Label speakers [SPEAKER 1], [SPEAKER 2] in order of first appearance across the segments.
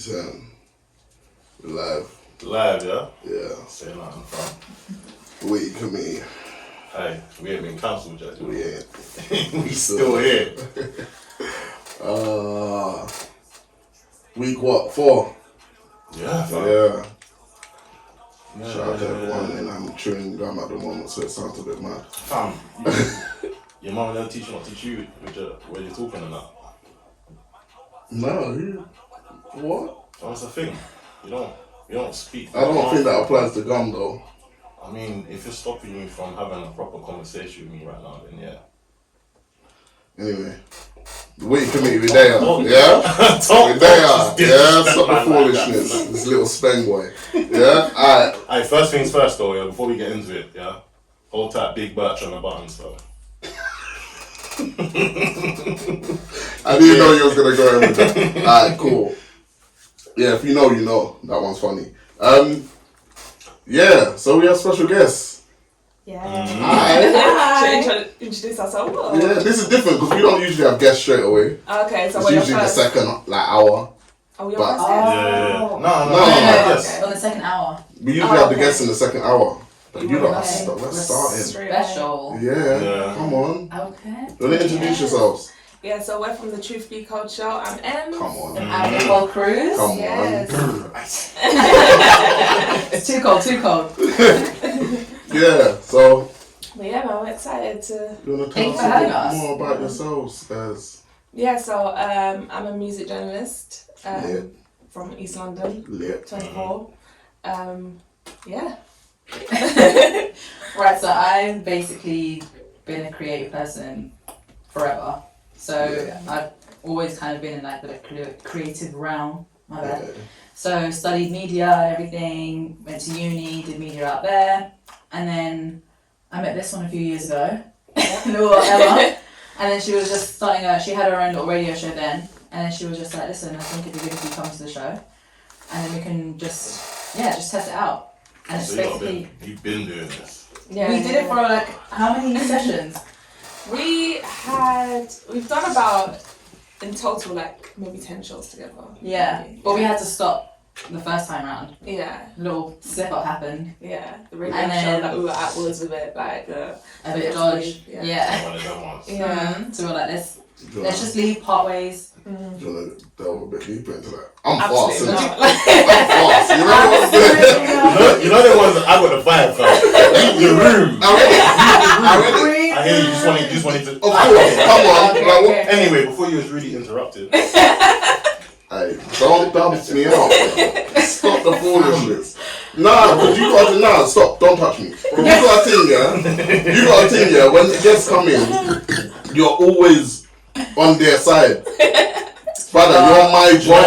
[SPEAKER 1] We're live.
[SPEAKER 2] Live, yeah?
[SPEAKER 1] Yeah.
[SPEAKER 2] Say nothing, fam.
[SPEAKER 1] Witty committee.
[SPEAKER 2] Hey, we ain't been cancelled yet.
[SPEAKER 1] We ain't.
[SPEAKER 2] We still here.
[SPEAKER 1] Week what? 4?
[SPEAKER 2] Yeah, fam.
[SPEAKER 1] Yeah. Shout out to everyone, and I'm chewing gum at the moment, so it sounds a bit mad.
[SPEAKER 2] Fam, your mum and them teach not to chew when you're talking and that.
[SPEAKER 1] No, what?
[SPEAKER 2] That's the thing. You don't speak.
[SPEAKER 1] I don't think that applies to gum though.
[SPEAKER 2] I mean, if you're stopping me from having a proper conversation with me right now, then yeah.
[SPEAKER 1] Anyway, the Witty committee, we there, yeah? We there, yeah? Stop the foolishness, this little speng boy, yeah? Alright,
[SPEAKER 2] first things first though, yeah, before we get into it, yeah? Hold tight, Big Birch on the buttons though.
[SPEAKER 1] I didn't know you was gonna go in with that. Alright, cool. Yeah, if you know, you know. That one's funny. Yeah, so we have special guests.
[SPEAKER 3] Yeah.
[SPEAKER 1] Hi.
[SPEAKER 3] Should we introduce ourselves? Or?
[SPEAKER 1] Yeah, this is different because we don't usually have guests straight away.
[SPEAKER 3] Okay, so
[SPEAKER 1] it's
[SPEAKER 3] we're
[SPEAKER 1] usually the second hour.
[SPEAKER 3] Oh, you're
[SPEAKER 1] but-
[SPEAKER 3] first guest?
[SPEAKER 2] Yeah. No.
[SPEAKER 3] Okay.
[SPEAKER 4] On the second hour.
[SPEAKER 1] We usually have the guests in the second hour. But you got
[SPEAKER 4] Okay.
[SPEAKER 1] let's start in.
[SPEAKER 4] Special.
[SPEAKER 1] Yeah, come on.
[SPEAKER 4] Okay.
[SPEAKER 1] You want to introduce yourselves?
[SPEAKER 3] Yeah, so we're from the Truth Be Code show. I'm Em.
[SPEAKER 1] Come on.
[SPEAKER 4] And Alcohol Cruise.
[SPEAKER 1] Come
[SPEAKER 3] Yes.
[SPEAKER 4] It's too cold.
[SPEAKER 1] Yeah, so
[SPEAKER 3] But yeah, man, we're excited to...
[SPEAKER 1] you want to
[SPEAKER 4] Thank
[SPEAKER 1] tell
[SPEAKER 4] you for
[SPEAKER 1] us a
[SPEAKER 4] having
[SPEAKER 1] bit
[SPEAKER 4] us.
[SPEAKER 1] more about yourselves, guys?
[SPEAKER 3] Yeah, so I'm a music journalist
[SPEAKER 1] Yeah.
[SPEAKER 3] from East London,
[SPEAKER 1] Lit.
[SPEAKER 3] 24. Yeah.
[SPEAKER 4] Right, so I've basically been a creative person forever. So I've always kind of been in like the creative realm. My bad.
[SPEAKER 1] Yeah.
[SPEAKER 4] So studied media, everything, went to uni, did media out there, and then I met this one a few years ago, little Emma, and then she was just she had her own little radio show then, and then she was just like, listen, I think it'd be good if you come to the show, and then we can just test it out. And
[SPEAKER 2] So
[SPEAKER 4] it's basically,
[SPEAKER 2] you've been doing this.
[SPEAKER 3] Yeah.
[SPEAKER 4] we did it for like, how many sessions?
[SPEAKER 3] We've done about, in total, like maybe 10 shows together.
[SPEAKER 4] Yeah,
[SPEAKER 3] Maybe.
[SPEAKER 4] but we had to stop the first time round.
[SPEAKER 3] Yeah.
[SPEAKER 4] Little slip up happened,
[SPEAKER 3] Yeah, the radio
[SPEAKER 4] And
[SPEAKER 3] show
[SPEAKER 4] then-
[SPEAKER 3] that we were at was a bit like
[SPEAKER 4] a bit dodge.
[SPEAKER 3] Yeah.
[SPEAKER 4] Yeah.
[SPEAKER 2] One of them ones.
[SPEAKER 3] Yeah.
[SPEAKER 4] So we were like, let's
[SPEAKER 1] Do you
[SPEAKER 4] just leave part ways.
[SPEAKER 1] want to delve a bit deeper into that? I'm
[SPEAKER 3] Absolutely
[SPEAKER 1] fast.
[SPEAKER 3] not.
[SPEAKER 1] I'm fast. You know what I'm saying?
[SPEAKER 2] You know the ones that I got the vibe from. Leave your room.
[SPEAKER 1] I read it.
[SPEAKER 2] I hear you just wanted to.
[SPEAKER 1] Of course, come on.
[SPEAKER 4] Okay,
[SPEAKER 1] Like, what?
[SPEAKER 4] okay.
[SPEAKER 2] Anyway, before you was really interrupted.
[SPEAKER 1] Hey, don't dump me out. Stop the foolishness. Nah, because stop, don't touch me. You got a thing, yeah? When the guests come in, you're always on their side. Brother, you're my bro.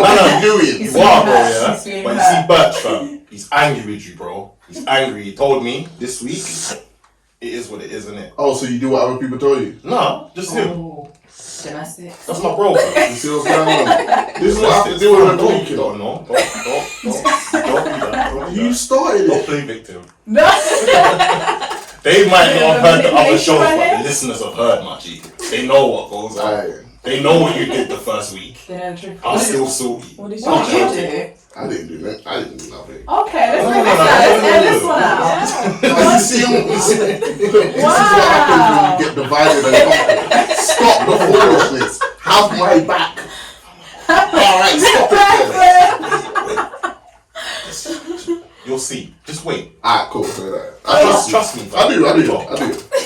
[SPEAKER 1] What are you doing?
[SPEAKER 4] He's
[SPEAKER 2] You are, bro,
[SPEAKER 4] feeling
[SPEAKER 2] yeah?
[SPEAKER 4] hurt. He's feeling
[SPEAKER 2] But you
[SPEAKER 4] hurt.
[SPEAKER 2] see Birch, fam, he's angry with you, bro. He's angry. He told me this week, it is what it is, isn't it?
[SPEAKER 1] Oh, so you do what other people tell you?
[SPEAKER 2] No, just him.
[SPEAKER 4] Oh, domestic.
[SPEAKER 2] That's my bro, fam.
[SPEAKER 1] You see what's going on? This is what I have to deal with when talking.
[SPEAKER 2] Don't do that.
[SPEAKER 1] You started
[SPEAKER 2] Don't
[SPEAKER 1] it.
[SPEAKER 2] play victim.
[SPEAKER 4] No.
[SPEAKER 2] They might not have heard the other
[SPEAKER 4] Manipulation
[SPEAKER 2] shows,
[SPEAKER 4] right
[SPEAKER 2] but
[SPEAKER 4] here.
[SPEAKER 2] the listeners have heard, Machi. They know what goes on.
[SPEAKER 1] Aye.
[SPEAKER 2] They know what you did the first week.
[SPEAKER 4] They know the truth.
[SPEAKER 2] I'm still salty.
[SPEAKER 3] What did you
[SPEAKER 4] What
[SPEAKER 3] do?
[SPEAKER 4] did you do?
[SPEAKER 1] I didn't do that. I didn't do nothing.
[SPEAKER 4] Okay, let's
[SPEAKER 2] No,
[SPEAKER 4] bring
[SPEAKER 2] no,
[SPEAKER 4] this
[SPEAKER 2] no,
[SPEAKER 4] out.
[SPEAKER 2] no,
[SPEAKER 4] Let's
[SPEAKER 2] no,
[SPEAKER 4] end
[SPEAKER 2] no,
[SPEAKER 4] this
[SPEAKER 2] no.
[SPEAKER 4] one out.
[SPEAKER 1] You see, this is what happens when you get divided and conquered. Stop the foolishness. Have my back. Alright, stop it there.
[SPEAKER 2] You'll see. Just wait.
[SPEAKER 1] Alright, cool. Say that.
[SPEAKER 2] Trust me.
[SPEAKER 1] I do.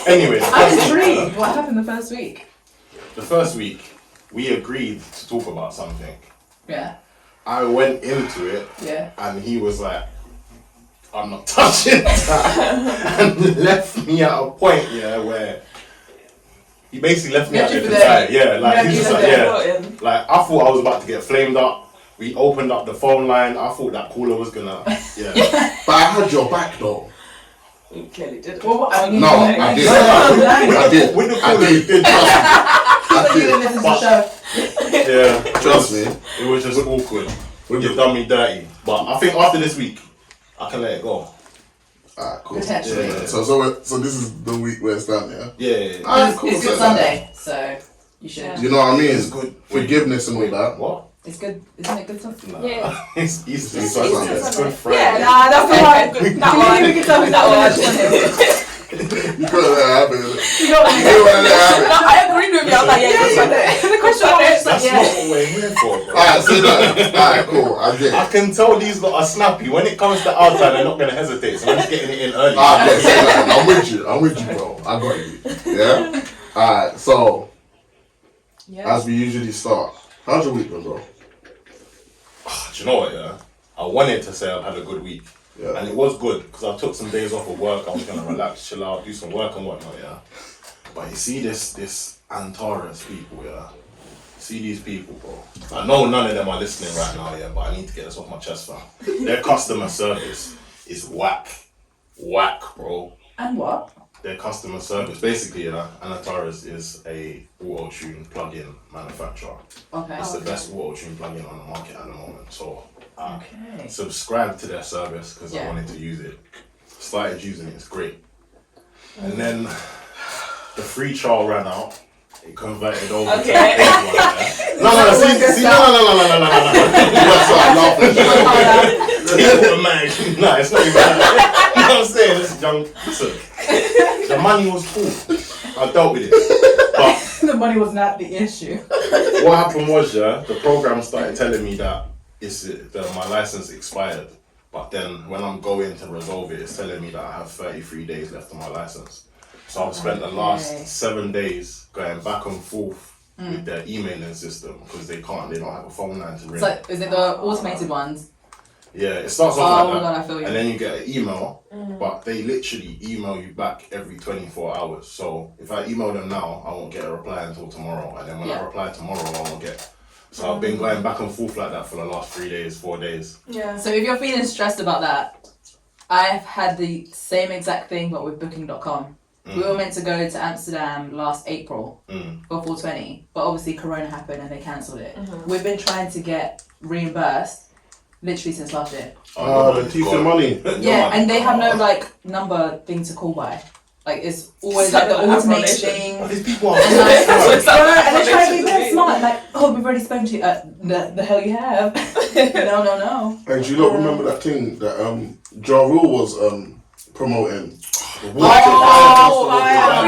[SPEAKER 2] Anyway, the
[SPEAKER 4] I'm
[SPEAKER 2] first week,
[SPEAKER 4] intrigued. What happened the first week?
[SPEAKER 2] the first week, we agreed to talk about something.
[SPEAKER 4] Yeah.
[SPEAKER 2] I went into it,
[SPEAKER 4] Yeah.
[SPEAKER 2] and he was like, I'm not touching that. And left me at a point, where he basically left me at a
[SPEAKER 4] Left you
[SPEAKER 2] different
[SPEAKER 4] for
[SPEAKER 2] side. Yeah, like,
[SPEAKER 4] Left
[SPEAKER 2] he's
[SPEAKER 4] you
[SPEAKER 2] just
[SPEAKER 4] for
[SPEAKER 2] like,
[SPEAKER 4] dead.
[SPEAKER 2] yeah. Like, I thought I was about to get flamed up. We opened up the phone line. I thought that caller was gonna,
[SPEAKER 1] But I had your back though.
[SPEAKER 3] We clearly did.
[SPEAKER 4] Well, what, I mean,
[SPEAKER 1] No, I did.
[SPEAKER 2] No,
[SPEAKER 1] I did.
[SPEAKER 2] With the
[SPEAKER 1] I
[SPEAKER 2] caller,
[SPEAKER 1] did.
[SPEAKER 2] you did. Trust
[SPEAKER 1] I
[SPEAKER 4] you didn't
[SPEAKER 1] did.
[SPEAKER 4] listen to the show.
[SPEAKER 2] me. Yeah,
[SPEAKER 1] Trust me.
[SPEAKER 2] It was just awkward. You've done me dirty. But I think after this week, I can let it go.
[SPEAKER 1] Alright, cool.
[SPEAKER 4] Potentially.
[SPEAKER 2] Yeah.
[SPEAKER 1] So this is the week where it's done, yeah?
[SPEAKER 2] Yeah.
[SPEAKER 1] Alright, cool.
[SPEAKER 4] It's
[SPEAKER 1] say
[SPEAKER 4] Good
[SPEAKER 1] that.
[SPEAKER 4] Sunday, so you should.
[SPEAKER 3] Yeah.
[SPEAKER 1] You know what I mean?
[SPEAKER 2] It's good.
[SPEAKER 1] Forgiveness and all that.
[SPEAKER 2] What?
[SPEAKER 4] It's good. Isn't it good stuff?
[SPEAKER 2] Nah.
[SPEAKER 3] Yeah.
[SPEAKER 2] It's Easter
[SPEAKER 3] It's
[SPEAKER 2] Sunday.
[SPEAKER 3] Easter
[SPEAKER 2] It's
[SPEAKER 3] Sunday.
[SPEAKER 2] Good Friday.
[SPEAKER 3] Yeah,
[SPEAKER 4] Nah, that's the one.
[SPEAKER 3] That one.
[SPEAKER 4] We can tell me that one.
[SPEAKER 1] You couldn't let it happen.
[SPEAKER 4] You got
[SPEAKER 1] You couldn't let it happen.
[SPEAKER 3] No, I agreed with you. I was like, yeah, yeah.
[SPEAKER 4] The question was
[SPEAKER 2] That's
[SPEAKER 4] like,
[SPEAKER 2] not
[SPEAKER 4] yeah.
[SPEAKER 2] what we're here for, bro.
[SPEAKER 1] Alright, say that. Alright, cool. I get
[SPEAKER 2] I
[SPEAKER 1] it.
[SPEAKER 2] can tell these lot are snappy. When it comes to our time, they're not going to hesitate. So I'm just getting it in early.
[SPEAKER 1] I get it. Say that. I'm with you, bro. I got you. Yeah? Alright, so, as we usually start, how's your week been, bro?
[SPEAKER 2] Do you know what, yeah? I wanted to say I've had a good week.
[SPEAKER 1] Yeah.
[SPEAKER 2] And it was good, because I took some days off of work. I was going to relax, chill out, do some work and whatnot, yeah? But you see this Antares people, yeah? See these people, bro. I know none of them are listening right now, yeah, but I need to get this off my chest, fam. Their customer service is whack. Whack, bro.
[SPEAKER 4] And what?
[SPEAKER 2] Their customer service, basically, yeah, Antares is a auto-tune plug-in manufacturer.
[SPEAKER 4] Okay.
[SPEAKER 2] It's the best auto-tune plug-in on the market at the moment, so
[SPEAKER 4] Okay.
[SPEAKER 2] subscribe to their service because I wanted to use it. Started using it, it's great. And then the free trial ran out. It converted over to the
[SPEAKER 3] Okay.
[SPEAKER 2] paid one. Yeah? No, see, no.
[SPEAKER 1] That's why I'm laughing.
[SPEAKER 2] No, it's not even that. You know what I'm saying? This young, listen, the money was cool. I dealt with it. But
[SPEAKER 4] The money was not the issue.
[SPEAKER 2] what happened was, yeah, the program started telling me that my license expired. But then when I'm going to resolve it, it's telling me that I have 33 days left on my license. So I've spent the last 7 days going back and forth with their emailing system because they don't have a phone line to ring.
[SPEAKER 4] So is it the automated ones?
[SPEAKER 2] Yeah, it starts off like
[SPEAKER 4] Oh
[SPEAKER 2] that.
[SPEAKER 4] my god, I feel you.
[SPEAKER 2] And then you get an email, but they literally email you back every 24 hours. So if I email them now, I won't get a reply until tomorrow. And then when I reply tomorrow, I won't get. So I've been going back and forth like that for the last 3 days, 4 days.
[SPEAKER 3] Yeah.
[SPEAKER 4] So if you're feeling stressed about that, I've had the same exact thing but with booking.com. We were meant to go to Amsterdam last April for 420, but obviously Corona happened and they cancelled it. We've been trying to get reimbursed literally since last year.
[SPEAKER 1] The teeth and money.
[SPEAKER 4] Yeah, and they have no like number thing to call by. Like it's always like the automated thing.
[SPEAKER 2] These people are
[SPEAKER 4] And like,
[SPEAKER 2] smart.
[SPEAKER 4] and they're trying to be very smart. Like, oh, we've already spoken to you. The hell you have? No.
[SPEAKER 1] And do you not remember that thing that Ja Rule was promoting?
[SPEAKER 3] I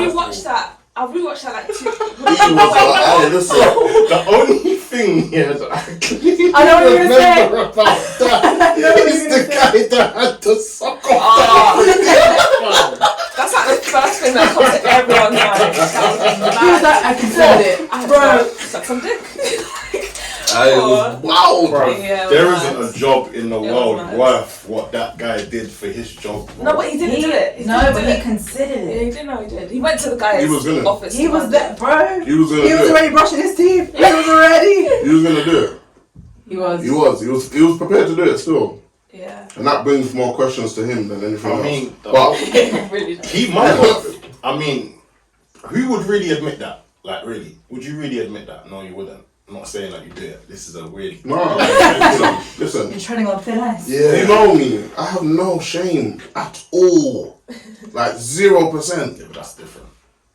[SPEAKER 3] rewatched that. I rewatched that like 2.
[SPEAKER 1] He was like, hey, listen.
[SPEAKER 2] The only thing here that
[SPEAKER 4] I know what you're gonna say.
[SPEAKER 2] remember about that is the guy that had to suck off
[SPEAKER 3] That's like the first thing that comes to everyone's mind.
[SPEAKER 4] He was like, I considered it, bro.
[SPEAKER 3] Suck some dick.
[SPEAKER 1] It was wild,
[SPEAKER 2] Bro,
[SPEAKER 3] Yeah,
[SPEAKER 2] there
[SPEAKER 3] nice.
[SPEAKER 2] isn't a job in the
[SPEAKER 3] It was
[SPEAKER 2] world
[SPEAKER 3] nice.
[SPEAKER 2] worth what that guy did for his job, bro.
[SPEAKER 3] No, but he didn't do it.
[SPEAKER 4] But he considered
[SPEAKER 3] Yeah,
[SPEAKER 4] it.
[SPEAKER 3] he didn't know he did. He went to the guy's
[SPEAKER 1] He was gonna.
[SPEAKER 3] office.
[SPEAKER 4] He was there, bro.
[SPEAKER 1] He was gonna
[SPEAKER 4] He was
[SPEAKER 1] do it.
[SPEAKER 4] already brushing his teeth. He was already.
[SPEAKER 1] He was gonna do it.
[SPEAKER 4] He was.
[SPEAKER 1] He was prepared to do it still.
[SPEAKER 3] Yeah.
[SPEAKER 1] And that brings more questions to him than anything
[SPEAKER 2] I
[SPEAKER 1] else.
[SPEAKER 2] mean,
[SPEAKER 1] But
[SPEAKER 3] Really does.
[SPEAKER 2] he might have. I mean, who would really admit that? Like, really? Would you really admit that? No, you wouldn't. I'm not saying that you do it. This is a weird.
[SPEAKER 1] no, listen.
[SPEAKER 4] You're treading on thin ice.
[SPEAKER 1] You know me. I have no shame at all. Like 0%.
[SPEAKER 2] Yeah, but that's different.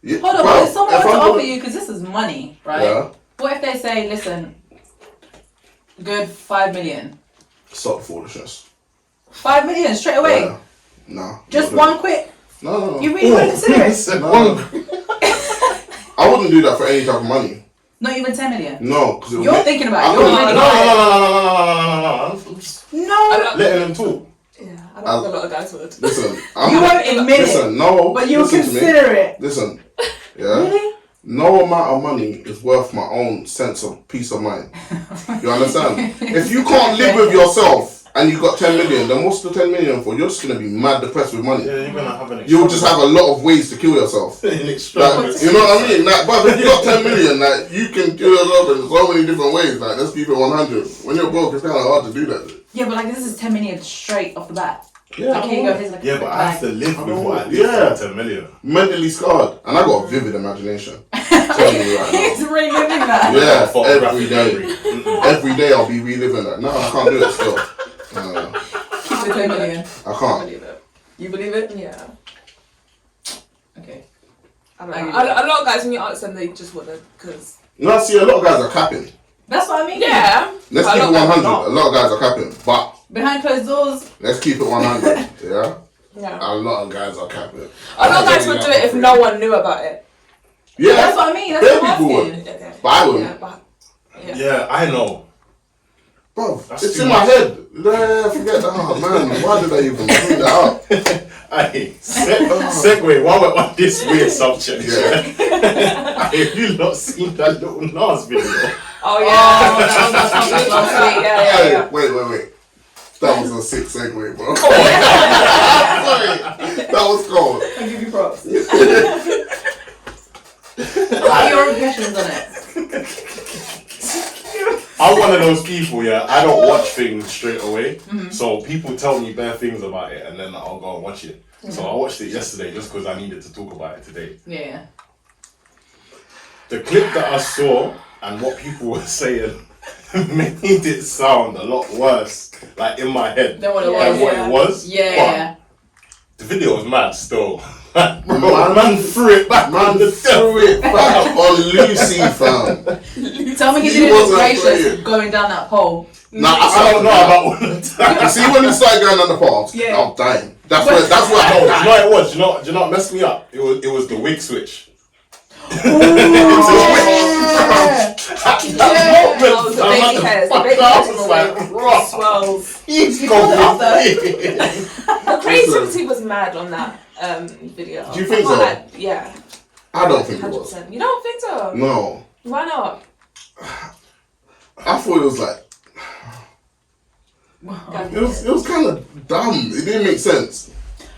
[SPEAKER 1] Yeah,
[SPEAKER 4] Hold on,
[SPEAKER 1] bro,
[SPEAKER 4] but if someone
[SPEAKER 1] if
[SPEAKER 4] were to
[SPEAKER 1] I'm
[SPEAKER 4] offer
[SPEAKER 1] gonna-
[SPEAKER 4] you, because this is money, right?
[SPEAKER 1] Yeah.
[SPEAKER 4] What if they say, listen, good 5 million?
[SPEAKER 1] Stop foolishness.
[SPEAKER 4] 5 million straight away.
[SPEAKER 1] Yeah. Nah.
[SPEAKER 4] Just
[SPEAKER 1] not
[SPEAKER 4] one quick.
[SPEAKER 1] No.
[SPEAKER 4] You really want to consider it?
[SPEAKER 2] Said
[SPEAKER 1] No.
[SPEAKER 2] one.
[SPEAKER 1] I wouldn't do that for any type of money.
[SPEAKER 4] Not even 10 million.
[SPEAKER 1] No, because
[SPEAKER 4] You're thinking about it.
[SPEAKER 1] I
[SPEAKER 4] You're
[SPEAKER 1] couldn't-
[SPEAKER 4] thinking
[SPEAKER 2] No.
[SPEAKER 4] about it.
[SPEAKER 2] I'm just
[SPEAKER 4] No.
[SPEAKER 2] letting them talk.
[SPEAKER 3] Yeah, I don't think a lot of guys would.
[SPEAKER 1] Listen,
[SPEAKER 4] You won't admit
[SPEAKER 1] listen,
[SPEAKER 4] it.
[SPEAKER 1] no.
[SPEAKER 4] But you'll
[SPEAKER 1] listen to me.
[SPEAKER 4] consider it.
[SPEAKER 1] Listen, yeah.
[SPEAKER 4] Really?
[SPEAKER 1] No amount of money is worth my own sense of peace of mind. You understand? If you can't live with yourself and you got 10 million, then what's the 10 million for? You're just gonna be mad depressed with money.
[SPEAKER 2] Yeah, you're gonna have an.
[SPEAKER 1] You'll just have a lot of ways to kill yourself. Like, you know what I mean? Like, but if you got 10 million, like, you can kill yourself in so many different ways. Like, let's keep it 100. When you're broke, it's kind of hard to do that.
[SPEAKER 4] Yeah, but like this is 10 million straight off the bat.
[SPEAKER 1] Yeah,
[SPEAKER 4] Like, here you go, here's like
[SPEAKER 2] Yeah, but I have to live with what I live
[SPEAKER 1] Yeah.
[SPEAKER 2] for 10 million.
[SPEAKER 1] mentally scarred, and I got a vivid imagination. Tell you right
[SPEAKER 4] He's reliving that.
[SPEAKER 1] now. Yeah,
[SPEAKER 2] Photographic
[SPEAKER 1] every day.
[SPEAKER 2] memory.
[SPEAKER 1] Every day I'll be reliving that. No, I can't do it still.
[SPEAKER 4] Keep the 10 million.
[SPEAKER 1] I
[SPEAKER 3] I
[SPEAKER 1] can't.
[SPEAKER 3] believe it.
[SPEAKER 4] You believe it?
[SPEAKER 3] Yeah.
[SPEAKER 4] Okay.
[SPEAKER 3] I don't know. A lot of guys, when you ask them, they just wouldn't, because.
[SPEAKER 1] No, see, a lot of guys are capping.
[SPEAKER 4] That's what I mean.
[SPEAKER 3] Yeah.
[SPEAKER 1] Let's
[SPEAKER 3] But
[SPEAKER 1] keep
[SPEAKER 3] a
[SPEAKER 1] it
[SPEAKER 3] lot of guys
[SPEAKER 1] 100.
[SPEAKER 3] are
[SPEAKER 1] A lot of guys are capping, but
[SPEAKER 4] Behind closed doors.
[SPEAKER 1] let's keep it 100. Yeah,
[SPEAKER 3] Yeah.
[SPEAKER 1] a lot of guys are capping.
[SPEAKER 3] A lot of guys would do it if no one knew about it.
[SPEAKER 1] Yeah,
[SPEAKER 4] That's what I mean. That's
[SPEAKER 1] Bare
[SPEAKER 4] what I'm
[SPEAKER 1] people would.
[SPEAKER 4] asking.
[SPEAKER 3] Okay.
[SPEAKER 1] But I wouldn't.
[SPEAKER 3] Yeah, but yeah.
[SPEAKER 2] Yeah, I know.
[SPEAKER 1] Bro,
[SPEAKER 2] That's
[SPEAKER 1] it's
[SPEAKER 2] too
[SPEAKER 1] in my
[SPEAKER 2] much.
[SPEAKER 1] head. Yeah, forget that. Oh, man, why did I even bring that up?
[SPEAKER 2] Hey, segue while we're on this weird subject.
[SPEAKER 1] Yeah.
[SPEAKER 2] Have you not seen that little Nas video?
[SPEAKER 3] Oh yeah.
[SPEAKER 4] Oh, that was our topic last week.
[SPEAKER 1] Hey,
[SPEAKER 3] Yeah.
[SPEAKER 1] wait. That was a sick segue, bro.
[SPEAKER 2] Come on.
[SPEAKER 1] Sorry, that was cold.
[SPEAKER 4] I give you props. What are your impressions on it?
[SPEAKER 2] I'm one of those people, yeah, I don't watch things straight away. So people tell me bare things about it and then I'll go and watch it. So I watched it yesterday just because I needed to talk about it today.
[SPEAKER 4] Yeah.
[SPEAKER 2] The clip that I saw and what people were saying made it sound a lot worse, like in my head,
[SPEAKER 4] Then what it
[SPEAKER 2] than
[SPEAKER 4] was.
[SPEAKER 2] what it was.
[SPEAKER 4] Yeah.
[SPEAKER 2] But the video was mad still. Bro,
[SPEAKER 1] Man,
[SPEAKER 2] man threw it back
[SPEAKER 1] Man
[SPEAKER 2] on the
[SPEAKER 1] threw it back on Lucy, fam.
[SPEAKER 4] Tell me he
[SPEAKER 1] He
[SPEAKER 4] did it
[SPEAKER 1] wasn't
[SPEAKER 4] gracious
[SPEAKER 1] playing.
[SPEAKER 4] going down that pole.
[SPEAKER 1] Nah,
[SPEAKER 2] I don't know about all of that.
[SPEAKER 1] You see when you started going on the path,
[SPEAKER 4] Yeah.
[SPEAKER 1] I'm dying. That's where
[SPEAKER 2] No, do you
[SPEAKER 1] I'm
[SPEAKER 2] know
[SPEAKER 1] dying.
[SPEAKER 2] what it was? Do you know what messed me up? It was the wig switch.
[SPEAKER 3] Oh, the baby hairs. The baby hairs was like swells.
[SPEAKER 2] He's
[SPEAKER 4] put it up there.
[SPEAKER 3] The creativity was mad on that video.
[SPEAKER 1] Do you think
[SPEAKER 3] I
[SPEAKER 1] so?
[SPEAKER 3] can't lie. Yeah.
[SPEAKER 1] I don't think it was.
[SPEAKER 3] 100%. You don't think so?
[SPEAKER 1] No.
[SPEAKER 3] Why not?
[SPEAKER 1] I thought it was like, it was kind of dumb. It didn't make sense.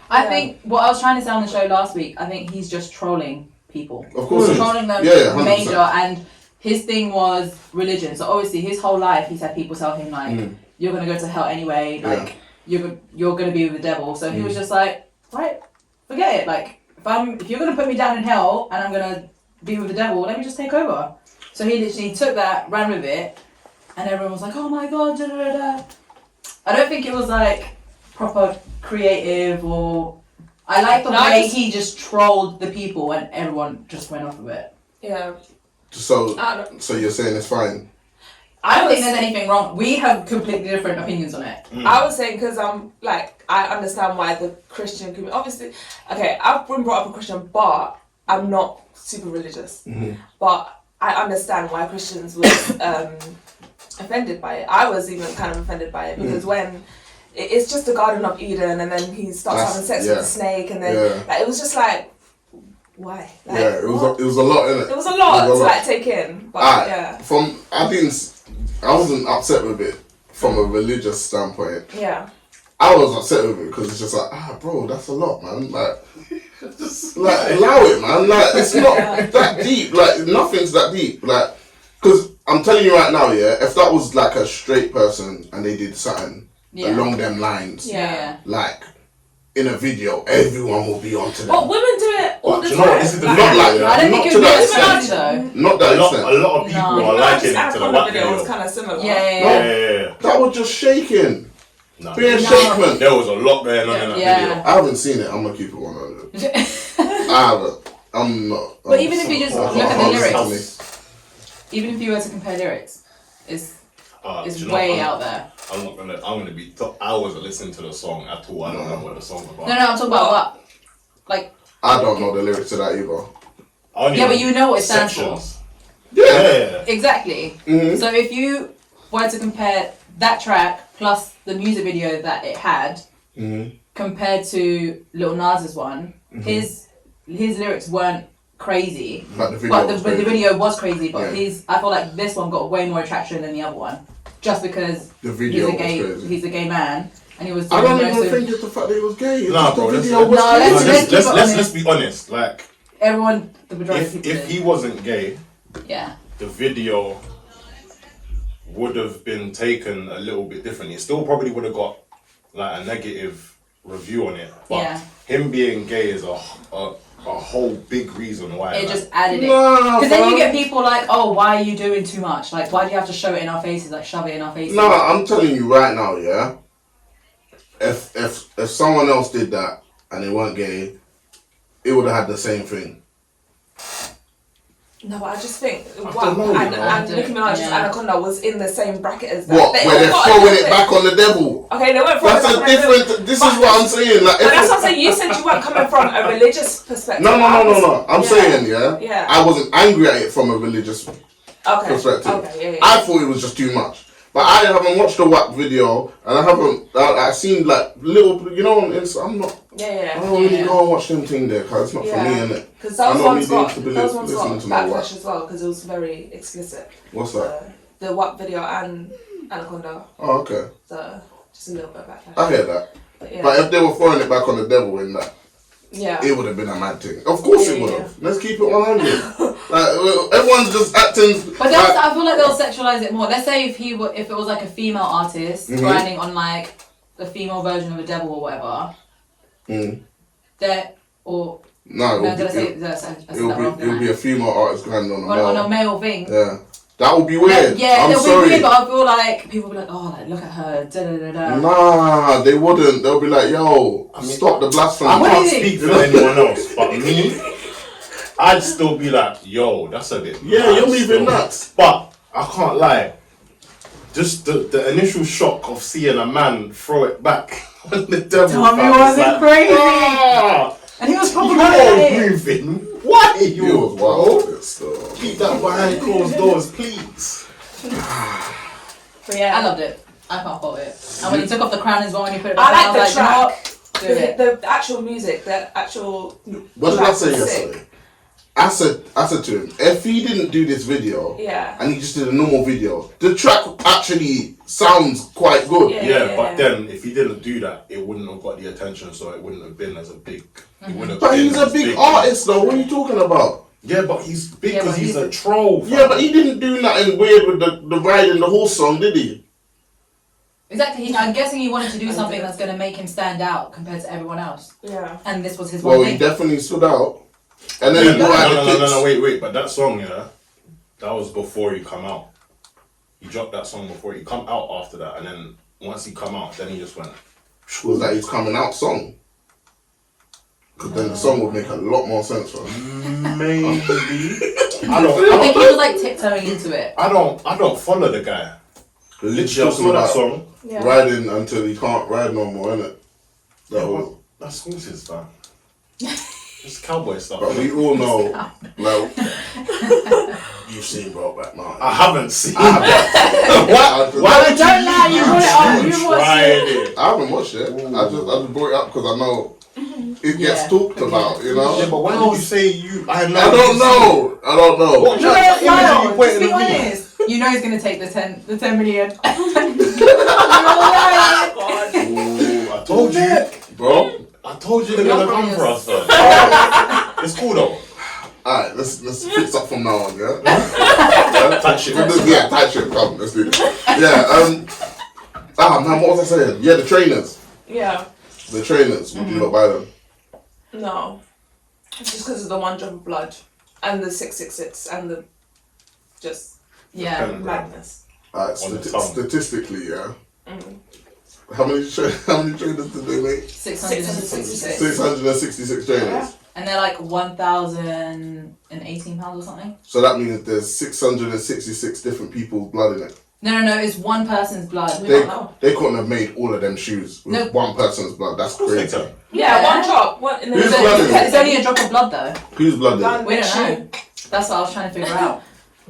[SPEAKER 4] I think what I was trying to say on the show last week, I think he's just trolling people.
[SPEAKER 1] Of course it is.
[SPEAKER 4] Trolling them
[SPEAKER 1] Yeah, 100%.
[SPEAKER 4] major, and his thing was religion. So obviously his whole life he's had people tell him like, you're gonna go to hell anyway, like you're gonna be with the devil. So he was just like, right, forget it. Like if you're gonna put me down in hell and I'm gonna be with the devil, let me just take over. So he literally took that, ran with it, and everyone was like, oh my god, da da da da. I don't think it was like proper creative or I like the way he just trolled the people and everyone just went off of it.
[SPEAKER 3] Yeah.
[SPEAKER 1] So
[SPEAKER 3] I
[SPEAKER 1] you're saying it's fine?
[SPEAKER 4] I don't think there's anything wrong. We have completely different opinions on it.
[SPEAKER 3] I was saying because I'm like I understand why the Christian community. Obviously, okay, I've been brought up a Christian, but I'm not super religious. But I understand why Christians was offended by it. I was even kind of offended by it because when it's just the Garden of Eden, and then he starts having sex with the snake, and then like, it was just like, why? Like,
[SPEAKER 1] It was a lot, innit?
[SPEAKER 3] It was a lot to like take in, but
[SPEAKER 1] I wasn't upset with it from a religious standpoint.
[SPEAKER 3] Yeah.
[SPEAKER 1] I was upset with it because it's just like, bro, that's a lot, man. Like, just like allow it, man. Like, it's not that deep. Like, nothing's that deep. Like, because I'm telling you right now, yeah, if that was like a straight person and they did something along them lines, like in a video, everyone will be onto them.
[SPEAKER 3] But women do it all the
[SPEAKER 2] you know what,
[SPEAKER 3] time.
[SPEAKER 2] this is the
[SPEAKER 1] Not
[SPEAKER 2] thing,
[SPEAKER 1] like
[SPEAKER 2] yeah.
[SPEAKER 4] I don't
[SPEAKER 1] not
[SPEAKER 4] think
[SPEAKER 1] to
[SPEAKER 4] it
[SPEAKER 1] that
[SPEAKER 4] was
[SPEAKER 1] extent.
[SPEAKER 4] though.
[SPEAKER 1] Not that extent.
[SPEAKER 2] A lot of people are liking it to the whack
[SPEAKER 3] video was
[SPEAKER 2] video.
[SPEAKER 3] kind of similar.
[SPEAKER 2] Yeah.
[SPEAKER 1] That was just shaking.
[SPEAKER 2] Nah,
[SPEAKER 1] Being shaken.
[SPEAKER 2] there was a lot going on in that video.
[SPEAKER 1] I haven't seen it. I'm gonna keep it 100. I haven't. I'm not.
[SPEAKER 4] But even if you just look at the
[SPEAKER 1] listen to
[SPEAKER 4] lyrics, even if you were to compare lyrics, it's
[SPEAKER 2] do you know
[SPEAKER 4] way
[SPEAKER 2] what,
[SPEAKER 4] out there.
[SPEAKER 2] I'm gonna be hours of listening to the song at all. I don't know what the song's about.
[SPEAKER 4] No, I'm talking about what? Like.
[SPEAKER 1] I don't know the lyrics to that either.
[SPEAKER 4] Yeah, but you know what it stands
[SPEAKER 2] sections.
[SPEAKER 4] for.
[SPEAKER 2] Yeah.
[SPEAKER 4] Exactly. So if you were to compare that track plus the music video that it had, compared to Lil Nas's one, his lyrics weren't crazy,
[SPEAKER 1] but the
[SPEAKER 4] video was crazy. But I feel like this one got way more attraction than the other one, just because
[SPEAKER 1] the video
[SPEAKER 4] he's a gay man, and he was.
[SPEAKER 1] I don't even think it's the fact that he was gay.
[SPEAKER 2] Nah, bro. Let's be honest. Like
[SPEAKER 4] everyone, the majority.
[SPEAKER 2] If he wasn't gay,
[SPEAKER 4] the
[SPEAKER 2] video would have been taken a little bit differently. It still probably would have got like a negative review on it, but him being gay is a whole big reason why
[SPEAKER 4] it just added it. Because then you get people like, oh, why are you doing too much? Like, why do you have to show it in our faces? Like, shove it in our faces.
[SPEAKER 1] No, I'm telling you right now, yeah. If someone else did that and they weren't gay, it would have had the same thing.
[SPEAKER 3] No, but I just think
[SPEAKER 2] don't know,
[SPEAKER 3] and
[SPEAKER 2] you know.
[SPEAKER 3] Nicki Minaj's
[SPEAKER 4] Yeah.
[SPEAKER 3] Anaconda was in the same bracket as that.
[SPEAKER 1] What?
[SPEAKER 3] They
[SPEAKER 1] Where
[SPEAKER 3] all
[SPEAKER 1] they're
[SPEAKER 3] got a
[SPEAKER 1] throwing
[SPEAKER 3] little
[SPEAKER 1] it
[SPEAKER 3] bit.
[SPEAKER 1] back on the devil?
[SPEAKER 3] Okay, they weren't throwing
[SPEAKER 1] That's
[SPEAKER 3] it
[SPEAKER 1] a
[SPEAKER 3] back on the devil.
[SPEAKER 1] different. This is what I'm saying. Like,
[SPEAKER 3] And that's what I'm saying. You said you weren't coming from a religious perspective.
[SPEAKER 1] no. I'm saying,
[SPEAKER 3] Yeah.
[SPEAKER 1] I wasn't angry at it from a religious
[SPEAKER 3] Okay.
[SPEAKER 1] perspective.
[SPEAKER 3] Okay. Yeah.
[SPEAKER 1] I thought it was just too much. But I haven't watched the WAP video, and I've seen like little, you know, I'm not. I
[SPEAKER 3] Yeah.
[SPEAKER 1] don't really go and watch them thing there, cause it's not for me, innit?
[SPEAKER 3] Because
[SPEAKER 1] I'm
[SPEAKER 3] those
[SPEAKER 1] not
[SPEAKER 3] ones
[SPEAKER 1] really
[SPEAKER 3] got
[SPEAKER 1] into
[SPEAKER 3] backlash
[SPEAKER 1] to my WAP.
[SPEAKER 3] as well because it was very explicit.
[SPEAKER 1] What's that?
[SPEAKER 3] The WAP video and Anaconda.
[SPEAKER 1] Oh, okay.
[SPEAKER 3] So just a little bit of backlash.
[SPEAKER 1] I hear that.
[SPEAKER 3] But yeah.
[SPEAKER 1] But if they were throwing it back on the devil in that,
[SPEAKER 3] Yeah.
[SPEAKER 1] it would have been a mad thing. Of course it
[SPEAKER 3] Yeah,
[SPEAKER 1] would
[SPEAKER 3] yeah.
[SPEAKER 1] have. Let's keep it 100. Like, everyone's just acting.
[SPEAKER 4] But I feel like they'll sexualize it more. Let's say if it was like a female artist
[SPEAKER 1] Mhm.
[SPEAKER 4] grinding on like the female version of a devil or whatever, that or
[SPEAKER 1] No,
[SPEAKER 4] no, did I say
[SPEAKER 1] it'll
[SPEAKER 4] I said that wrong,
[SPEAKER 1] be, it'll be a female artist grinding on a male.
[SPEAKER 4] on a male thing.
[SPEAKER 1] Yeah. That would be weird.
[SPEAKER 4] Yeah,
[SPEAKER 1] I'm
[SPEAKER 4] it'll
[SPEAKER 1] sorry.
[SPEAKER 4] be weird, but I feel like people will be like, oh, like look at her, da da da da.
[SPEAKER 1] Nah, they wouldn't. They'll be like, yo, stop the blasphemy.
[SPEAKER 2] I
[SPEAKER 4] What
[SPEAKER 2] can't
[SPEAKER 4] is it?
[SPEAKER 2] speak for anyone else, but me, I'd still be like, yo, that's a bit.
[SPEAKER 1] Yeah,
[SPEAKER 2] mad
[SPEAKER 1] you're moving
[SPEAKER 2] still.
[SPEAKER 1] nuts.
[SPEAKER 2] But I can't lie. Just the initial shock of seeing a man throw it back on the devil.
[SPEAKER 4] Tommy
[SPEAKER 2] fam,
[SPEAKER 4] wasn't
[SPEAKER 2] it's like,
[SPEAKER 4] crazy.
[SPEAKER 2] ah,
[SPEAKER 4] And he was probably
[SPEAKER 2] you're moving. Why are you,
[SPEAKER 1] You was
[SPEAKER 2] bro?
[SPEAKER 1] wild with this stuff.
[SPEAKER 2] Keep that behind closed doors, please.
[SPEAKER 3] But yeah.
[SPEAKER 4] I loved it. I can't fault it. And when he took off the crown as well, when he put it back,
[SPEAKER 3] I like
[SPEAKER 4] on,
[SPEAKER 3] the
[SPEAKER 4] I was like, you know
[SPEAKER 3] track.
[SPEAKER 4] what? Do it.
[SPEAKER 3] The actual music, the actual.
[SPEAKER 1] What did I
[SPEAKER 3] track
[SPEAKER 1] say
[SPEAKER 3] was
[SPEAKER 1] yesterday?
[SPEAKER 3] sick.
[SPEAKER 1] I said to him, if he didn't do this video,
[SPEAKER 3] Yeah.
[SPEAKER 1] and he just did a normal video, the track actually sounds quite good.
[SPEAKER 3] Yeah.
[SPEAKER 2] But then if he didn't do that, it wouldn't have got the attention, so it wouldn't have been as a big. It wouldn't have
[SPEAKER 1] But
[SPEAKER 2] been
[SPEAKER 1] he's a
[SPEAKER 2] as
[SPEAKER 1] big artist though, what are you talking about?
[SPEAKER 2] Yeah, but he's big
[SPEAKER 4] Yeah,
[SPEAKER 2] because
[SPEAKER 4] but
[SPEAKER 2] he's
[SPEAKER 4] he's
[SPEAKER 2] a troll. fam.
[SPEAKER 1] Yeah, but he didn't do nothing weird with the riding the horse song, did he?
[SPEAKER 4] Exactly. I'm guessing he wanted to do something that's going to make him stand out compared to everyone else.
[SPEAKER 3] Yeah.
[SPEAKER 4] And this was his
[SPEAKER 1] Well,
[SPEAKER 4] one
[SPEAKER 1] he
[SPEAKER 4] thing.
[SPEAKER 1] definitely stood out. And then
[SPEAKER 2] Yeah,
[SPEAKER 1] he brought out the kicks.
[SPEAKER 2] no, wait. But that song, yeah, that was before he come out. He dropped that song before he come out after that, and then once he come out, then he just went.
[SPEAKER 1] Was that his coming out song? Because then the song would make a lot more sense for him.
[SPEAKER 2] Maybe. I
[SPEAKER 4] I think he was like tiptoeing into it.
[SPEAKER 2] don't follow the guy. Literally, I
[SPEAKER 1] Talking
[SPEAKER 2] saw that
[SPEAKER 1] about
[SPEAKER 2] song.
[SPEAKER 3] Yeah.
[SPEAKER 1] riding until he can't ride no more, innit? That was.
[SPEAKER 2] That's horses, fam. It's cowboy stuff.
[SPEAKER 1] But we all know, like, you've seen Brokeback Mountain.
[SPEAKER 2] I haven't seen.
[SPEAKER 1] I haven't.
[SPEAKER 2] Why would
[SPEAKER 4] Don't lie, you brought it up. You watched
[SPEAKER 2] tried
[SPEAKER 4] it.
[SPEAKER 2] it?
[SPEAKER 1] I haven't watched it. I just brought it up because I know it gets
[SPEAKER 4] Yeah.
[SPEAKER 1] talked about, you know?
[SPEAKER 2] Yeah, but why did you say you? I
[SPEAKER 1] I don't know.
[SPEAKER 2] What
[SPEAKER 4] No,
[SPEAKER 2] image
[SPEAKER 4] no,
[SPEAKER 2] are you
[SPEAKER 4] just
[SPEAKER 2] pointing
[SPEAKER 4] be
[SPEAKER 2] at me?
[SPEAKER 4] honest. You know he's gonna take the 10 million.
[SPEAKER 2] Ooh, I told you.
[SPEAKER 1] Bro.
[SPEAKER 2] I told you they're gonna come for us, fam. It's cool though.
[SPEAKER 1] Alright, let's fix up from now on, yeah?
[SPEAKER 2] Tight shit.
[SPEAKER 1] Yeah, tight shit, come, let's do this. Yeah, man, what was I saying? Yeah, the trainers.
[SPEAKER 3] Yeah.
[SPEAKER 1] The trainers, would you not buy them?
[SPEAKER 3] No. It's just because of the one drop of blood and the 666 and the just
[SPEAKER 4] Yeah.
[SPEAKER 3] madness.
[SPEAKER 1] Alright,
[SPEAKER 2] On the tongue.
[SPEAKER 1] statistically, yeah.
[SPEAKER 3] Mm.
[SPEAKER 1] How many trainers did they make?
[SPEAKER 4] 666.
[SPEAKER 1] 666 trainers.
[SPEAKER 3] Yeah.
[SPEAKER 4] And they're like £1,018 or something.
[SPEAKER 1] So that means there's 666 different people's blood in it.
[SPEAKER 4] No, it's one person's blood.
[SPEAKER 3] We
[SPEAKER 1] They,
[SPEAKER 3] don't know.
[SPEAKER 1] they couldn't have made all of them shoes with
[SPEAKER 4] No.
[SPEAKER 1] one person's blood. That's crazy.
[SPEAKER 3] Yeah,
[SPEAKER 4] Yeah.
[SPEAKER 3] one drop. One, and then
[SPEAKER 1] Whose
[SPEAKER 3] the-
[SPEAKER 1] blood is it?
[SPEAKER 4] It's only a drop of blood though.
[SPEAKER 1] Whose blood is
[SPEAKER 3] Down
[SPEAKER 1] it?
[SPEAKER 4] We
[SPEAKER 3] next
[SPEAKER 4] don't
[SPEAKER 3] shoe.
[SPEAKER 4] know. That's what I was trying to figure out.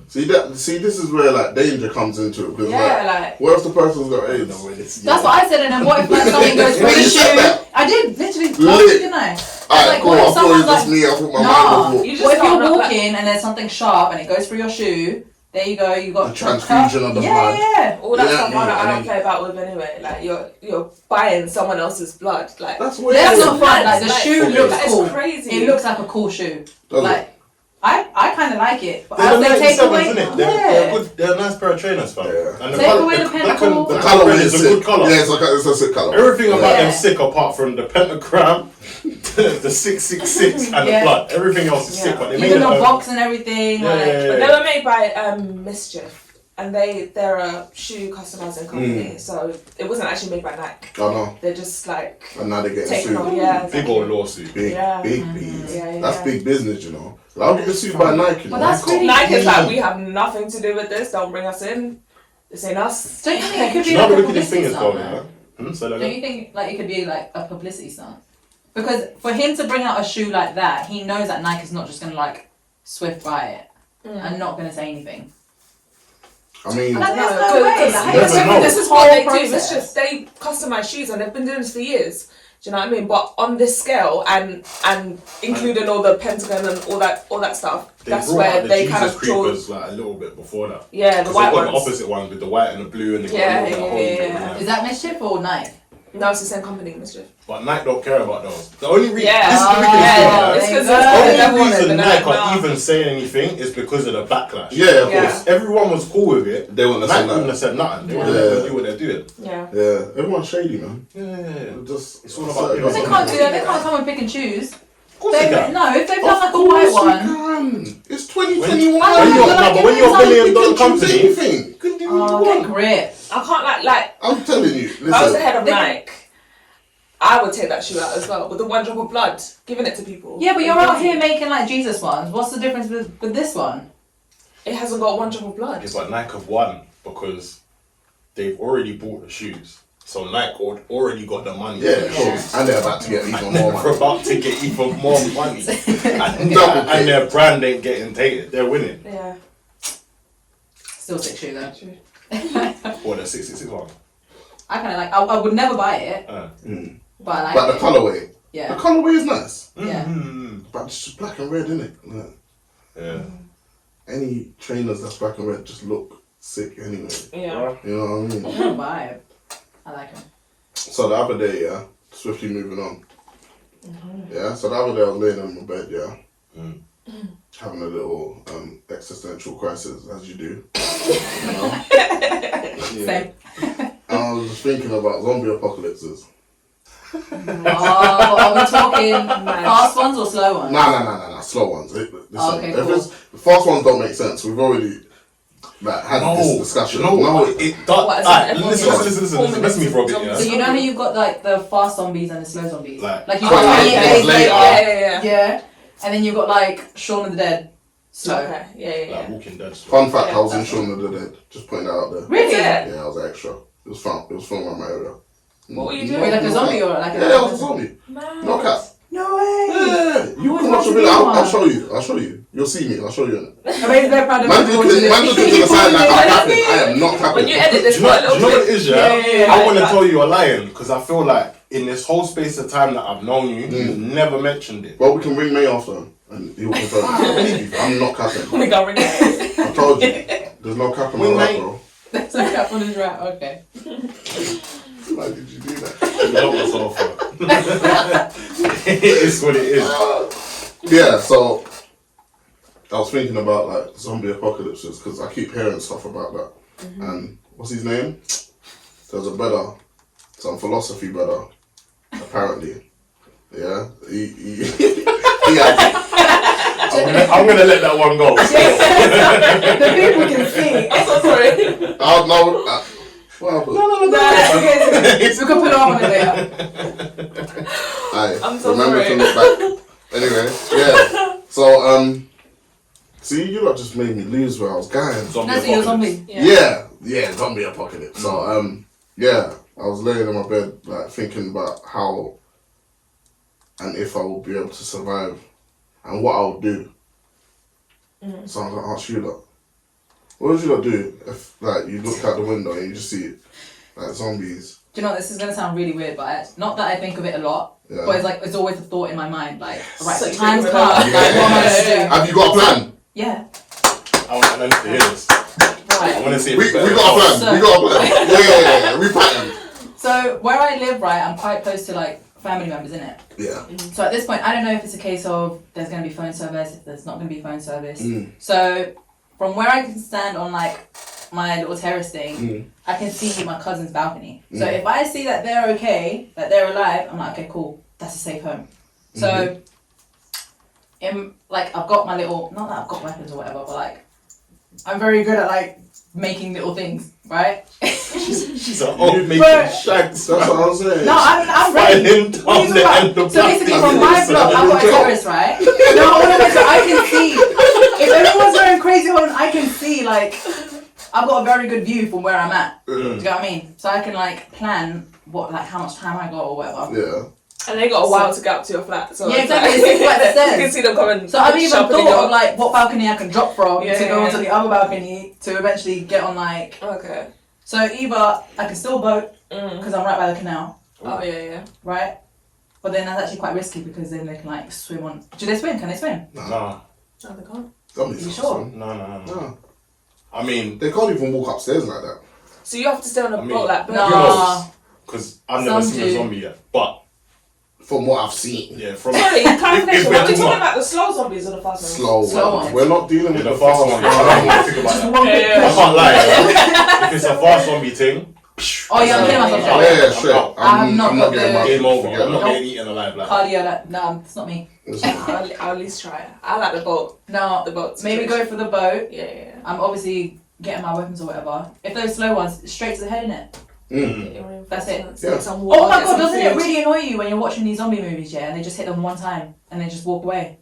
[SPEAKER 1] See, this is where like danger comes into it. Because
[SPEAKER 3] Yeah,
[SPEAKER 1] like,
[SPEAKER 3] like.
[SPEAKER 1] what if the person's got AIDS?
[SPEAKER 4] That's what I said, and then what if like something goes through
[SPEAKER 1] Wait,
[SPEAKER 4] the
[SPEAKER 1] you said
[SPEAKER 4] shoe?
[SPEAKER 1] that?
[SPEAKER 4] I did literally last
[SPEAKER 1] Lit.
[SPEAKER 4] week, didn't I?
[SPEAKER 1] Alright,
[SPEAKER 4] like,
[SPEAKER 1] cool.
[SPEAKER 4] what if
[SPEAKER 1] I thought it
[SPEAKER 4] someone's
[SPEAKER 1] was just
[SPEAKER 4] like-
[SPEAKER 1] me. I thought my
[SPEAKER 4] Nah.
[SPEAKER 1] mind was
[SPEAKER 3] You just
[SPEAKER 4] What if
[SPEAKER 3] can't
[SPEAKER 4] you're
[SPEAKER 3] look
[SPEAKER 4] walking and there's something sharp and it goes through your shoe? There you go. You got
[SPEAKER 1] The transfusion of the blood.
[SPEAKER 4] Yeah.
[SPEAKER 3] All that
[SPEAKER 1] Yeah,
[SPEAKER 3] stuff I
[SPEAKER 1] I
[SPEAKER 3] don't
[SPEAKER 1] mean-
[SPEAKER 3] play about with anyway. Like you're buying someone else's blood. Like
[SPEAKER 1] That's weird.
[SPEAKER 4] That's
[SPEAKER 3] It's
[SPEAKER 4] not fun. Like the
[SPEAKER 3] like-
[SPEAKER 4] shoe
[SPEAKER 1] okay.
[SPEAKER 4] looks
[SPEAKER 3] That is
[SPEAKER 4] cool.
[SPEAKER 3] crazy.
[SPEAKER 4] It looks like a cool shoe.
[SPEAKER 1] Does
[SPEAKER 4] like
[SPEAKER 1] it?
[SPEAKER 4] I kind of like it. But
[SPEAKER 2] They're
[SPEAKER 4] as
[SPEAKER 2] the
[SPEAKER 4] they take
[SPEAKER 2] 97s,
[SPEAKER 4] away,
[SPEAKER 2] isn't it?
[SPEAKER 4] yeah.
[SPEAKER 2] They're good. They're a nice pair of trainers, fam.
[SPEAKER 1] Yeah.
[SPEAKER 2] And
[SPEAKER 4] Take away the pentacle.
[SPEAKER 1] The
[SPEAKER 2] the
[SPEAKER 1] colour
[SPEAKER 2] red
[SPEAKER 1] is
[SPEAKER 2] is a
[SPEAKER 1] sick.
[SPEAKER 2] good colour.
[SPEAKER 1] Yeah, it's a sick colour.
[SPEAKER 2] Everything about
[SPEAKER 4] Yeah.
[SPEAKER 2] them sick apart from the pentagram, the 666 and
[SPEAKER 4] Yeah.
[SPEAKER 2] the blood. Everything else is
[SPEAKER 3] Yeah.
[SPEAKER 2] sick, but they made
[SPEAKER 4] Even
[SPEAKER 2] it
[SPEAKER 4] the
[SPEAKER 2] a-
[SPEAKER 4] box and everything.
[SPEAKER 2] Yeah,
[SPEAKER 4] like,
[SPEAKER 2] yeah, yeah.
[SPEAKER 3] But they were made by Mischief, and they're a shoe customizing company, so it wasn't actually made by Nike.
[SPEAKER 1] I know.
[SPEAKER 3] They're just like
[SPEAKER 1] And now they're getting
[SPEAKER 3] taking
[SPEAKER 1] sued.
[SPEAKER 3] on, yeah,
[SPEAKER 2] Big old lawsuit.
[SPEAKER 1] Big,
[SPEAKER 3] Yeah.
[SPEAKER 1] big bees.
[SPEAKER 3] Yeah,
[SPEAKER 1] That's
[SPEAKER 3] yeah.
[SPEAKER 1] big business, you know. I'll get sued by Nike. You
[SPEAKER 4] Well,
[SPEAKER 1] know.
[SPEAKER 4] that's really
[SPEAKER 3] Nike is like,
[SPEAKER 4] good.
[SPEAKER 3] we have nothing to do with this. Don't bring us in. This ain't us.
[SPEAKER 4] Don't you think it could
[SPEAKER 2] Do
[SPEAKER 4] be
[SPEAKER 2] you know
[SPEAKER 4] like
[SPEAKER 2] the
[SPEAKER 4] a
[SPEAKER 2] wickedest thing
[SPEAKER 4] publicity
[SPEAKER 2] is
[SPEAKER 4] stunt?
[SPEAKER 2] though, yeah? So
[SPEAKER 4] Don't you think like it could be like a publicity stunt? Because for him to bring out a shoe like that, he knows that Nike's not just gonna like swift buy it and not gonna say anything.
[SPEAKER 1] I mean,
[SPEAKER 4] Like, there's
[SPEAKER 3] No,
[SPEAKER 4] no way.
[SPEAKER 3] because
[SPEAKER 4] Like,
[SPEAKER 2] never know.
[SPEAKER 3] this is
[SPEAKER 4] whole
[SPEAKER 3] what they do.
[SPEAKER 4] process.
[SPEAKER 3] It's just they customize shoes and they've been doing this for years. Do you know what I mean? But on this scale and including all the Pentagon and all that stuff,
[SPEAKER 2] They
[SPEAKER 3] that's
[SPEAKER 2] brought
[SPEAKER 3] where
[SPEAKER 2] out the
[SPEAKER 3] they
[SPEAKER 2] Jesus
[SPEAKER 3] kind of draw.
[SPEAKER 2] creepers like a little bit before that.
[SPEAKER 3] Yeah, the
[SPEAKER 2] 'Cause
[SPEAKER 3] white
[SPEAKER 2] they've got the
[SPEAKER 3] ones.
[SPEAKER 2] opposite ones with the white and the blue and the
[SPEAKER 3] Yeah,
[SPEAKER 2] gold and the
[SPEAKER 3] yeah,
[SPEAKER 2] whole
[SPEAKER 3] yeah,
[SPEAKER 2] bit,
[SPEAKER 3] yeah.
[SPEAKER 4] Is that Mischief or Nike?
[SPEAKER 3] No, it's the same company, Mischief.
[SPEAKER 2] But Nike don't care about those. The only reason
[SPEAKER 3] Yeah.
[SPEAKER 2] this is the
[SPEAKER 4] Oh,
[SPEAKER 2] wickedest thing,
[SPEAKER 3] Yeah,
[SPEAKER 2] yeah?
[SPEAKER 3] it's because
[SPEAKER 4] The
[SPEAKER 3] it's
[SPEAKER 2] The
[SPEAKER 3] the
[SPEAKER 2] only
[SPEAKER 3] devil in it,
[SPEAKER 2] reason
[SPEAKER 3] but
[SPEAKER 2] Nike
[SPEAKER 3] they're
[SPEAKER 2] are
[SPEAKER 3] like,
[SPEAKER 2] even saying anything is because of the backlash.
[SPEAKER 1] yeah, of
[SPEAKER 3] Yeah.
[SPEAKER 1] course.
[SPEAKER 2] Everyone was cool with it.
[SPEAKER 1] They wouldn't have
[SPEAKER 2] Nike
[SPEAKER 1] said
[SPEAKER 2] wouldn't
[SPEAKER 1] that.
[SPEAKER 2] have said nothing. They
[SPEAKER 3] Yeah.
[SPEAKER 2] wouldn't let them do what they're doing.
[SPEAKER 3] Yeah.
[SPEAKER 1] Yeah, everyone's shady, man.
[SPEAKER 2] Yeah.
[SPEAKER 1] Just,
[SPEAKER 2] It's all about
[SPEAKER 4] They can't do that. They can't come and pick and choose.
[SPEAKER 2] Of course they can.
[SPEAKER 4] No, if they've
[SPEAKER 1] Of
[SPEAKER 4] done like a
[SPEAKER 1] course
[SPEAKER 4] white
[SPEAKER 1] you
[SPEAKER 4] one.
[SPEAKER 1] can. It's 2021.
[SPEAKER 4] When you're-
[SPEAKER 2] But when you're a
[SPEAKER 4] You
[SPEAKER 2] billion
[SPEAKER 1] You
[SPEAKER 2] dollar
[SPEAKER 1] can choose
[SPEAKER 2] company,
[SPEAKER 1] anything. You can do what
[SPEAKER 4] Oh,
[SPEAKER 1] you
[SPEAKER 4] get
[SPEAKER 1] want.
[SPEAKER 4] grip.
[SPEAKER 3] I can't like
[SPEAKER 1] I'm telling you.
[SPEAKER 3] if I was the
[SPEAKER 1] Listen.
[SPEAKER 3] head of
[SPEAKER 4] They-
[SPEAKER 3] Nike, I would take that shoe out as well with the one drop of blood, giving it to people.
[SPEAKER 4] Yeah, but you're out here making like Jesus ones. What's the difference with this one?
[SPEAKER 3] It hasn't got one drop of blood.
[SPEAKER 2] yeah, but Nike have won because they've already bought the shoes. So Nike already got the money.
[SPEAKER 1] Yeah,
[SPEAKER 2] for the
[SPEAKER 1] of course.
[SPEAKER 2] shoes.
[SPEAKER 1] And they're about to get even more
[SPEAKER 2] They're
[SPEAKER 1] money.
[SPEAKER 2] about to get even more money. and,
[SPEAKER 1] Double pay.
[SPEAKER 2] and their brand ain't getting taken. They're winning.
[SPEAKER 3] Yeah.
[SPEAKER 4] Still 6 shoe though.
[SPEAKER 3] True.
[SPEAKER 2] Or the 666 one.
[SPEAKER 4] I kind of like. I would never buy it, but I like
[SPEAKER 1] But the
[SPEAKER 4] it.
[SPEAKER 1] colorway. The
[SPEAKER 4] Yeah.
[SPEAKER 1] colorway is nice.
[SPEAKER 4] Yeah.
[SPEAKER 1] But it's just black and red, innit? Like,
[SPEAKER 2] Yeah.
[SPEAKER 1] any trainers that's black and red just look sick anyway.
[SPEAKER 3] Yeah.
[SPEAKER 1] You know what I mean?
[SPEAKER 4] I don't buy it. I like them.
[SPEAKER 1] So the other day, yeah, swiftly moving on. Yeah, so the other day I was laying on my bed, yeah, having a little existential crisis, as you do. You know? Yeah.
[SPEAKER 4] Same.
[SPEAKER 1] And I was just thinking about zombie apocalypses.
[SPEAKER 4] Oh, are we talking fast ones or slow ones?
[SPEAKER 1] Nah, slow ones. Listen,
[SPEAKER 4] Okay,
[SPEAKER 1] if
[SPEAKER 4] cool.
[SPEAKER 1] it's, the fast ones don't make sense. We've already had this discussion.
[SPEAKER 2] No, it does.
[SPEAKER 3] What, as in
[SPEAKER 2] Alright,
[SPEAKER 3] everyone
[SPEAKER 2] listen,
[SPEAKER 3] gets
[SPEAKER 2] listen.
[SPEAKER 3] 4
[SPEAKER 2] Listen me for a bit,
[SPEAKER 3] minutes
[SPEAKER 2] yeah.
[SPEAKER 3] to
[SPEAKER 4] So you know how you've got like the fast zombies and the slow zombies?
[SPEAKER 2] Like-
[SPEAKER 4] you
[SPEAKER 1] Oh,
[SPEAKER 4] got
[SPEAKER 1] yeah,
[SPEAKER 4] 28
[SPEAKER 1] yeah,
[SPEAKER 4] days
[SPEAKER 1] later.
[SPEAKER 4] later.
[SPEAKER 3] Yeah.
[SPEAKER 4] Yeah. And then you've got like Shaun of the Dead. Slow.
[SPEAKER 3] Okay. Yeah.
[SPEAKER 2] Like Walking Dead.
[SPEAKER 1] Fun fact,
[SPEAKER 3] Yeah,
[SPEAKER 1] I was in
[SPEAKER 3] that's
[SPEAKER 1] Shaun of the Dead. Just putting that out there.
[SPEAKER 4] Really?
[SPEAKER 3] Yeah.
[SPEAKER 1] Yeah, I was an extra. It was fun. It was filmed around my area.
[SPEAKER 3] What were you
[SPEAKER 4] Were you
[SPEAKER 3] doing?
[SPEAKER 4] like a zombie or like a...
[SPEAKER 1] Yeah, I was a zombie.
[SPEAKER 3] Nice.
[SPEAKER 1] No cap.
[SPEAKER 4] No way!
[SPEAKER 1] Yeah, you
[SPEAKER 4] What
[SPEAKER 1] come
[SPEAKER 4] was
[SPEAKER 1] watch a
[SPEAKER 4] that
[SPEAKER 1] video. I'll
[SPEAKER 4] one?
[SPEAKER 1] show you. I'll show you. You'll see me. I'll show you.
[SPEAKER 4] I mean, they're proud of
[SPEAKER 1] Man,
[SPEAKER 4] me.
[SPEAKER 1] looking to the side like I'm tapping. I am not tapping.
[SPEAKER 3] When you edit this,
[SPEAKER 2] Do you know,
[SPEAKER 3] put a
[SPEAKER 2] do you
[SPEAKER 3] little
[SPEAKER 2] know what
[SPEAKER 3] clip.
[SPEAKER 2] it is, yeah?
[SPEAKER 4] Yeah.
[SPEAKER 2] I want to tell you you're lying because I feel like in this whole space of time that I've known you, you've never mentioned it.
[SPEAKER 1] Well, we can ring May after him and he'll confirm. it. I'm not capping.
[SPEAKER 3] We got rid of it.
[SPEAKER 1] I told you. There's no cap on my
[SPEAKER 2] Wing
[SPEAKER 1] rap,
[SPEAKER 2] May.
[SPEAKER 1] bro.
[SPEAKER 4] That's a cap on his right, okay.
[SPEAKER 1] Why did you do that?
[SPEAKER 2] Love myself up. It is what it is.
[SPEAKER 1] Yeah, so I was thinking about like zombie apocalypses because I keep hearing stuff about that. And what's his name? There's a brother, some philosophy brother, apparently. Yeah, he had,
[SPEAKER 2] I'm gonna let that one go.
[SPEAKER 4] The people can see.
[SPEAKER 3] I'm so sorry.
[SPEAKER 1] I don't know. What happened?
[SPEAKER 4] No, it's okay. We can put it on it later.
[SPEAKER 3] I'm so
[SPEAKER 1] remember
[SPEAKER 3] sorry.
[SPEAKER 1] to look back. Anyway, yeah. So see, you lot just made me lose where I was going.
[SPEAKER 2] Zombie
[SPEAKER 4] No, so you're a
[SPEAKER 2] apocalypse.
[SPEAKER 4] zombie.
[SPEAKER 1] Yeah, zombie apocalypse. So yeah, I was laying in my bed like thinking about how and if I will be able to survive and what I would do. So I'm gonna ask you lot. What would you lot do if like you looked out the window and you just see like zombies?
[SPEAKER 4] Do you know, this is going to sound really weird, but not that I think of it a lot,
[SPEAKER 1] Yeah.
[SPEAKER 4] but it's like, it's always a thought in my mind, like, right,
[SPEAKER 3] So
[SPEAKER 4] the
[SPEAKER 3] you
[SPEAKER 4] time's
[SPEAKER 3] think
[SPEAKER 4] come,
[SPEAKER 3] about
[SPEAKER 4] like, what am I going to do?
[SPEAKER 1] Have you got a plan?
[SPEAKER 4] Yeah.
[SPEAKER 2] I want to hear this. I want to see if
[SPEAKER 1] We
[SPEAKER 2] it's
[SPEAKER 1] got
[SPEAKER 2] better.
[SPEAKER 1] a plan.
[SPEAKER 4] So-
[SPEAKER 1] We got a plan. Yeah. We patterned.
[SPEAKER 4] So, where I live, right, I'm quite close to, like, family members, innit?
[SPEAKER 1] Yeah.
[SPEAKER 4] So at this point, I don't know if it's a case of there's going to be phone service, if there's not going to be phone service.
[SPEAKER 1] Mm.
[SPEAKER 4] So from where I can stand on like my little terrace thing, I can see my cousin's balcony. So if I see that they're okay, that they're alive, I'm like, okay, cool, that's a safe home. So like I've got my little, not that I've got weapons or whatever, but like I'm very good at like making little things, right?
[SPEAKER 2] She's an old making
[SPEAKER 4] But-
[SPEAKER 2] shags.
[SPEAKER 1] That's what I'm saying.
[SPEAKER 4] No, I'm
[SPEAKER 2] Find
[SPEAKER 4] ready.
[SPEAKER 2] him down
[SPEAKER 4] What are you
[SPEAKER 2] the
[SPEAKER 4] talking
[SPEAKER 2] end
[SPEAKER 4] about?
[SPEAKER 2] of
[SPEAKER 4] So basically,
[SPEAKER 2] that.
[SPEAKER 4] from my block, I've got a terrace, right? No, hold on, so I can see. If everyone's going crazy, hold on, I can see, like, I've got a very good view from where I'm at. Do you know what I mean? So I can, like, plan what, like, how much time I got or whatever.
[SPEAKER 1] Yeah.
[SPEAKER 3] And they got a while to get up to your flat. So
[SPEAKER 4] Yeah,
[SPEAKER 3] it's
[SPEAKER 4] exactly,
[SPEAKER 3] like-
[SPEAKER 4] it's 6 flights of stairs.
[SPEAKER 3] You can see them coming.
[SPEAKER 4] So I've even
[SPEAKER 3] sharpening
[SPEAKER 4] thought
[SPEAKER 3] your-
[SPEAKER 4] of, like, what balcony I can drop from
[SPEAKER 3] Yeah,
[SPEAKER 4] to go
[SPEAKER 3] yeah,
[SPEAKER 4] onto the other balcony to eventually get on, like.
[SPEAKER 3] Okay.
[SPEAKER 4] So either I can still boat
[SPEAKER 3] Mm.
[SPEAKER 4] because I'm right by the canal,
[SPEAKER 3] Oh yeah.
[SPEAKER 4] right? But then that's actually quite risky because then they can, like, swim on. Do they swim? Can they swim?
[SPEAKER 2] No,
[SPEAKER 3] No, they can't.
[SPEAKER 1] Zombies.
[SPEAKER 4] You
[SPEAKER 1] are
[SPEAKER 4] sure?
[SPEAKER 1] awesome.
[SPEAKER 2] no.
[SPEAKER 1] No.
[SPEAKER 2] I mean,
[SPEAKER 1] They can't even walk upstairs like that.
[SPEAKER 3] So you have to stay on a
[SPEAKER 2] I mean,
[SPEAKER 3] boat like
[SPEAKER 4] No.
[SPEAKER 2] who knows? Because I've never
[SPEAKER 4] Some
[SPEAKER 2] seen a
[SPEAKER 4] do.
[SPEAKER 2] zombie yet. But
[SPEAKER 1] From what I've seen.
[SPEAKER 2] yeah, from
[SPEAKER 3] Sorry, clarification.
[SPEAKER 2] we're
[SPEAKER 3] Are we
[SPEAKER 2] talking
[SPEAKER 3] talking about the slow zombies or the fast ones?
[SPEAKER 1] Slow
[SPEAKER 4] Slow
[SPEAKER 1] ones.
[SPEAKER 4] ones.
[SPEAKER 1] We're not dealing with
[SPEAKER 2] the
[SPEAKER 1] the
[SPEAKER 2] fast
[SPEAKER 1] fast
[SPEAKER 2] one.
[SPEAKER 1] ones.
[SPEAKER 2] I don't want to think about that.
[SPEAKER 3] Yeah.
[SPEAKER 2] I can't lie. Yeah. If it's a fast zombie thing,
[SPEAKER 4] Oh yeah, I'm killing myself.
[SPEAKER 3] Yeah.
[SPEAKER 1] Yeah, straight.
[SPEAKER 2] I'm
[SPEAKER 1] I'm
[SPEAKER 4] not
[SPEAKER 1] not
[SPEAKER 4] got
[SPEAKER 1] getting
[SPEAKER 4] the-
[SPEAKER 1] my
[SPEAKER 2] game over.
[SPEAKER 1] forget
[SPEAKER 2] I'm not
[SPEAKER 1] that.
[SPEAKER 2] getting eaten alive like that.
[SPEAKER 4] Cardio, that no, it's not me.
[SPEAKER 1] Listen,
[SPEAKER 3] I'll at least try it. I like the boat.
[SPEAKER 4] No,
[SPEAKER 3] The boat.
[SPEAKER 4] maybe go for the boat.
[SPEAKER 3] Yeah.
[SPEAKER 4] I'm obviously getting my weapons or whatever. If those slow ones, straight to the head, innit? That's it.
[SPEAKER 1] Yeah.
[SPEAKER 3] Get some water,
[SPEAKER 4] Oh my
[SPEAKER 3] get
[SPEAKER 4] god,
[SPEAKER 3] some
[SPEAKER 4] doesn't it
[SPEAKER 3] food.
[SPEAKER 4] really annoy you when you're watching these zombie movies, yeah, and they just hit them one time and they just walk away?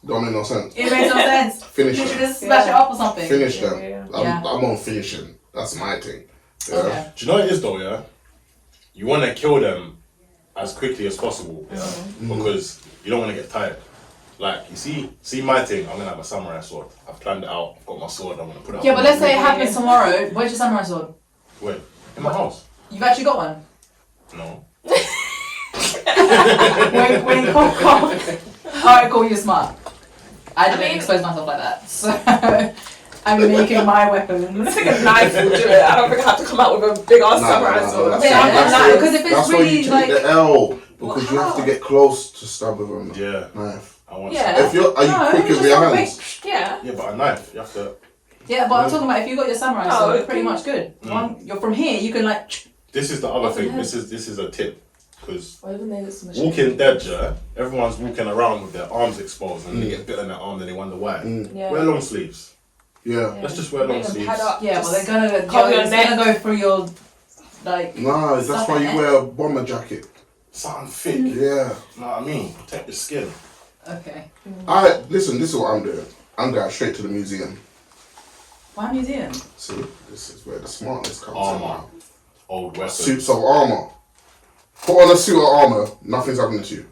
[SPEAKER 1] Don't make no sense.
[SPEAKER 4] It makes no sense.
[SPEAKER 1] Finish
[SPEAKER 4] You should
[SPEAKER 1] them.
[SPEAKER 4] just smash it up or something.
[SPEAKER 1] Finish
[SPEAKER 3] Yeah,
[SPEAKER 1] them.
[SPEAKER 3] yeah.
[SPEAKER 4] Yeah.
[SPEAKER 1] I'm on finishing. That's my thing. Yeah.
[SPEAKER 4] Okay.
[SPEAKER 2] Do you know what it is though? Yeah, you want to kill them as quickly as possible. Yeah, because you don't want to get tired. Like you see my thing. I'm gonna have a samurai sword. I've planned it out. I've got my sword. I'm gonna put it. up
[SPEAKER 4] Yeah,
[SPEAKER 2] on
[SPEAKER 4] but
[SPEAKER 2] my
[SPEAKER 4] let's say it
[SPEAKER 2] wall.
[SPEAKER 4] happens tomorrow. Where's your samurai sword?
[SPEAKER 2] Wait, in my house.
[SPEAKER 4] You've actually got one?
[SPEAKER 2] No.
[SPEAKER 4] Wait, cool. Alright, cool, you're smart. I didn't expose myself like that. So I'm making my weapons.
[SPEAKER 3] I think a knife will do it. I don't think I have to come out with a big ass samurai sword.
[SPEAKER 1] That's
[SPEAKER 4] Yeah,
[SPEAKER 1] it. That's
[SPEAKER 4] no,
[SPEAKER 1] it.
[SPEAKER 4] because if it's
[SPEAKER 1] That's why
[SPEAKER 4] really
[SPEAKER 1] you take
[SPEAKER 4] like
[SPEAKER 1] the L. Because you have to
[SPEAKER 3] how?
[SPEAKER 1] get close to stab with a
[SPEAKER 2] Yeah,
[SPEAKER 1] knife.
[SPEAKER 2] I want.
[SPEAKER 3] Yeah.
[SPEAKER 2] Some.
[SPEAKER 1] If you're, are you
[SPEAKER 4] No,
[SPEAKER 1] quick
[SPEAKER 4] just
[SPEAKER 1] with your
[SPEAKER 4] not
[SPEAKER 1] hands?
[SPEAKER 3] Yeah.
[SPEAKER 2] Yeah, but a knife. You have to.
[SPEAKER 4] yeah, but I'm talking about if you got your samurai
[SPEAKER 3] Oh,
[SPEAKER 4] sword,
[SPEAKER 3] it
[SPEAKER 4] it's pretty
[SPEAKER 3] can-
[SPEAKER 4] much good.
[SPEAKER 2] Mm.
[SPEAKER 4] One, you're from here, you can like.
[SPEAKER 2] This is the other
[SPEAKER 4] What the
[SPEAKER 2] thing.
[SPEAKER 4] hell?
[SPEAKER 2] This is a tip. Because
[SPEAKER 3] Or even though it's a machine.
[SPEAKER 2] Walking Dead, yeah, everyone's walking around with their arms exposed and they get bit on their arm and they wonder why.
[SPEAKER 3] Yeah.
[SPEAKER 2] Wear long sleeves.
[SPEAKER 1] Yeah.
[SPEAKER 2] Let's just wear long
[SPEAKER 3] Make them
[SPEAKER 2] sleeves.
[SPEAKER 3] pad up.
[SPEAKER 4] Yeah,
[SPEAKER 3] just-
[SPEAKER 4] but they're gonna
[SPEAKER 3] cover your
[SPEAKER 4] it's
[SPEAKER 3] neck.
[SPEAKER 4] gonna go through your like.
[SPEAKER 1] Nah, that's
[SPEAKER 4] Stuff
[SPEAKER 1] why
[SPEAKER 4] in
[SPEAKER 1] you
[SPEAKER 4] it.
[SPEAKER 1] wear a bomber jacket.
[SPEAKER 2] Something thick.
[SPEAKER 1] Yeah.
[SPEAKER 2] You know what I mean? Protect your skin.
[SPEAKER 4] Okay.
[SPEAKER 1] Listen, this is what I'm doing. I'm going straight to the museum.
[SPEAKER 4] Why museum?
[SPEAKER 1] See, this is where the smartness comes in.
[SPEAKER 2] Armor.
[SPEAKER 1] now.
[SPEAKER 2] Old weapons.
[SPEAKER 1] Suits of armor. Put on a suit of armor, nothing's happening to you.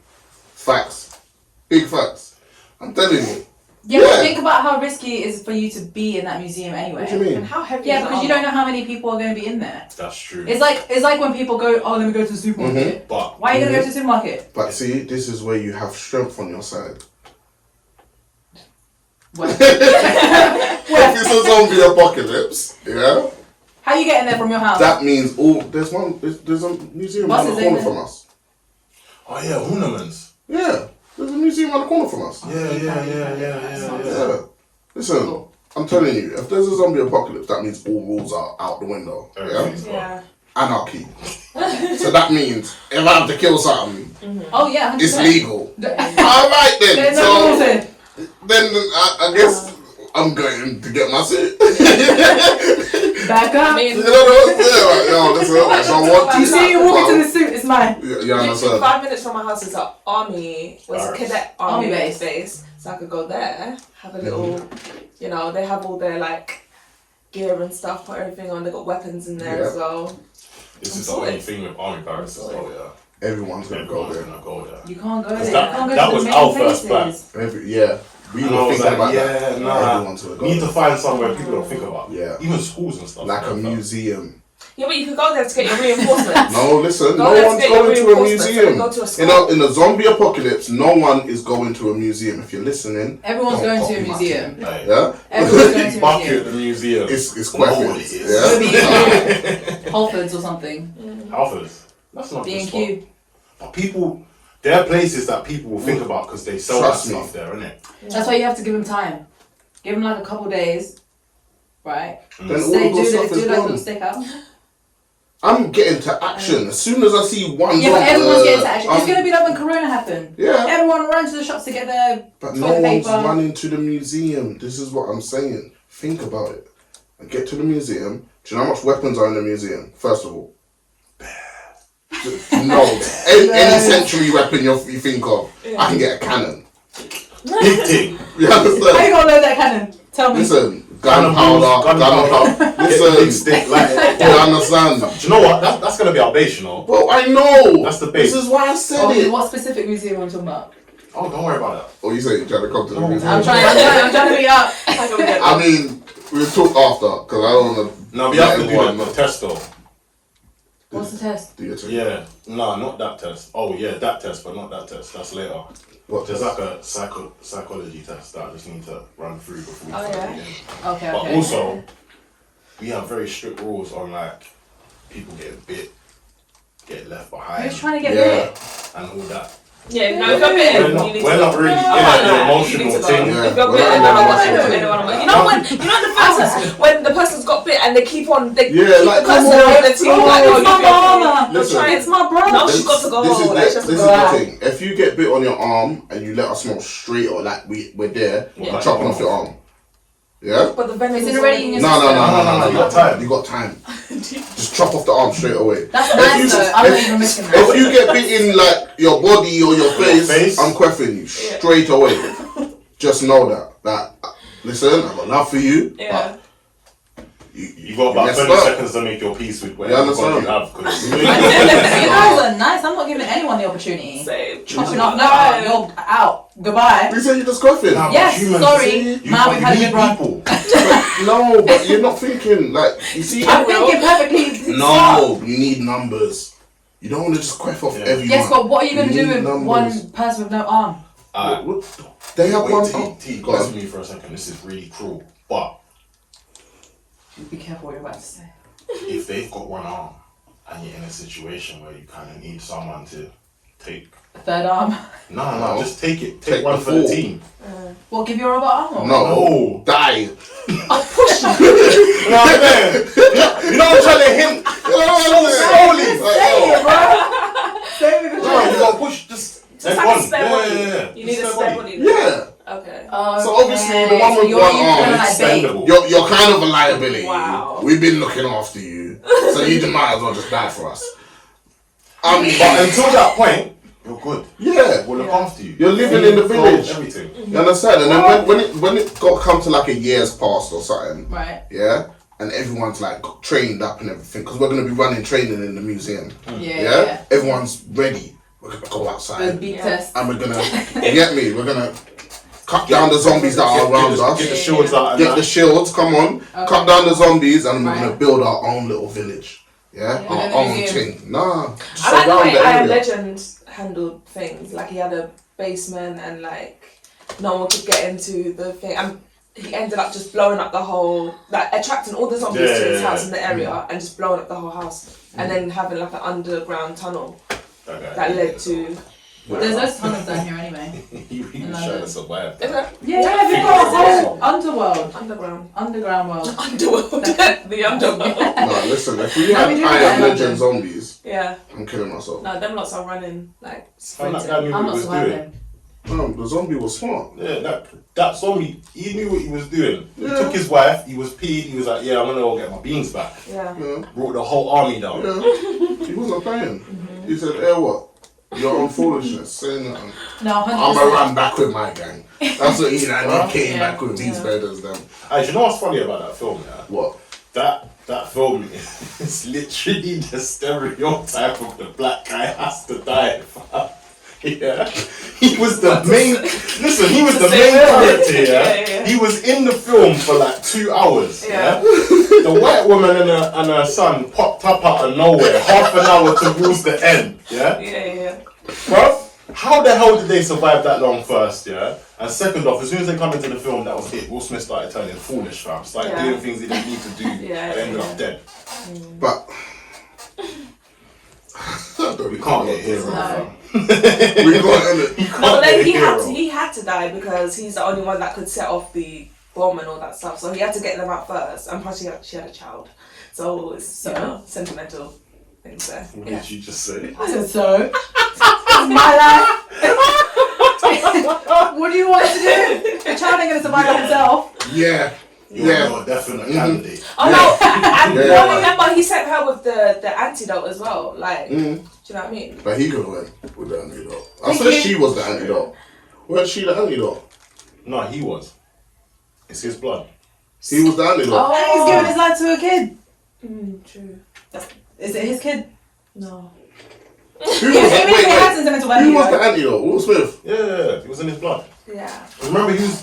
[SPEAKER 1] Facts. Big facts. I'm telling you.
[SPEAKER 4] Yeah,
[SPEAKER 1] Yeah.
[SPEAKER 4] but think about how risky it is for you to be in that museum anyway.
[SPEAKER 1] What do you mean?
[SPEAKER 3] And how heavy
[SPEAKER 4] Yeah,
[SPEAKER 3] is
[SPEAKER 4] because
[SPEAKER 3] the
[SPEAKER 4] you don't
[SPEAKER 3] armor?
[SPEAKER 4] know how many people are going to be in there.
[SPEAKER 2] That's true.
[SPEAKER 4] It's like when people go, oh, let me go to the supermarket.
[SPEAKER 2] But
[SPEAKER 4] Why are you gonna go to the supermarket?
[SPEAKER 1] But see, this is where you have strength on your side.
[SPEAKER 4] Well,
[SPEAKER 1] If it's a zombie apocalypse, yeah,
[SPEAKER 4] how you getting there from your house?
[SPEAKER 1] that means there's a museum
[SPEAKER 4] What's
[SPEAKER 1] around the
[SPEAKER 4] his
[SPEAKER 1] corner
[SPEAKER 4] name?
[SPEAKER 1] from us.
[SPEAKER 2] oh yeah, ornaments.
[SPEAKER 1] Yeah, there's a museum around the corner from us.
[SPEAKER 2] Yeah.
[SPEAKER 1] Yeah. Listen, I'm telling you, if there's a zombie apocalypse, that means all rules are out the window. Yeah?
[SPEAKER 2] Everything's
[SPEAKER 3] Yeah.
[SPEAKER 1] Anarchy. So that means if I have to kill something,
[SPEAKER 4] Oh yeah, 100%.
[SPEAKER 1] it's legal.
[SPEAKER 4] There's
[SPEAKER 1] Alright then.
[SPEAKER 4] no rules
[SPEAKER 1] So
[SPEAKER 4] here.
[SPEAKER 1] then I guess I'm going to get my suit.
[SPEAKER 4] Back
[SPEAKER 3] I
[SPEAKER 4] up.
[SPEAKER 3] mean,
[SPEAKER 1] You know what? Yeah, like, yo, listen, I don't want to.
[SPEAKER 4] You see you walk into the suit, it's mine.
[SPEAKER 1] Yeah,
[SPEAKER 3] literally
[SPEAKER 1] understand.
[SPEAKER 3] 5 minutes from my house is an army, was a
[SPEAKER 2] Barracks.
[SPEAKER 3] cadet
[SPEAKER 4] Army
[SPEAKER 3] army
[SPEAKER 4] base.
[SPEAKER 3] base. So I could go there, have a little, you know, they have all their like gear and stuff, put everything on. They got weapons in there
[SPEAKER 1] Yeah.
[SPEAKER 3] as well.
[SPEAKER 2] This is the only thing with army barracks as well, yeah.
[SPEAKER 1] Everyone's gonna go
[SPEAKER 2] Everyone's
[SPEAKER 1] there.
[SPEAKER 2] gonna go there.
[SPEAKER 4] You can't go there.
[SPEAKER 2] That-
[SPEAKER 4] You can't go
[SPEAKER 2] that
[SPEAKER 4] to
[SPEAKER 2] was
[SPEAKER 4] the main
[SPEAKER 2] our first
[SPEAKER 4] places.
[SPEAKER 1] Yeah, we
[SPEAKER 2] And
[SPEAKER 1] were
[SPEAKER 2] I was
[SPEAKER 1] thinking
[SPEAKER 2] like,
[SPEAKER 1] about
[SPEAKER 2] yeah,
[SPEAKER 1] that.
[SPEAKER 2] nah.
[SPEAKER 1] Everyone's gonna go
[SPEAKER 2] Need to
[SPEAKER 1] there.
[SPEAKER 2] find somewhere people don't think about.
[SPEAKER 1] Yeah.
[SPEAKER 2] Even schools and stuff.
[SPEAKER 1] Like a
[SPEAKER 2] that.
[SPEAKER 1] museum.
[SPEAKER 3] Yeah, but you could go there to get your reinforcements.
[SPEAKER 1] No, listen,
[SPEAKER 3] Go
[SPEAKER 1] no
[SPEAKER 3] there to
[SPEAKER 1] one's
[SPEAKER 3] get your
[SPEAKER 1] going to a
[SPEAKER 3] reinforcements,
[SPEAKER 1] museum.
[SPEAKER 3] go to a school.
[SPEAKER 1] In a zombie apocalypse, no one is going to a museum. If you're listening,
[SPEAKER 4] Everyone's
[SPEAKER 1] don't
[SPEAKER 4] going to
[SPEAKER 1] copy
[SPEAKER 4] a
[SPEAKER 1] my
[SPEAKER 4] museum.
[SPEAKER 1] thing.
[SPEAKER 2] Hey.
[SPEAKER 1] Yeah,
[SPEAKER 4] Everyone's going to a
[SPEAKER 2] Bucket
[SPEAKER 4] museum.
[SPEAKER 2] the museum.
[SPEAKER 1] it's quite
[SPEAKER 2] Know what
[SPEAKER 1] good.
[SPEAKER 2] it is.
[SPEAKER 1] Yeah,
[SPEAKER 4] Halfords or something.
[SPEAKER 2] Alphas. That's not the spot.
[SPEAKER 4] B&Q.
[SPEAKER 2] But people, there are places that people will think about because they sell
[SPEAKER 1] Trust
[SPEAKER 2] that
[SPEAKER 1] me.
[SPEAKER 2] stuff there, innit?
[SPEAKER 4] That's why you have to give them time. Give them like a couple days, right?
[SPEAKER 1] then all
[SPEAKER 4] Stay,
[SPEAKER 1] the good stuff
[SPEAKER 4] do
[SPEAKER 1] is
[SPEAKER 4] like a little
[SPEAKER 1] gone.
[SPEAKER 4] stakeout.
[SPEAKER 1] I'm getting to action as soon as I see one.
[SPEAKER 4] Yeah, but
[SPEAKER 1] zombie,
[SPEAKER 4] everyone's getting to action. It's
[SPEAKER 1] I'm-
[SPEAKER 4] gonna be like when Corona happened.
[SPEAKER 1] Yeah,
[SPEAKER 4] Everyone ran to the shops to get their
[SPEAKER 1] but no
[SPEAKER 4] toilet
[SPEAKER 1] one's
[SPEAKER 4] paper.
[SPEAKER 1] running to the museum. This is what I'm saying. think about it. I get to the museum. Do you know how much weapons are in the museum? First of all, no. Any century weapon you think of, I can get a cannon.
[SPEAKER 2] Big thing.
[SPEAKER 1] You
[SPEAKER 4] How
[SPEAKER 1] understand?
[SPEAKER 4] you gonna know that cannon? Tell me.
[SPEAKER 1] Listen, gunpowder.
[SPEAKER 2] Big
[SPEAKER 1] Listen,
[SPEAKER 2] stick. Like,
[SPEAKER 1] you understand?
[SPEAKER 2] do you know what? That's gonna be our base, you know.
[SPEAKER 1] Well, I know.
[SPEAKER 2] That's the base.
[SPEAKER 1] This is why I said
[SPEAKER 4] Oh,
[SPEAKER 1] it.
[SPEAKER 4] what specific museum are we talking about?
[SPEAKER 2] Oh, don't worry about that.
[SPEAKER 1] Oh, you say you're trying to come to the museum?
[SPEAKER 4] I'm trying to be up.
[SPEAKER 1] I mean, we'll talk after, because I don't want to...
[SPEAKER 2] No, we have to do the test though.
[SPEAKER 4] What's the test?
[SPEAKER 1] Do your test.
[SPEAKER 2] Yeah, no, not that test. Oh yeah, that test, but not that test. That's later.
[SPEAKER 1] What
[SPEAKER 2] There's
[SPEAKER 1] test?
[SPEAKER 2] like a psychology test that I just need to run through before we
[SPEAKER 3] Oh,
[SPEAKER 2] start
[SPEAKER 3] yeah?
[SPEAKER 2] reading.
[SPEAKER 4] Okay,
[SPEAKER 2] But
[SPEAKER 4] okay.
[SPEAKER 2] also, we have very strict rules on like people getting bit, get left behind,
[SPEAKER 4] Who's trying to get
[SPEAKER 1] Yeah.
[SPEAKER 4] bit?
[SPEAKER 2] and all that.
[SPEAKER 3] Yeah, no, if you're bitten,
[SPEAKER 2] We're
[SPEAKER 3] you need
[SPEAKER 2] not, we're
[SPEAKER 3] to
[SPEAKER 2] not
[SPEAKER 3] go.
[SPEAKER 2] really
[SPEAKER 3] I
[SPEAKER 2] in
[SPEAKER 3] can't
[SPEAKER 2] the
[SPEAKER 3] lie, you
[SPEAKER 2] emotional
[SPEAKER 3] need to go.
[SPEAKER 2] thing.
[SPEAKER 1] Yeah.
[SPEAKER 3] If you're
[SPEAKER 1] we're
[SPEAKER 3] bitten,
[SPEAKER 1] not in
[SPEAKER 3] I
[SPEAKER 1] that
[SPEAKER 3] don't
[SPEAKER 1] emotional
[SPEAKER 3] know
[SPEAKER 1] thing.
[SPEAKER 3] anyone. You know the films when the person's got bit and they keep on, they
[SPEAKER 1] Yeah,
[SPEAKER 3] keep
[SPEAKER 1] like,
[SPEAKER 3] the person
[SPEAKER 1] come on,
[SPEAKER 3] on the team like,
[SPEAKER 4] it's
[SPEAKER 3] oh,
[SPEAKER 4] my
[SPEAKER 3] you
[SPEAKER 4] mama.
[SPEAKER 1] Listen.
[SPEAKER 4] It's my brother.
[SPEAKER 3] No, she got to go.
[SPEAKER 1] This is,
[SPEAKER 3] Like, she has to
[SPEAKER 1] this is
[SPEAKER 3] go
[SPEAKER 1] the
[SPEAKER 3] out.
[SPEAKER 1] thing. If you get bit on your arm and you let us know straight or like we're there,
[SPEAKER 3] Yeah.
[SPEAKER 1] we're chopping off your arm. Yeah?
[SPEAKER 3] But the venom
[SPEAKER 4] Is
[SPEAKER 3] is
[SPEAKER 4] it already in your
[SPEAKER 1] No.
[SPEAKER 2] You got time.
[SPEAKER 1] You got time. Just chop off the arm straight away.
[SPEAKER 4] That's
[SPEAKER 1] If
[SPEAKER 4] nice
[SPEAKER 1] you-
[SPEAKER 4] though. I'm not even missing that.
[SPEAKER 1] If you get bit in like your body or your face, I'm queffing you
[SPEAKER 3] Yeah.
[SPEAKER 1] straight away. Just know that. Listen, I've got love for you.
[SPEAKER 3] Yeah.
[SPEAKER 1] But
[SPEAKER 2] You got about
[SPEAKER 1] messed
[SPEAKER 2] 20
[SPEAKER 1] up.
[SPEAKER 2] seconds to make your peace with whatever
[SPEAKER 1] understand?
[SPEAKER 2] God you have. Cause
[SPEAKER 4] You guys are nice. I'm not giving anyone the opportunity.
[SPEAKER 3] Same.
[SPEAKER 4] Chopping off. No, you're out. Goodbye.
[SPEAKER 1] We said you're just coughing.
[SPEAKER 2] Nah,
[SPEAKER 4] Yes,
[SPEAKER 2] humans,
[SPEAKER 4] sorry.
[SPEAKER 2] you
[SPEAKER 4] Man, we've had a
[SPEAKER 2] need
[SPEAKER 4] good run.
[SPEAKER 2] people.
[SPEAKER 1] No, but you're not thinking like you see.
[SPEAKER 4] I'm thinking perfectly.
[SPEAKER 1] No, you need numbers. You don't want to just quaff off
[SPEAKER 2] Yeah.
[SPEAKER 1] everyone.
[SPEAKER 4] Yes, but what are you going to do
[SPEAKER 1] need
[SPEAKER 4] with
[SPEAKER 1] numbers.
[SPEAKER 4] one person with no arm?
[SPEAKER 1] They have one.
[SPEAKER 2] Wait, T,
[SPEAKER 1] Go
[SPEAKER 2] listen
[SPEAKER 1] on.
[SPEAKER 2] to me for a second. This is really cruel. But
[SPEAKER 4] Be careful what you're about to say.
[SPEAKER 2] if they've got one arm and you're in a situation where you kind of need someone to take.
[SPEAKER 4] Third arm.
[SPEAKER 2] No, just take it.
[SPEAKER 1] Take
[SPEAKER 2] Take one
[SPEAKER 1] the
[SPEAKER 2] for the
[SPEAKER 1] fall.
[SPEAKER 2] team.
[SPEAKER 4] What, give your robot arm? Or?
[SPEAKER 1] No, die.
[SPEAKER 4] I'll push you.
[SPEAKER 2] You know what I'm saying? You know I'm trying to hint slowly.
[SPEAKER 4] Say it, bro. Say it with
[SPEAKER 2] No, you gotta push just.
[SPEAKER 3] So it's
[SPEAKER 2] that
[SPEAKER 3] like a
[SPEAKER 2] one.
[SPEAKER 3] spare body.
[SPEAKER 2] Yeah.
[SPEAKER 3] You need a
[SPEAKER 2] Spare
[SPEAKER 3] spare
[SPEAKER 2] body.
[SPEAKER 3] body.
[SPEAKER 1] Yeah.
[SPEAKER 3] Okay.
[SPEAKER 1] So obviously the one with
[SPEAKER 4] you're
[SPEAKER 1] one
[SPEAKER 4] using
[SPEAKER 1] arm,
[SPEAKER 4] them like bait.
[SPEAKER 2] Expendable.
[SPEAKER 1] You're kind of a liability.
[SPEAKER 3] Wow.
[SPEAKER 1] We've been looking after you, so you might as well just die for us. I mean,
[SPEAKER 2] But until that point, you're good.
[SPEAKER 1] yeah,
[SPEAKER 2] We'll look
[SPEAKER 3] Yeah.
[SPEAKER 2] after you.
[SPEAKER 1] you're living in the village.
[SPEAKER 2] Everything.
[SPEAKER 1] You understand? And then when it got come to like a year's past or something,
[SPEAKER 4] Right.
[SPEAKER 1] yeah, and everyone's like trained up and everything, because we're gonna be running training in the museum.
[SPEAKER 4] Yeah.
[SPEAKER 1] Everyone's ready. We're gonna go
[SPEAKER 4] The
[SPEAKER 1] outside
[SPEAKER 4] big
[SPEAKER 3] Yeah.
[SPEAKER 4] test.
[SPEAKER 1] and we're gonna you get me. We're gonna cut down the zombies that are around us.
[SPEAKER 2] Get the shields out and
[SPEAKER 1] Get the
[SPEAKER 2] that.
[SPEAKER 1] shields, come on.
[SPEAKER 4] Okay.
[SPEAKER 1] Cut down the zombies and we're
[SPEAKER 4] Right.
[SPEAKER 1] gonna build our own little village. Yeah?
[SPEAKER 4] Yeah.
[SPEAKER 1] Our
[SPEAKER 4] Within the
[SPEAKER 1] own
[SPEAKER 4] museum.
[SPEAKER 1] thing. Nah. Just
[SPEAKER 3] I like the
[SPEAKER 1] around
[SPEAKER 3] way
[SPEAKER 1] the
[SPEAKER 3] I Am
[SPEAKER 1] area.
[SPEAKER 3] Legend handled things. Like he had a basement and like no one could get into the thing. And he ended up just blowing up the whole, like attracting all the zombies to his house in the area and just blowing up the whole house. And then having like an underground tunnel that led to.
[SPEAKER 4] There's those tunnels down here anyway.
[SPEAKER 2] He was trying to survive.
[SPEAKER 3] Is it?
[SPEAKER 4] Yeah, we've got a whole underworld. Underground world.
[SPEAKER 3] Underworld. The underworld.
[SPEAKER 1] Nah, listen, if we
[SPEAKER 4] No,
[SPEAKER 1] had
[SPEAKER 4] we do
[SPEAKER 1] I
[SPEAKER 4] that
[SPEAKER 1] Am
[SPEAKER 4] in
[SPEAKER 1] Legend
[SPEAKER 4] London.
[SPEAKER 1] zombies,
[SPEAKER 3] Yeah.
[SPEAKER 1] I'm killing myself.
[SPEAKER 3] No, them lots are running like
[SPEAKER 2] And that
[SPEAKER 3] sprinting.
[SPEAKER 2] guy knew
[SPEAKER 4] I'm
[SPEAKER 2] what
[SPEAKER 4] not
[SPEAKER 2] he was doing.
[SPEAKER 4] surviving.
[SPEAKER 1] The zombie was smart.
[SPEAKER 2] Yeah, that zombie, he knew what he was doing. He
[SPEAKER 1] Yeah.
[SPEAKER 2] took his wife, he was peed, he was like, yeah, I'm gonna go get my beans back.
[SPEAKER 3] Yeah.
[SPEAKER 1] Yeah.
[SPEAKER 2] Brought the whole army down.
[SPEAKER 1] Yeah. He wasn't playing. He said, what? Your own foolishness. Saying nothing.
[SPEAKER 4] No, 100%.
[SPEAKER 1] I'm gonna run back with my gang. That's what he done. He came
[SPEAKER 4] Yeah.
[SPEAKER 1] back with these bedders then.
[SPEAKER 2] Hey, do you know what's funny about that film, yeah?
[SPEAKER 1] What?
[SPEAKER 2] That film is literally the stereotype of the black guy has to die. Yeah, he was the main. Listen, he was the main character. Yeah, he was in the film for like 2 hours. Yeah, the white woman and her son popped up out of nowhere, half an hour towards the end. Yeah,
[SPEAKER 3] Yeah.
[SPEAKER 2] bro, how the hell did they survive that long? First, yeah, and second off, as soon as they come into the film, that was it. Will Smith started turning foolish, fam. Started
[SPEAKER 3] Yeah.
[SPEAKER 2] doing things he didn't need to do, and ended up dead.
[SPEAKER 1] But
[SPEAKER 2] We can't get hero,
[SPEAKER 4] No.
[SPEAKER 2] fam.
[SPEAKER 1] we got in it.
[SPEAKER 2] You can't
[SPEAKER 3] No, but
[SPEAKER 2] get
[SPEAKER 3] then
[SPEAKER 2] a
[SPEAKER 3] he
[SPEAKER 2] hero.
[SPEAKER 3] had to die because he's the only one that could set off the bomb and all that stuff. So he had to get them out first. And plus she had a child, so it's you know sentimental things there.
[SPEAKER 2] What
[SPEAKER 3] Yeah.
[SPEAKER 2] did you just say?
[SPEAKER 4] I said so. My life. What do you want to do? The child ain't gonna survive by himself.
[SPEAKER 1] Yeah.
[SPEAKER 2] You're a definite candidate.
[SPEAKER 3] Oh no, and
[SPEAKER 1] Yeah.
[SPEAKER 3] remember he sent her with the antidote as well. Like, do you know what I mean?
[SPEAKER 1] But he could have went with the antidote. I said she was the antidote. Weren't she the antidote?
[SPEAKER 2] No, he was. It's his blood.
[SPEAKER 1] He was the antidote.
[SPEAKER 4] And he's giving his life to a kid.
[SPEAKER 3] True.
[SPEAKER 4] Is it his kid?
[SPEAKER 3] No.
[SPEAKER 1] Who was,
[SPEAKER 4] Even if he had sentimental
[SPEAKER 1] who
[SPEAKER 4] value.
[SPEAKER 1] was the antidote? Will Smith.
[SPEAKER 2] Yeah, it was in his blood.
[SPEAKER 3] Yeah.
[SPEAKER 2] Remember, he
[SPEAKER 3] was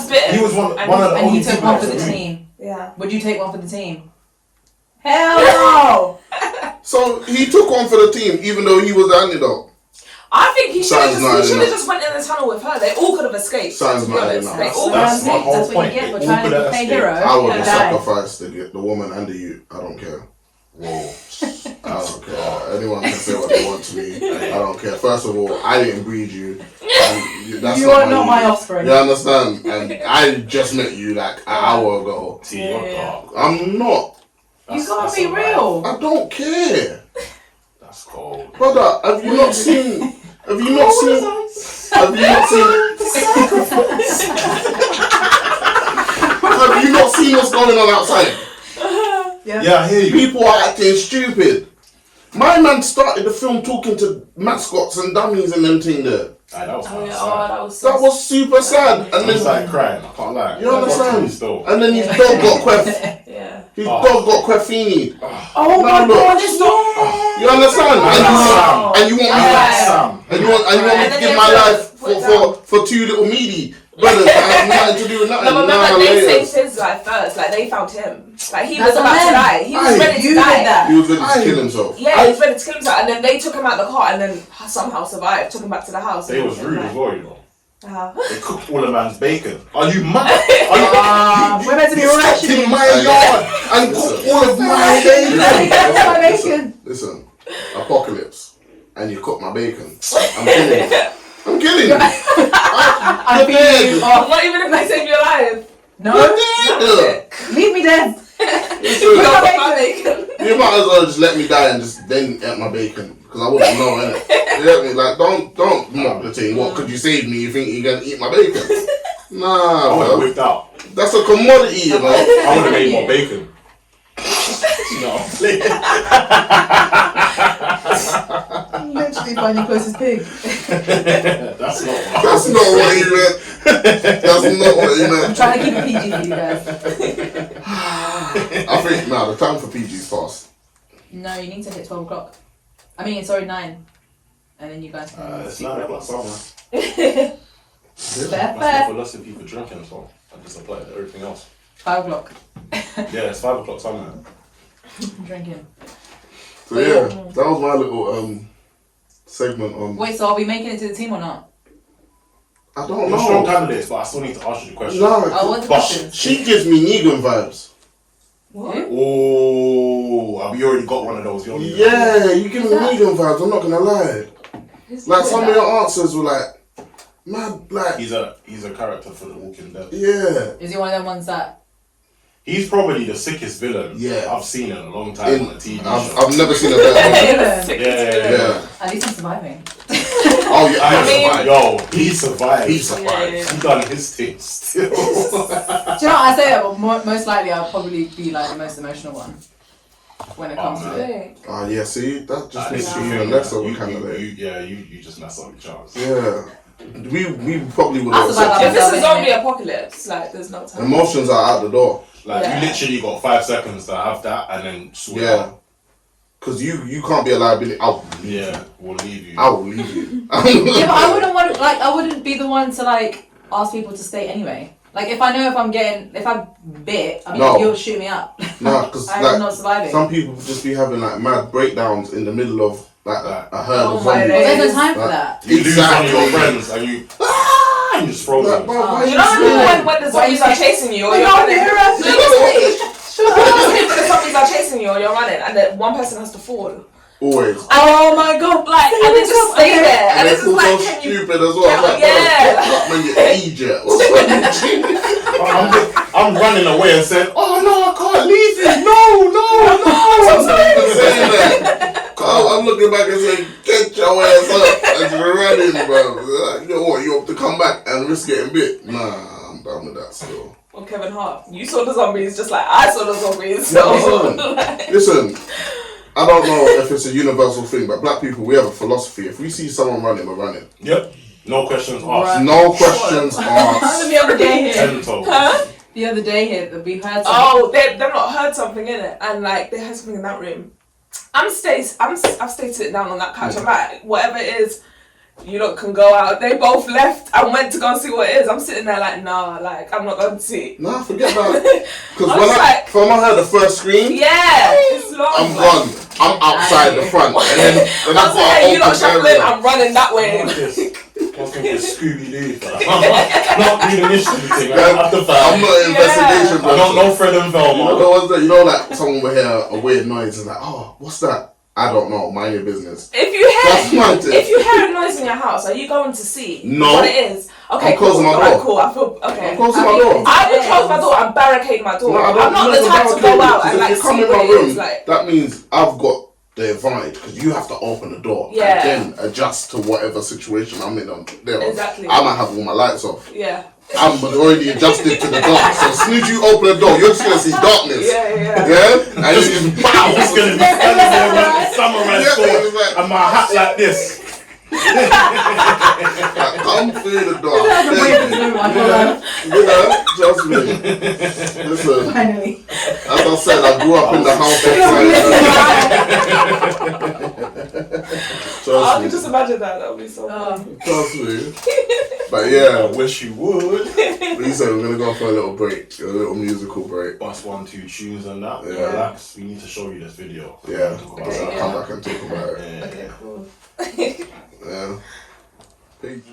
[SPEAKER 3] bitten.
[SPEAKER 2] He was one of the
[SPEAKER 4] And
[SPEAKER 2] only
[SPEAKER 4] he took
[SPEAKER 2] people
[SPEAKER 4] one
[SPEAKER 2] that
[SPEAKER 4] for the
[SPEAKER 2] survived.
[SPEAKER 4] team.
[SPEAKER 3] Yeah.
[SPEAKER 4] Would you take one for the team? Hell no!
[SPEAKER 1] So he took one for the team, even though he was the antidote.
[SPEAKER 3] I think he should
[SPEAKER 1] Sounds
[SPEAKER 3] have
[SPEAKER 1] not
[SPEAKER 3] just,
[SPEAKER 1] enough.
[SPEAKER 3] just went in the tunnel with her. They all could have escaped.
[SPEAKER 1] Sounds
[SPEAKER 3] to be
[SPEAKER 1] not
[SPEAKER 3] honest.
[SPEAKER 1] enough.
[SPEAKER 3] They all
[SPEAKER 2] That's my whole
[SPEAKER 4] That's what
[SPEAKER 2] point.
[SPEAKER 4] you get for
[SPEAKER 2] All
[SPEAKER 4] trying
[SPEAKER 2] could
[SPEAKER 4] to
[SPEAKER 2] have
[SPEAKER 4] play
[SPEAKER 2] escaped.
[SPEAKER 4] hero.
[SPEAKER 1] I would have
[SPEAKER 4] Die.
[SPEAKER 1] sacrificed the woman and the youth. I don't care.
[SPEAKER 2] Whoa.
[SPEAKER 1] I don't care. Anyone can say what they want to me. I don't care. First of all, I didn't breed you. And that's
[SPEAKER 4] You are not my offspring.
[SPEAKER 1] You understand? And I just met you like an hour ago.
[SPEAKER 2] See, you're dark.
[SPEAKER 1] I'm not.
[SPEAKER 4] You gotta
[SPEAKER 2] That's
[SPEAKER 4] be
[SPEAKER 2] a lie.
[SPEAKER 4] real.
[SPEAKER 1] I don't care.
[SPEAKER 2] That's cold.
[SPEAKER 1] Brother, have you not seen... Have you not seen... Have you not seen... Have you not seen what's going on outside?
[SPEAKER 2] Yeah, I hear you.
[SPEAKER 1] People are acting stupid. My man started the film talking to mascots and dummies and them thing there.
[SPEAKER 2] Aye, that was
[SPEAKER 3] Oh,
[SPEAKER 2] kind
[SPEAKER 3] yeah,
[SPEAKER 2] of
[SPEAKER 3] oh,
[SPEAKER 2] sad.
[SPEAKER 3] that was so
[SPEAKER 1] That was super sad. And
[SPEAKER 2] I was
[SPEAKER 1] then,
[SPEAKER 2] like crying. I can't lie.
[SPEAKER 1] you understand?
[SPEAKER 2] Still.
[SPEAKER 1] And then his dog got quef.
[SPEAKER 3] Yeah.
[SPEAKER 1] His dog got queffini.
[SPEAKER 4] Oh my
[SPEAKER 1] look.
[SPEAKER 4] god, it's not.
[SPEAKER 1] You understand?
[SPEAKER 3] Oh.
[SPEAKER 1] And you want me
[SPEAKER 2] Sam.
[SPEAKER 1] and you want me
[SPEAKER 3] And
[SPEAKER 1] to
[SPEAKER 3] then
[SPEAKER 1] give
[SPEAKER 3] they
[SPEAKER 1] my
[SPEAKER 3] have to
[SPEAKER 1] life
[SPEAKER 3] put it
[SPEAKER 1] for two little meaty brothers that have nothing to do with nothing.
[SPEAKER 3] No, but
[SPEAKER 1] Nah,
[SPEAKER 3] remember, they
[SPEAKER 1] later.
[SPEAKER 3] saved his life first. Like, they found him. Like, he
[SPEAKER 4] That's
[SPEAKER 3] was about to
[SPEAKER 4] on them.
[SPEAKER 3] die. He was
[SPEAKER 1] Aye,
[SPEAKER 3] ready to
[SPEAKER 4] You
[SPEAKER 3] die.
[SPEAKER 4] did that.
[SPEAKER 1] He was ready to kill himself.
[SPEAKER 3] Yeah, he was ready to kill himself. And then they took him out the car and then somehow survived. Took him back to the house.
[SPEAKER 2] They was rude as well, you know.
[SPEAKER 3] How?
[SPEAKER 2] They cooked all a man's bacon. Are you mad? Are you,
[SPEAKER 4] We're meant to be
[SPEAKER 2] you stepped
[SPEAKER 4] rationing.
[SPEAKER 2] in my yard and cooked all of my bacon.
[SPEAKER 4] That's my bacon.
[SPEAKER 1] Listen, apocalypse, and you cook my bacon. I'm killing you. I'm killing you.
[SPEAKER 4] I'm
[SPEAKER 1] You're
[SPEAKER 4] beating
[SPEAKER 1] dead.
[SPEAKER 4] you off.
[SPEAKER 3] Not even if they save your life.
[SPEAKER 4] No,
[SPEAKER 1] You're dead.
[SPEAKER 4] leave me dead.
[SPEAKER 1] Listen,
[SPEAKER 3] You got my bacon.
[SPEAKER 1] you might as well just let me die and just then eat my bacon. Because I wouldn't know, innit? You get me? Like, don't mock the thing. What, could you save me? You think you're going to eat my bacon?
[SPEAKER 2] I
[SPEAKER 1] Nah,
[SPEAKER 2] would have
[SPEAKER 1] bro.
[SPEAKER 2] whipped out.
[SPEAKER 1] That's a commodity, you know?
[SPEAKER 2] I would have made more bacon. No, I'm playing.
[SPEAKER 4] Literally find your closest pig.
[SPEAKER 2] That's not what
[SPEAKER 1] That's not what he meant. That's not what he
[SPEAKER 4] I'm
[SPEAKER 1] meant.
[SPEAKER 4] trying to keep it PG for you guys.
[SPEAKER 1] I think, the time for PG's passed.
[SPEAKER 4] No, you need to hit 12 o'clock. I mean, sorry, 9. And then you guys can...
[SPEAKER 2] It's 9 o'clock somewhere.
[SPEAKER 4] fair,
[SPEAKER 2] That's
[SPEAKER 4] fair.
[SPEAKER 2] my philosophy for drinking, so I just apply it to everything else.
[SPEAKER 4] 5 o'clock.
[SPEAKER 2] Yeah, it's 5 o'clock somewhere.
[SPEAKER 4] I'm drinking.
[SPEAKER 1] So yeah, that was my little segment on...
[SPEAKER 4] Wait, so are we making it to the team or not?
[SPEAKER 1] I don't
[SPEAKER 2] You're strong
[SPEAKER 1] know.
[SPEAKER 2] candidates, but I still need to ask you the question.
[SPEAKER 1] No,
[SPEAKER 4] Oh, what's the
[SPEAKER 2] But
[SPEAKER 4] question?
[SPEAKER 1] she gives me Negan vibes.
[SPEAKER 3] What?
[SPEAKER 2] Oh, have you already got one of those? You don't need
[SPEAKER 1] Yeah, you give me
[SPEAKER 4] Who's that?
[SPEAKER 1] Negan vibes, I'm not gonna lie. Like, some of your answers were like, man, like,
[SPEAKER 2] He's a character for The Walking Dead.
[SPEAKER 1] yeah.
[SPEAKER 4] Is he one of them ones that...
[SPEAKER 2] He's probably the sickest villain
[SPEAKER 1] Yeah.
[SPEAKER 2] I've seen in a long time on a TV show.
[SPEAKER 1] I've never seen a better one.
[SPEAKER 2] Yeah.
[SPEAKER 4] At least I'm surviving.
[SPEAKER 1] Oh, yeah,
[SPEAKER 3] I mean-
[SPEAKER 2] He survived.
[SPEAKER 1] He survived.
[SPEAKER 3] Yeah.
[SPEAKER 2] He done his thing still.
[SPEAKER 4] Do you know what I say that? But most likely I'll probably be like the most emotional one when it comes to it.
[SPEAKER 1] Oh, yeah, see, that just makes
[SPEAKER 2] This
[SPEAKER 1] you
[SPEAKER 2] is
[SPEAKER 1] even
[SPEAKER 2] the
[SPEAKER 1] less
[SPEAKER 2] thing,
[SPEAKER 1] of a
[SPEAKER 2] you
[SPEAKER 1] candidate.
[SPEAKER 2] you just mess up your chance.
[SPEAKER 1] Yeah. We probably would
[SPEAKER 4] I'll
[SPEAKER 1] have
[SPEAKER 4] survive
[SPEAKER 3] If
[SPEAKER 1] accepted.
[SPEAKER 3] it's a zombie apocalypse, like, there's no time.
[SPEAKER 1] Emotions are out the door.
[SPEAKER 2] Like
[SPEAKER 3] Yeah.
[SPEAKER 2] you literally got 5 seconds to have that and then sort
[SPEAKER 1] Yeah.
[SPEAKER 2] out.
[SPEAKER 1] Because you can't be a liability.
[SPEAKER 2] Yeah, we'll leave you.
[SPEAKER 1] I will leave you.
[SPEAKER 4] Yeah, but I wouldn't want I wouldn't be the one to like ask people to stay anyway. Like if I know if I'm bit, I mean
[SPEAKER 1] No.
[SPEAKER 4] you'll shoot me up.
[SPEAKER 1] Nah, because
[SPEAKER 4] I'm
[SPEAKER 1] like,
[SPEAKER 4] not surviving.
[SPEAKER 1] some people just be having like mad breakdowns in the middle of like a herd
[SPEAKER 3] Oh
[SPEAKER 1] of
[SPEAKER 3] my
[SPEAKER 1] zombies.
[SPEAKER 4] Well, there's no time for
[SPEAKER 1] Like,
[SPEAKER 4] that.
[SPEAKER 2] You lose one of your
[SPEAKER 1] Exactly.
[SPEAKER 2] friends and you and you just throw
[SPEAKER 1] Like,
[SPEAKER 2] them.
[SPEAKER 1] bro, why
[SPEAKER 3] You
[SPEAKER 1] you
[SPEAKER 3] know
[SPEAKER 1] scared?
[SPEAKER 3] when the
[SPEAKER 4] Why you
[SPEAKER 3] zombies are
[SPEAKER 4] scared?
[SPEAKER 3] chasing you or
[SPEAKER 4] We're
[SPEAKER 3] you're
[SPEAKER 4] not
[SPEAKER 3] running?
[SPEAKER 4] here,
[SPEAKER 3] No,
[SPEAKER 4] Ashley.
[SPEAKER 3] the zombies are chasing you or you're running and then one person has to fall.
[SPEAKER 1] Always.
[SPEAKER 4] Oh my god!
[SPEAKER 3] Like, and they just stay there.
[SPEAKER 1] And
[SPEAKER 3] And
[SPEAKER 1] they
[SPEAKER 3] it's
[SPEAKER 1] feel
[SPEAKER 3] just
[SPEAKER 1] so
[SPEAKER 3] like, can you...
[SPEAKER 1] stupid as well. Like,
[SPEAKER 3] Yeah.
[SPEAKER 1] bro, fuck man, you idiot. What's wrong with you?
[SPEAKER 2] I'm running away and saying, "Oh no, I can't leave you! No!"
[SPEAKER 1] I'm not even saying that. I'm looking back and saying, get your ass up and you're running, bro. Like, you know what, you have to come back and risk getting bit. Nah, I'm done with that still.
[SPEAKER 3] or Kevin Hart. You saw the zombies just like I saw the zombies. So,
[SPEAKER 1] Listen, I don't know if it's a universal thing, but black people, we have a philosophy. If we see someone running, we're running.
[SPEAKER 2] Yep. No questions asked.
[SPEAKER 4] Right.
[SPEAKER 1] No questions asked.
[SPEAKER 4] The other day here.
[SPEAKER 2] 10 toes.
[SPEAKER 4] The other day here that we heard.
[SPEAKER 3] oh, they've not heard something in it, and like they heard something in that room. I've stayed sitting down on that couch. I'm like, whatever it is, you lot can go out. They both left and went to go and see what it is. I'm sitting there like, nah, like I'm not going to see.
[SPEAKER 1] Nah, forget that. Because
[SPEAKER 3] I
[SPEAKER 1] when
[SPEAKER 3] was like-
[SPEAKER 1] from I heard the first scream,
[SPEAKER 3] Yeah, it's long.
[SPEAKER 1] I'm gone. I'm outside the front. And then
[SPEAKER 3] I was like, hey, you lot shuffling, I'm running that way.
[SPEAKER 2] What's going to be Scooby-Doo? I'm not doing an issue thing.
[SPEAKER 1] I'm not an investigation
[SPEAKER 2] I don't know Fred and Velma.
[SPEAKER 1] You know, like someone will hear a weird noise and like, oh, what's that? I don't know. Mind your business.
[SPEAKER 3] If you hear a noise in your house, are you going to see what it is? Okay,
[SPEAKER 1] I'm closing my door.
[SPEAKER 3] Alright, cool. I feel okay.
[SPEAKER 1] I'm closing my door.
[SPEAKER 3] I would close my door and barricade my door.
[SPEAKER 1] No,
[SPEAKER 3] I'm not the type to go out and like
[SPEAKER 1] if you come
[SPEAKER 3] see
[SPEAKER 1] in
[SPEAKER 3] what
[SPEAKER 1] my
[SPEAKER 3] it
[SPEAKER 1] room,
[SPEAKER 3] is. Like,
[SPEAKER 1] that means I've got the advantage because you have to open the door
[SPEAKER 3] Yeah.
[SPEAKER 1] and then adjust to whatever situation I'm in.
[SPEAKER 3] Exactly.
[SPEAKER 1] I might have all my lights off.
[SPEAKER 3] yeah.
[SPEAKER 1] I'm already adjusted to the dark. So as soon as you open the door, you're just gonna see darkness.
[SPEAKER 3] Yeah.
[SPEAKER 1] Yeah? And you just bow.
[SPEAKER 2] It's going to be standing there with a samurai
[SPEAKER 1] Yeah,
[SPEAKER 2] sword
[SPEAKER 1] it's like-
[SPEAKER 2] and my hat like this.
[SPEAKER 1] Like, come through the door.
[SPEAKER 4] The weirdest room I've ever-
[SPEAKER 1] Yeah, trust me. Listen,
[SPEAKER 4] Finally.
[SPEAKER 1] as I said, I grew up in the house
[SPEAKER 3] I
[SPEAKER 1] outside.
[SPEAKER 3] can just imagine that. That would be so funny.
[SPEAKER 1] Trust me. But yeah,
[SPEAKER 2] I wish you would.
[SPEAKER 1] we said we're gonna go for a little break, a little musical break.
[SPEAKER 2] Bust 1, 2 tunes and that.
[SPEAKER 1] Yeah.
[SPEAKER 2] Relax. We need to show you this video.
[SPEAKER 1] Yeah,
[SPEAKER 2] Talk
[SPEAKER 1] so
[SPEAKER 2] about
[SPEAKER 1] I'll
[SPEAKER 2] that.
[SPEAKER 1] come back and talk about it.
[SPEAKER 2] Yeah.
[SPEAKER 3] Okay, cool.
[SPEAKER 1] Yeah. Peace.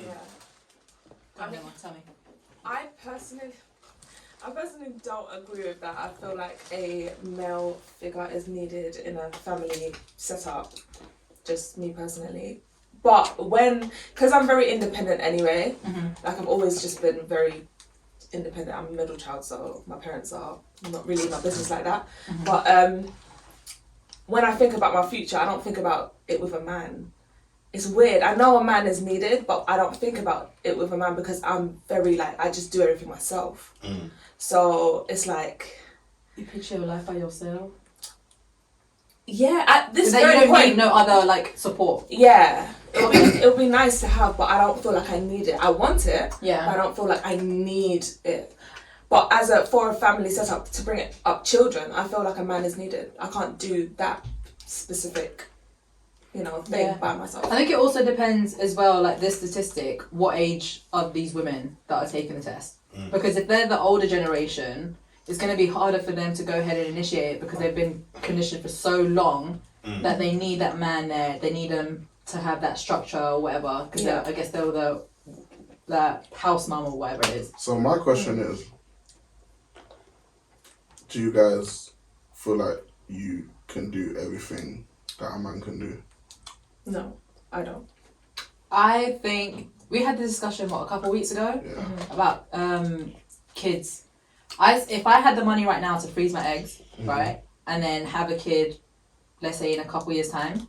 [SPEAKER 4] Tell me.
[SPEAKER 3] I personally don't agree with that. I feel like a male figure is needed in a family setup. Just me personally. But because I'm very independent anyway, like I've always just been very independent. I'm a middle child, so my parents are not really in my business like that. But when I think about my future, I don't think about it with a man. It's weird. I know a man is needed, but I don't think about it with a man because I'm very like, I just do everything myself. So it's like,
[SPEAKER 4] You picture your life by yourself.
[SPEAKER 3] yeah, at this
[SPEAKER 4] So that you
[SPEAKER 3] very
[SPEAKER 4] don't
[SPEAKER 3] point,
[SPEAKER 4] need no other like support.
[SPEAKER 3] yeah, it'll be nice to have, but I don't feel like I need it. I want it, but I
[SPEAKER 4] Yeah.
[SPEAKER 3] don't feel like I need it. But for a family setup to bring up children, I feel like a man is needed. I can't do that specific, thing
[SPEAKER 4] Yeah.
[SPEAKER 3] by myself.
[SPEAKER 4] I think it also depends as well, like this statistic, what age are these women that are taking the test? Because if they're the older generation, it's going to be harder for them to go ahead and initiate it because they've been conditioned for so long that they need that man there. They need them to have that structure or whatever. Because
[SPEAKER 3] Yeah.
[SPEAKER 4] I guess they were the house mum or whatever it is.
[SPEAKER 1] So my question is, do you guys feel like you can do everything that a man can do?
[SPEAKER 3] No, I don't.
[SPEAKER 4] I think we had this discussion a couple of weeks ago
[SPEAKER 1] Yeah.
[SPEAKER 4] about kids. If I had the money right now to freeze my eggs, right, and then have a kid, let's say in a couple years time,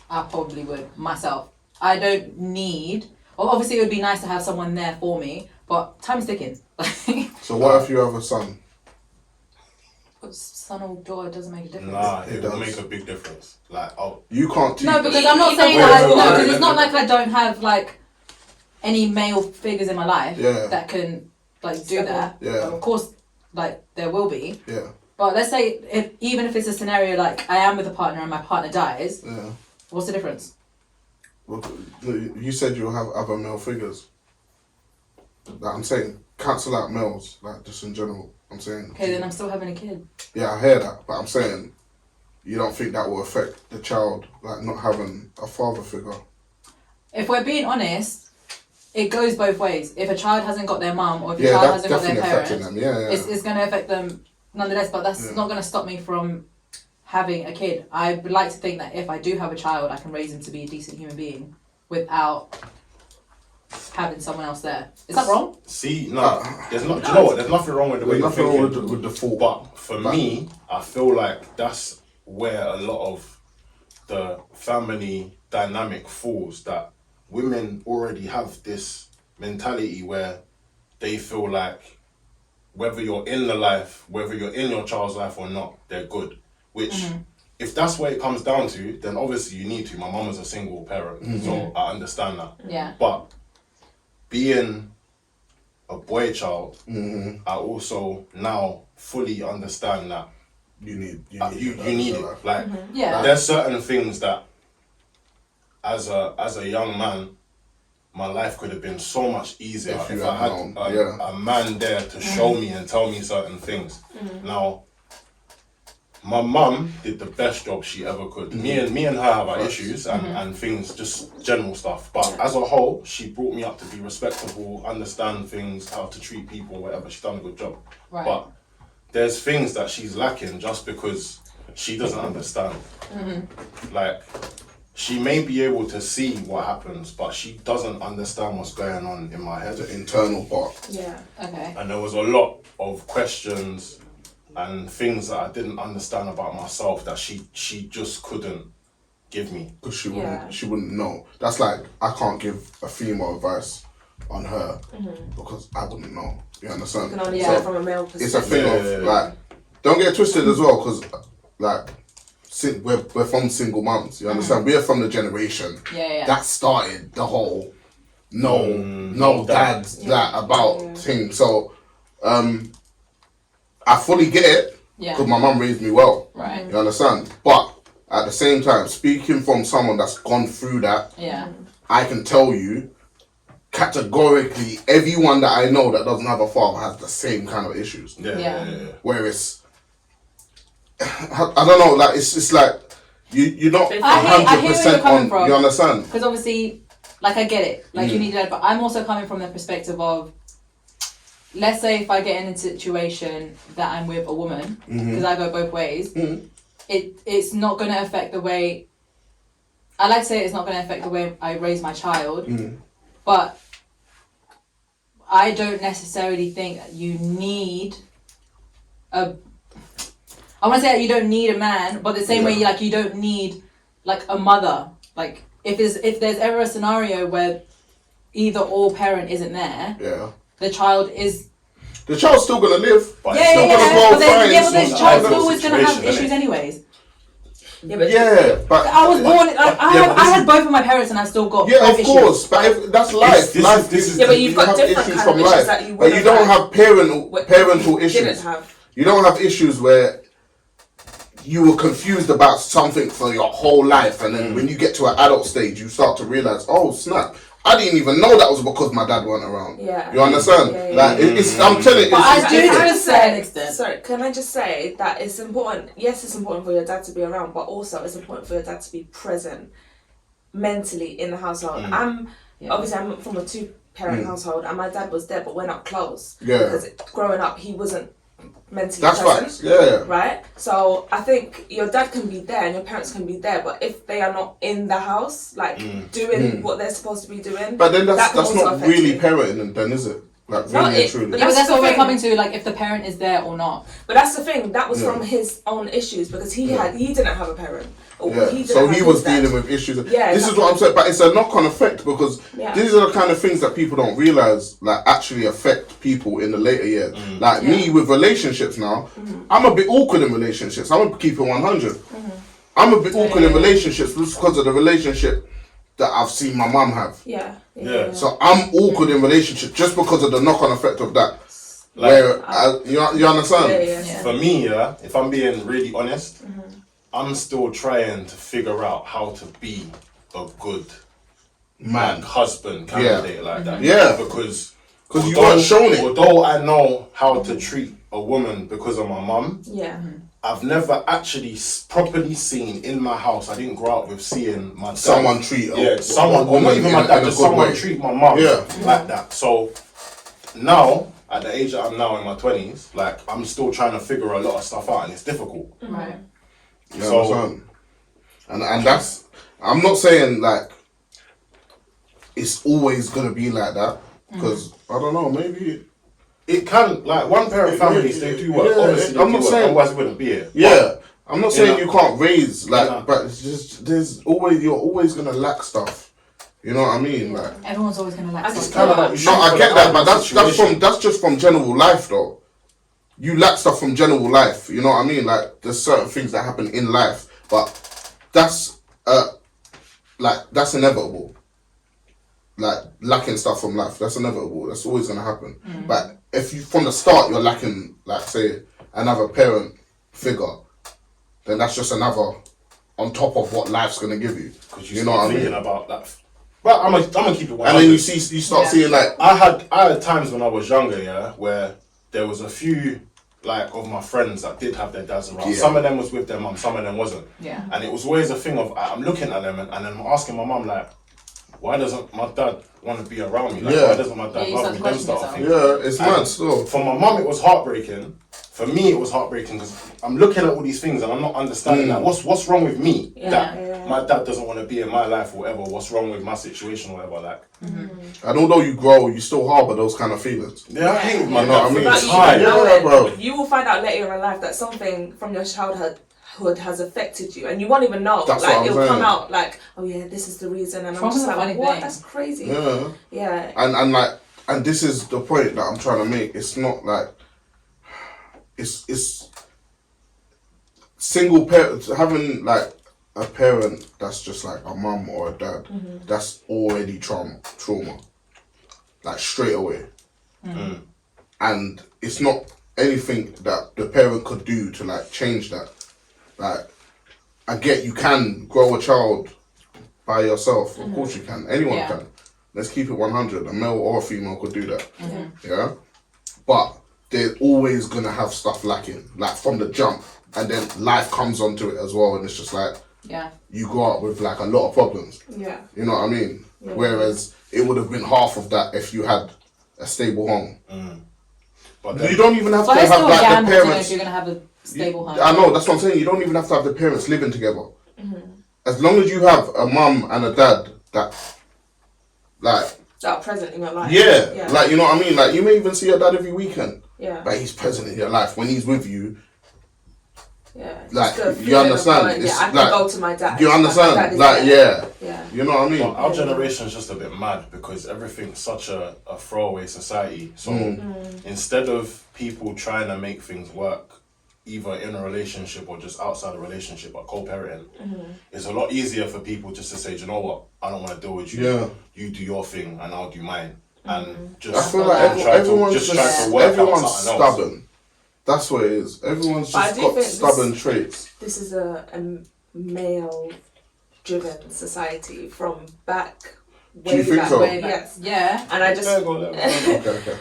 [SPEAKER 4] I probably would myself. I don't need. Well, obviously it would be nice to have someone there for me, but time's ticking.
[SPEAKER 1] So what if you have a son?
[SPEAKER 4] Son or daughter doesn't make a difference.
[SPEAKER 2] Nah,
[SPEAKER 1] It
[SPEAKER 2] it will
[SPEAKER 1] does.
[SPEAKER 2] make a big difference. Like, oh,
[SPEAKER 1] You can't teach.
[SPEAKER 4] No, because I'm not
[SPEAKER 3] Wait,
[SPEAKER 4] saying
[SPEAKER 1] wait,
[SPEAKER 4] that.
[SPEAKER 1] wait,
[SPEAKER 4] No, because
[SPEAKER 1] wait,
[SPEAKER 4] it's not like I don't have like any male figures in my life
[SPEAKER 1] Yeah.
[SPEAKER 4] that can like do
[SPEAKER 3] Step
[SPEAKER 4] that.
[SPEAKER 1] Yeah.
[SPEAKER 4] Of course, like there will be.
[SPEAKER 1] Yeah.
[SPEAKER 4] But let's say even if it's a scenario like I am with a partner and my partner dies,
[SPEAKER 1] Yeah.
[SPEAKER 4] what's the difference?
[SPEAKER 1] Well, you said you'll have other male figures. Like I'm saying, cancel out males, like just in general. I'm saying.
[SPEAKER 4] Okay, then I'm still having a kid.
[SPEAKER 1] Yeah, I hear that, but I'm saying, you don't think that will affect the child, like not having a father figure?
[SPEAKER 4] If we're being honest, it goes both ways. If a child hasn't got their mum or if a
[SPEAKER 1] Yeah,
[SPEAKER 4] child
[SPEAKER 1] that's
[SPEAKER 4] hasn't got their
[SPEAKER 1] definitely affecting
[SPEAKER 4] parents,
[SPEAKER 1] them. Yeah, yeah.
[SPEAKER 4] it's going to affect them nonetheless. But that's
[SPEAKER 1] Yeah.
[SPEAKER 4] not going to stop me from having a kid. I would like to think that if I do have a child, I can raise him to be a decent human being without having someone else there. Is that wrong?
[SPEAKER 2] see, nah, there's not. Do you know what? There's nothing wrong with the way
[SPEAKER 1] There's
[SPEAKER 2] you're
[SPEAKER 1] nothing wrong
[SPEAKER 2] thinking.
[SPEAKER 1] with the thought.
[SPEAKER 2] But for me, I feel like that's where a lot of the family dynamic falls. That women already have this mentality where they feel like whether you're in the life, whether you're in your child's life or not, they're good. Which, if that's what it comes down to, then obviously you need to. My mum is a single parent, so I understand that.
[SPEAKER 4] Yeah.
[SPEAKER 2] But being a boy child, I also now fully understand that
[SPEAKER 1] You need
[SPEAKER 2] need it. Like,
[SPEAKER 4] Yeah.
[SPEAKER 2] there's certain things that, as a young man, my life could have been so much easier
[SPEAKER 1] If
[SPEAKER 2] if
[SPEAKER 1] you
[SPEAKER 2] I
[SPEAKER 1] had
[SPEAKER 2] had
[SPEAKER 1] known,
[SPEAKER 2] a man there to show me and tell me certain things. Now, my mum did the best job she ever could. Me and her have our issues and things, just general stuff. But as a whole, she brought me up to be respectable, understand things, how to treat people, whatever. She's done a good job.
[SPEAKER 4] Right.
[SPEAKER 2] But there's things that she's lacking just because she doesn't understand. Like, she may be able to see what happens, but she doesn't understand what's going on in my head.
[SPEAKER 1] the internal part.
[SPEAKER 3] Yeah.
[SPEAKER 4] Okay.
[SPEAKER 2] And there was a lot of questions and things that I didn't understand about myself that she just couldn't give me.
[SPEAKER 1] Because
[SPEAKER 3] Yeah.
[SPEAKER 1] she wouldn't know. That's like, I can't give a female advice on her because I wouldn't know. You understand?
[SPEAKER 3] You can only
[SPEAKER 4] Yeah.
[SPEAKER 3] say it from a male perspective.
[SPEAKER 1] It's a thing
[SPEAKER 2] Yeah,
[SPEAKER 1] of
[SPEAKER 2] yeah, yeah.
[SPEAKER 1] like, don't get it twisted as well, because like, we're from single mums. You understand? We're from the generation
[SPEAKER 4] Yeah.
[SPEAKER 1] that started the whole no
[SPEAKER 2] dad.
[SPEAKER 1] dads that about thing. So I fully get it
[SPEAKER 4] Yeah.
[SPEAKER 1] because my mum raised me well.
[SPEAKER 4] Right.
[SPEAKER 1] You understand? But at the same time, speaking from someone that's gone through that,
[SPEAKER 4] Yeah.
[SPEAKER 1] I can tell you categorically, everyone that I know that doesn't have a father has the same kind of issues.
[SPEAKER 4] Yeah.
[SPEAKER 1] Where it's, I don't know, like it's like you're not
[SPEAKER 4] I hear where you're
[SPEAKER 1] 100%
[SPEAKER 4] coming
[SPEAKER 1] on.
[SPEAKER 4] from.
[SPEAKER 1] You understand?
[SPEAKER 4] Because obviously, like, I get it. Like, you need that, but I'm also coming from the perspective of, let's say if I get in a situation that I'm with a woman, because I go both ways, it's not going to affect the way, I like to say it's not going to affect the way I raise my child, but I don't necessarily think that you need I want to say that you don't need a man, but the same way, like, you don't need, like, a mother. Like, if there's ever a scenario where either or parent isn't there, the child is...
[SPEAKER 1] The child's still gonna live.
[SPEAKER 2] But
[SPEAKER 4] Yeah, but the child's always going to have
[SPEAKER 2] situation,
[SPEAKER 4] issues anyways.
[SPEAKER 1] But
[SPEAKER 4] I was born... I had both of my parents and I still got both
[SPEAKER 1] of course. But if that's life.
[SPEAKER 2] This is
[SPEAKER 3] but you've got
[SPEAKER 1] have
[SPEAKER 3] different
[SPEAKER 1] issues
[SPEAKER 3] kind of
[SPEAKER 1] from
[SPEAKER 3] issues
[SPEAKER 1] life.
[SPEAKER 3] that you
[SPEAKER 1] But you don't have parental issues.
[SPEAKER 3] Didn't have.
[SPEAKER 1] You don't have issues where you were confused about something for your whole life, and then when you get to an adult stage, you start to realize, oh snap, I didn't even know that was because my dad weren't around.
[SPEAKER 3] Yeah.
[SPEAKER 1] You understand? Like it's, I'm telling you,
[SPEAKER 4] But I do
[SPEAKER 1] different.
[SPEAKER 4] to a certain extent.
[SPEAKER 3] Sorry, can I just say that it's important? Yes, it's important for your dad to be around, but also it's important for your dad to be present mentally in the household. Obviously I'm from a 2-parent household, and my dad was there, but we're not close.
[SPEAKER 1] Yeah.
[SPEAKER 3] Because growing up, he wasn't mentally
[SPEAKER 1] That's
[SPEAKER 3] present.
[SPEAKER 1] right. Yeah.
[SPEAKER 3] Right? So I think your dad can be there and your parents can be there, but if they are not in the house, like doing what they're supposed to be doing,
[SPEAKER 1] But then that's
[SPEAKER 3] can also
[SPEAKER 1] not
[SPEAKER 3] affect
[SPEAKER 1] really
[SPEAKER 3] you.
[SPEAKER 1] parenting, then, is it? Like
[SPEAKER 3] No,
[SPEAKER 1] really and
[SPEAKER 3] it-
[SPEAKER 1] truly.
[SPEAKER 3] but
[SPEAKER 4] Yeah, but that's
[SPEAKER 3] the
[SPEAKER 4] what we're
[SPEAKER 3] thing.
[SPEAKER 4] coming to, like, if the parent is there or not.
[SPEAKER 3] But that's the thing. That was
[SPEAKER 1] Yeah.
[SPEAKER 3] from his own issues because he didn't have a parent. Or
[SPEAKER 1] Yeah,
[SPEAKER 3] he didn't
[SPEAKER 1] so
[SPEAKER 3] have
[SPEAKER 1] he
[SPEAKER 3] his
[SPEAKER 1] was
[SPEAKER 3] dad.
[SPEAKER 1] dealing with issues.
[SPEAKER 3] Yeah,
[SPEAKER 1] This is what I'm saying, but it's a knock-on effect because
[SPEAKER 3] Yeah.
[SPEAKER 1] these are the kind of things that people don't realize, like, actually affect people in the later years. Like me with relationships now, I'm a bit awkward in relationships. I'm gonna keep it 100. I'm a bit awkward in relationships just because of the relationship that I've seen my mum have.
[SPEAKER 3] Yeah.
[SPEAKER 1] So I'm awkward in relationships just because of the knock-on effect of that.
[SPEAKER 2] Like,
[SPEAKER 1] Where you understand?
[SPEAKER 3] Yeah.
[SPEAKER 2] for me, if I'm being really honest, I'm still trying to figure out how to be a good
[SPEAKER 1] Man.
[SPEAKER 2] husband candidate like that.
[SPEAKER 1] Yeah.
[SPEAKER 2] Because
[SPEAKER 1] you weren't shown it.
[SPEAKER 2] Although I know how to treat a woman because of my mum,
[SPEAKER 3] Yeah.
[SPEAKER 2] I've never actually properly seen in my house. I didn't grow up with seeing my dad.
[SPEAKER 1] Someone treat
[SPEAKER 2] someone, or not even my dad, just someone treat my mum like that. So now, at the age that I'm now in my 20s, like, I'm still trying to figure a lot of stuff out, and it's difficult.
[SPEAKER 4] Right.
[SPEAKER 1] You understand? And that's, I'm not saying like it's always gonna be like that, because I don't know, maybe
[SPEAKER 2] it can, like, one parent families, they do work.
[SPEAKER 1] Yeah,
[SPEAKER 2] Obviously,
[SPEAKER 1] I'm not saying,
[SPEAKER 2] otherwise it wouldn't be here.
[SPEAKER 1] Yeah, I'm not saying you can't raise, like,
[SPEAKER 2] Yeah.
[SPEAKER 1] but it's just you're always gonna lack stuff. You know what I mean? Like,
[SPEAKER 4] Everyone's always going to lack
[SPEAKER 3] I just
[SPEAKER 4] something.
[SPEAKER 2] Kind of like
[SPEAKER 1] no, I get that, but that's just from general life though. you lack stuff from general life. You know what I mean? Like there's certain things that happen in life, but that's that's inevitable. Like lacking stuff from life, that's inevitable. That's always gonna happen. But if you from the start you're lacking, like say, another parent figure, then that's just another on top of what life's gonna give you.
[SPEAKER 2] Because
[SPEAKER 1] You know what I
[SPEAKER 2] thinking
[SPEAKER 1] mean?
[SPEAKER 2] about that. But I'm gonna keep it 100.
[SPEAKER 1] And then you start seeing like
[SPEAKER 2] I had times when I was younger, yeah, where there was a few like of my friends that did have their dads around.
[SPEAKER 1] Yeah.
[SPEAKER 2] Some of them was with their mum, some of them wasn't.
[SPEAKER 4] Yeah.
[SPEAKER 2] And it was always a thing of I'm looking at them and then I'm asking my mum like, why doesn't my dad want to be around me? Like,
[SPEAKER 1] Yeah.
[SPEAKER 2] why doesn't my dad
[SPEAKER 4] you
[SPEAKER 2] love
[SPEAKER 4] start
[SPEAKER 2] me?
[SPEAKER 4] to
[SPEAKER 2] Them
[SPEAKER 4] question
[SPEAKER 2] sort of
[SPEAKER 4] yourself.
[SPEAKER 2] thing.
[SPEAKER 1] yeah, it's mad
[SPEAKER 2] And
[SPEAKER 1] still.
[SPEAKER 2] For my mum, it was heartbreaking. For me, it was heartbreaking because I'm looking at all these things and I'm not understanding that what's wrong with me that my dad doesn't want to be in my life or whatever. What's wrong with my situation or whatever? Like,
[SPEAKER 1] And although you grow, you still harbour those kind of feelings.
[SPEAKER 2] yeah, I hate my
[SPEAKER 1] You know what I
[SPEAKER 2] dad.
[SPEAKER 1] mean?
[SPEAKER 2] For
[SPEAKER 3] But
[SPEAKER 2] the
[SPEAKER 3] you
[SPEAKER 2] time.
[SPEAKER 3] don't know
[SPEAKER 1] Yeah,
[SPEAKER 3] it.
[SPEAKER 1] bro.
[SPEAKER 3] You will find out later in life that something from your childhood has affected you, and you won't even know.
[SPEAKER 1] That's
[SPEAKER 3] like
[SPEAKER 1] what I'm
[SPEAKER 3] it'll come
[SPEAKER 1] saying.
[SPEAKER 3] out like, oh yeah, this is the reason, and I'm
[SPEAKER 4] Trauma's
[SPEAKER 3] just
[SPEAKER 4] a
[SPEAKER 3] like,
[SPEAKER 4] funny
[SPEAKER 3] what?
[SPEAKER 4] thing.
[SPEAKER 3] That's crazy.
[SPEAKER 1] Yeah.
[SPEAKER 3] Yeah.
[SPEAKER 1] And this is the point that I'm trying to make. It's not like it's single parent having like a parent that's just like a mum or a dad. That's already trauma, like straight away. And it's not anything that the parent could do to like change that. Like I get you can grow a child by yourself. Of course you can. Anyone
[SPEAKER 4] Yeah.
[SPEAKER 1] can. Let's keep it 100. A male or a female could do that. Yeah? But they're always going to have stuff lacking. Like from the jump. And then life comes onto it as well. And it's just like,
[SPEAKER 4] Yeah.
[SPEAKER 1] you grow up with like a lot of problems.
[SPEAKER 3] Yeah.
[SPEAKER 1] You know what I mean?
[SPEAKER 3] Yeah.
[SPEAKER 1] Whereas it would have been half of that if you had a stable home.
[SPEAKER 2] But
[SPEAKER 1] You
[SPEAKER 2] then,
[SPEAKER 1] don't even have
[SPEAKER 4] But
[SPEAKER 1] to
[SPEAKER 4] it's
[SPEAKER 1] have
[SPEAKER 4] still a
[SPEAKER 1] like the
[SPEAKER 4] gamble to know if
[SPEAKER 1] parents.
[SPEAKER 4] you're gonna have a stable home.
[SPEAKER 1] I know, that's what I'm saying. You don't even have to have the parents living together. As long as you have a mum and a dad that, like,
[SPEAKER 3] That are present in your life.
[SPEAKER 1] yeah, like, you know what I mean? Like, you may even see your dad every weekend.
[SPEAKER 3] Yeah.
[SPEAKER 1] But he's present in your life. When he's with you,
[SPEAKER 3] Yeah.
[SPEAKER 1] like,
[SPEAKER 3] Just the
[SPEAKER 1] you
[SPEAKER 3] feeling of
[SPEAKER 1] understand?
[SPEAKER 3] going,
[SPEAKER 1] It's
[SPEAKER 3] yeah, I can
[SPEAKER 1] like-
[SPEAKER 3] go to my dad.
[SPEAKER 1] you
[SPEAKER 3] My dad
[SPEAKER 1] understand?
[SPEAKER 3] is
[SPEAKER 1] Like,
[SPEAKER 3] there.
[SPEAKER 1] yeah.
[SPEAKER 3] Yeah.
[SPEAKER 1] You know what I mean?
[SPEAKER 2] but our generation's just a bit mad because everything's such a throwaway society. So instead of people trying to make things work, either in a relationship or just outside a relationship, or co-parenting, it's a lot easier for people just to say, do you know what? I don't want to deal with you.
[SPEAKER 1] Yeah.
[SPEAKER 2] You do your thing and I'll do mine. And just
[SPEAKER 1] I feel like
[SPEAKER 2] try
[SPEAKER 1] everyone's
[SPEAKER 2] to
[SPEAKER 1] just,
[SPEAKER 2] try to work out
[SPEAKER 1] everyone's
[SPEAKER 2] something else.
[SPEAKER 1] stubborn. That's what it is. Everyone's
[SPEAKER 3] But I
[SPEAKER 1] just
[SPEAKER 3] do
[SPEAKER 1] got
[SPEAKER 3] think this-
[SPEAKER 1] stubborn traits.
[SPEAKER 3] This is a male-driven society from back.
[SPEAKER 1] Do you
[SPEAKER 3] way
[SPEAKER 1] think
[SPEAKER 3] back,
[SPEAKER 1] so?
[SPEAKER 3] way back. Yes.
[SPEAKER 4] Yeah.
[SPEAKER 3] And I just.
[SPEAKER 2] Yeah, go on, let me know.
[SPEAKER 1] Okay.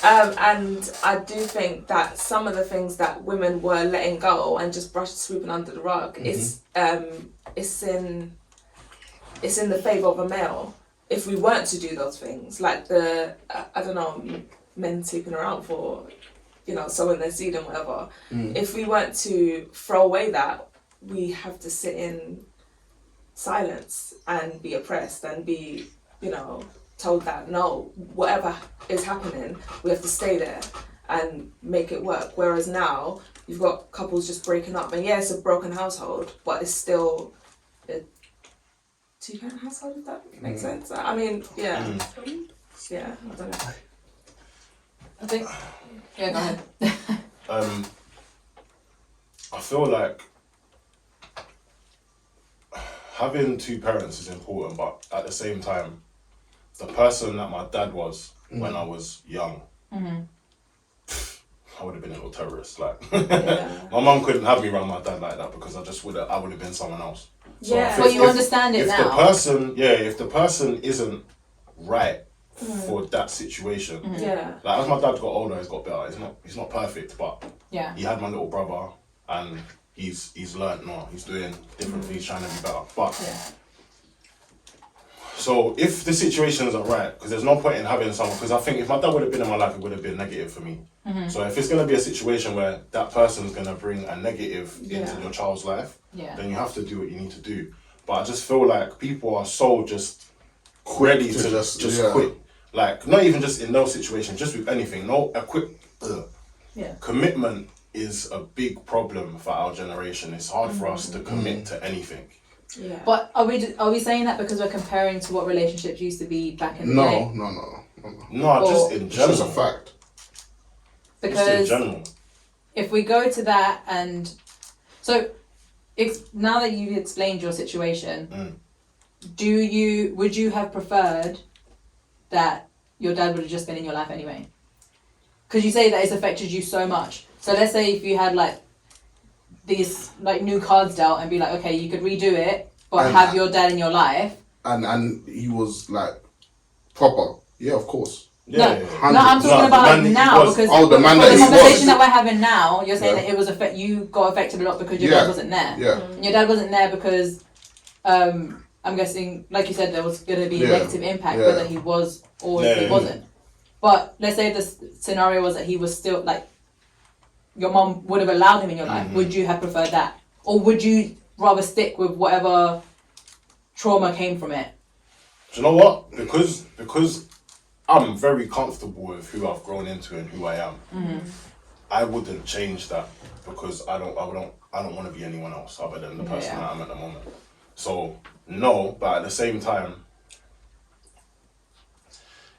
[SPEAKER 3] And I do think that some of the things that women were letting go and just sweeping under the rug is it's in the favour of a male. If we weren't to do those things, like the I don't know, men sleeping around for, sowing their seed and whatever. If we weren't to throw away that, we have to sit in silence and be oppressed and be, told that no, whatever is happening, we have to stay there and make it work. Whereas now you've got couples just breaking up, and yeah, it's a broken household, but it's still a two-parent household. If that makes sense. I mean, yeah, yeah. I don't know.
[SPEAKER 4] I think. Yeah, go ahead.
[SPEAKER 2] I feel like having two parents is important, but at the same time, the person that my dad was when I was young, I would have been a little terrorist. Like, my mum couldn't have me around my dad like that because I would have been someone else. So
[SPEAKER 3] Yeah.
[SPEAKER 4] But you understand it
[SPEAKER 2] if
[SPEAKER 4] now.
[SPEAKER 2] if the person isn't right for that situation,
[SPEAKER 3] Yeah.
[SPEAKER 2] like as my dad got older, he's got better. He's not perfect, but
[SPEAKER 4] Yeah.
[SPEAKER 2] he had my little brother, and he's learnt more. He's doing different things, trying to be better. But so if the situation isn't right, because there's no point in having someone. Because I think if my dad would have been in my life, it would have been negative for me. So if it's going to be a situation where that person's going to bring a negative into your child's life, then you have to do what you need to do. But I just feel like people are so just ready to just quit. Like, not even just in those situations, just with anything. Commitment is a big problem for our generation. It's hard for us to commit to anything.
[SPEAKER 3] Yeah.
[SPEAKER 4] But are we saying that because we're comparing to what relationships used to be back in the day?
[SPEAKER 1] No.
[SPEAKER 2] No, just in
[SPEAKER 1] It's just a
[SPEAKER 2] general.
[SPEAKER 1] fact.
[SPEAKER 4] Because
[SPEAKER 2] Just in general.
[SPEAKER 4] if we go to that, and so now that you've explained your situation, would you have preferred that your dad would have just been in your life anyway? Because you say that it's affected you so much. So let's say if you had like these like new cards dealt and be like, okay, you could redo it, but have your dad in your life.
[SPEAKER 1] And he was like proper. Yeah, of course.
[SPEAKER 2] Yeah,
[SPEAKER 4] No, I'm talking about like now, because
[SPEAKER 1] the man that
[SPEAKER 4] the
[SPEAKER 1] he
[SPEAKER 4] conversation
[SPEAKER 1] was.
[SPEAKER 4] that we're having now, you're saying that it was you got affected a lot because your dad wasn't there.
[SPEAKER 1] Yeah.
[SPEAKER 4] And your dad wasn't there because I'm guessing, like you said, there was going to be a negative impact whether he was or if he wasn't. But let's say the scenario was that he was still like, your mom would have allowed him in your life. Would you have preferred that, or would you rather stick with whatever trauma came from it?
[SPEAKER 2] Do you know what? Because I'm very comfortable with who I've grown into and who I am. I wouldn't change that because I don't want to be anyone else other than the person that I am at the moment. So no, but at the same time,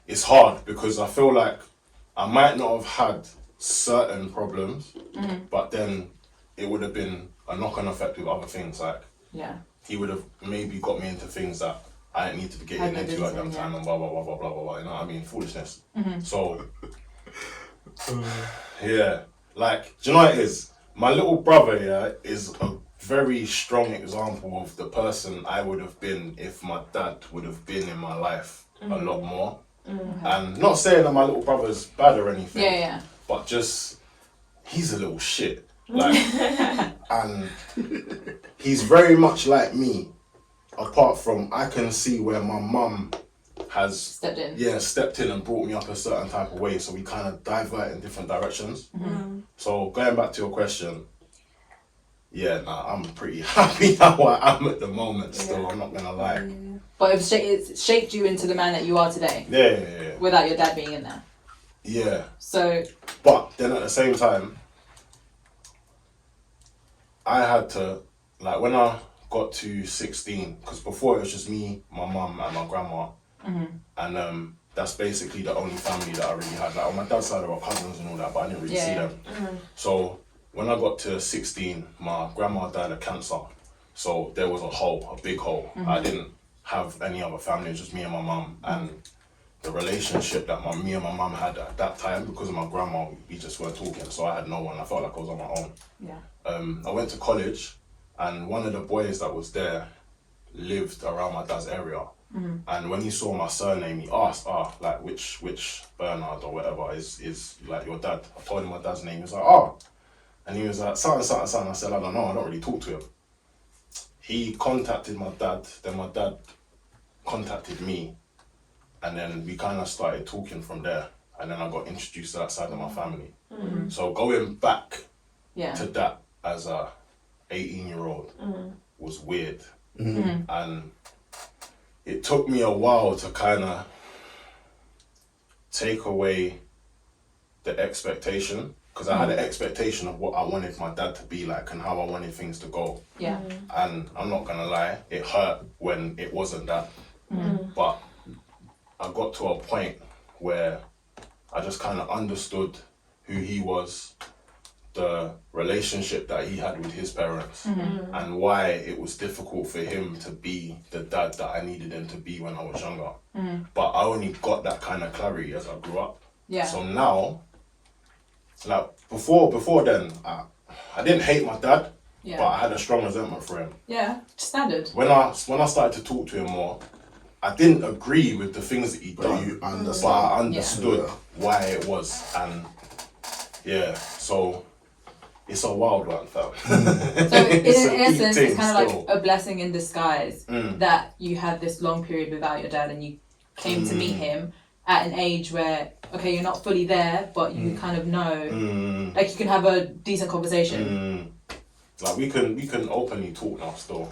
[SPEAKER 2] it's hard because I feel like I might not have had certain problems, but then it would have been a knock-on effect with other things. Like he would have maybe got me into things that I didn't need to be getting into at that time, and blah blah blah blah blah blah blah. You know what I mean? Foolishness. So yeah, like, do you know what it is? My little brother is a very strong example of the person I would have been if my dad would have been in my life a lot more. And not saying that my little brother's bad or anything, but just he's a little shit. Like, and he's very much like me. Apart from, I can see where my mum has stepped in and brought me up a certain type of way, so we kind of divert in different directions. So going back to your question, I'm pretty happy how I am at the moment still, I'm not gonna lie.
[SPEAKER 4] But it's shaped you into the man that you are today.
[SPEAKER 2] Yeah.
[SPEAKER 4] Without your dad being in there.
[SPEAKER 2] Yeah.
[SPEAKER 4] So.
[SPEAKER 2] But then at the same time, I had to, like, when I got to 16, because before it was just me, my mum and my grandma, and that's basically the only family that I really had. Like, on my dad's side there were cousins and all that, but I didn't really see them. So when I got to 16, my grandma died of cancer, so there was a big hole. I didn't have any other family, it was just me and my mum, and the relationship that me and my mum had at that time, because of my grandma, we just weren't talking, so I had no one. I felt like I was on my own. I went to college, and one of the boys that was there lived around my dad's area. And when he saw my surname, he asked, like, which Bernard or whatever is like your dad? I told him my dad's name. He was like, and he was like, son. I said, I don't know, I don't really talk to him. He contacted my dad, then my dad contacted me, and then we kind of started talking from there, and then I got introduced to that side of my family. So going back to that as a 18-year-old was weird. And it took me a while to kind of take away the expectation, because I had an expectation of what I wanted my dad to be like and how I wanted things to go. And I'm not gonna lie, it hurt when it wasn't that. But I got to a point where I just kind of understood who he was, the relationship that he had with his parents, and why it was difficult for him to be the dad that I needed him to be when I was younger. But I only got that kind of clarity as I grew up. So now, like before then, I didn't hate my dad, but I had a strong resentment for him.
[SPEAKER 4] Standard.
[SPEAKER 2] When I started to talk to him more, I didn't agree with the things that he'd done, but I understood why it was, and so it's a wild one, fam.
[SPEAKER 4] So in essence, it's kind of like a blessing in disguise that you had this long period without your dad, and you came to meet him at an age where, okay, you're not fully there, but you kind of know, like, you can have a decent conversation.
[SPEAKER 2] Like, we can openly talk now still.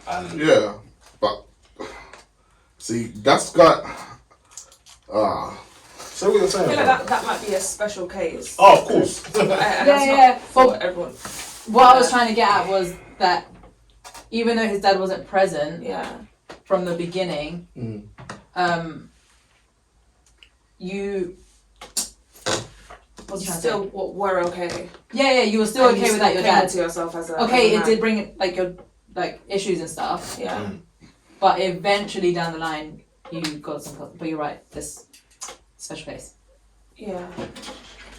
[SPEAKER 2] And
[SPEAKER 1] but see, that's got
[SPEAKER 2] so what you're saying?
[SPEAKER 3] I feel like that might be a special case.
[SPEAKER 2] Oh, of course.
[SPEAKER 3] For everyone.
[SPEAKER 4] What I was trying to get at was that even though his dad wasn't present from the beginning,
[SPEAKER 3] Was
[SPEAKER 4] You
[SPEAKER 3] still were okay.
[SPEAKER 4] Yeah, you were still
[SPEAKER 3] And
[SPEAKER 4] okay
[SPEAKER 3] you
[SPEAKER 4] with that. Your
[SPEAKER 3] came
[SPEAKER 4] dad.
[SPEAKER 3] into yourself as a
[SPEAKER 4] Okay,
[SPEAKER 3] as a
[SPEAKER 4] it
[SPEAKER 3] man.
[SPEAKER 4] did bring like your like issues and stuff,
[SPEAKER 3] Yeah.
[SPEAKER 4] but eventually down the line you got some. But you're right, this special case.
[SPEAKER 3] Yeah.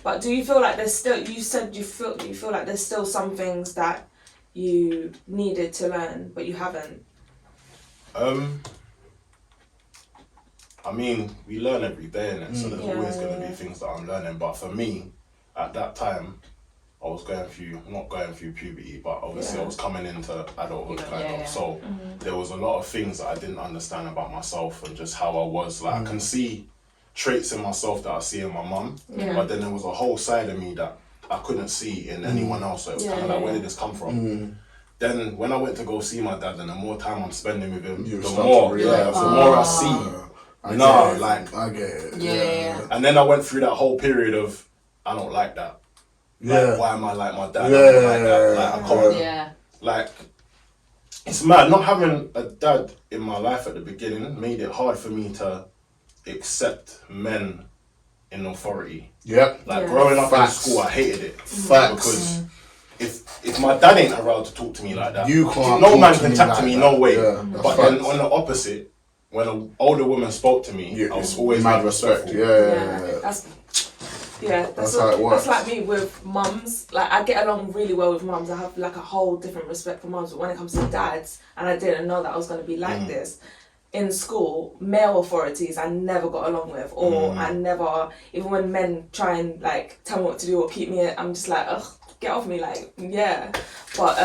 [SPEAKER 3] But do you feel like there's still? You said you feel like there's still some things that you needed to learn, but you haven't.
[SPEAKER 2] I mean, we learn every day, innit? So there's
[SPEAKER 3] Yeah,
[SPEAKER 2] always going to
[SPEAKER 3] yeah.
[SPEAKER 2] be things that I'm learning. But for me, at that time, I was not going through puberty, but obviously
[SPEAKER 3] Yeah.
[SPEAKER 2] I was coming into adulthood kind
[SPEAKER 4] Yeah,
[SPEAKER 2] of.
[SPEAKER 4] yeah.
[SPEAKER 2] So there was a lot of things that I didn't understand about myself and just how I was. Like I can see traits in myself that I see in my mum,
[SPEAKER 3] Yeah.
[SPEAKER 2] but then there was a whole side of me that I couldn't see in anyone else. So it was
[SPEAKER 3] Yeah,
[SPEAKER 2] kind of like,
[SPEAKER 3] yeah,
[SPEAKER 2] where
[SPEAKER 3] yeah.
[SPEAKER 2] did this come from? Then when I went to go see my dad, and the more time I'm spending with him,
[SPEAKER 1] You
[SPEAKER 2] the
[SPEAKER 1] start
[SPEAKER 2] more,
[SPEAKER 1] to realise,
[SPEAKER 2] the more I see.
[SPEAKER 1] I
[SPEAKER 2] Nah,
[SPEAKER 1] get it.
[SPEAKER 2] like,
[SPEAKER 1] I get it.
[SPEAKER 4] Yeah.
[SPEAKER 2] and then I went through that whole period of, I don't like that. Like,
[SPEAKER 1] Yeah.
[SPEAKER 2] why am I like my dad?
[SPEAKER 1] Yeah.
[SPEAKER 2] I don't like that. Like, I can't.
[SPEAKER 4] Yeah.
[SPEAKER 2] Like, it's mad. Not having a dad in my life at the beginning made it hard for me to accept men in authority.
[SPEAKER 1] Yep.
[SPEAKER 2] Like,
[SPEAKER 3] Yeah.
[SPEAKER 2] growing up
[SPEAKER 1] Facts.
[SPEAKER 2] in school, I hated it.
[SPEAKER 1] Facts.
[SPEAKER 2] Because if my dad ain't around to talk to me like that,
[SPEAKER 1] You can't
[SPEAKER 2] no
[SPEAKER 1] talk
[SPEAKER 2] man
[SPEAKER 1] to
[SPEAKER 2] can
[SPEAKER 1] me
[SPEAKER 2] talk
[SPEAKER 1] like
[SPEAKER 2] to me,
[SPEAKER 1] that.
[SPEAKER 2] no way.
[SPEAKER 1] Yeah, that's
[SPEAKER 2] But then
[SPEAKER 1] facts.
[SPEAKER 2] on the opposite, when an older woman spoke to me, I was always
[SPEAKER 1] mad
[SPEAKER 2] mad
[SPEAKER 1] respect.
[SPEAKER 2] respectful.
[SPEAKER 3] Yeah. That's
[SPEAKER 1] how it works.
[SPEAKER 3] That's like me with mums. Like I get along really well with mums. I have like a whole different respect for mums. But when it comes to dads, and I didn't know that I was going to be like this. In school, male authorities I never got along with, or I never, even when men try and like tell me what to do or keep me, I'm just like, ugh, get off me, like, yeah. But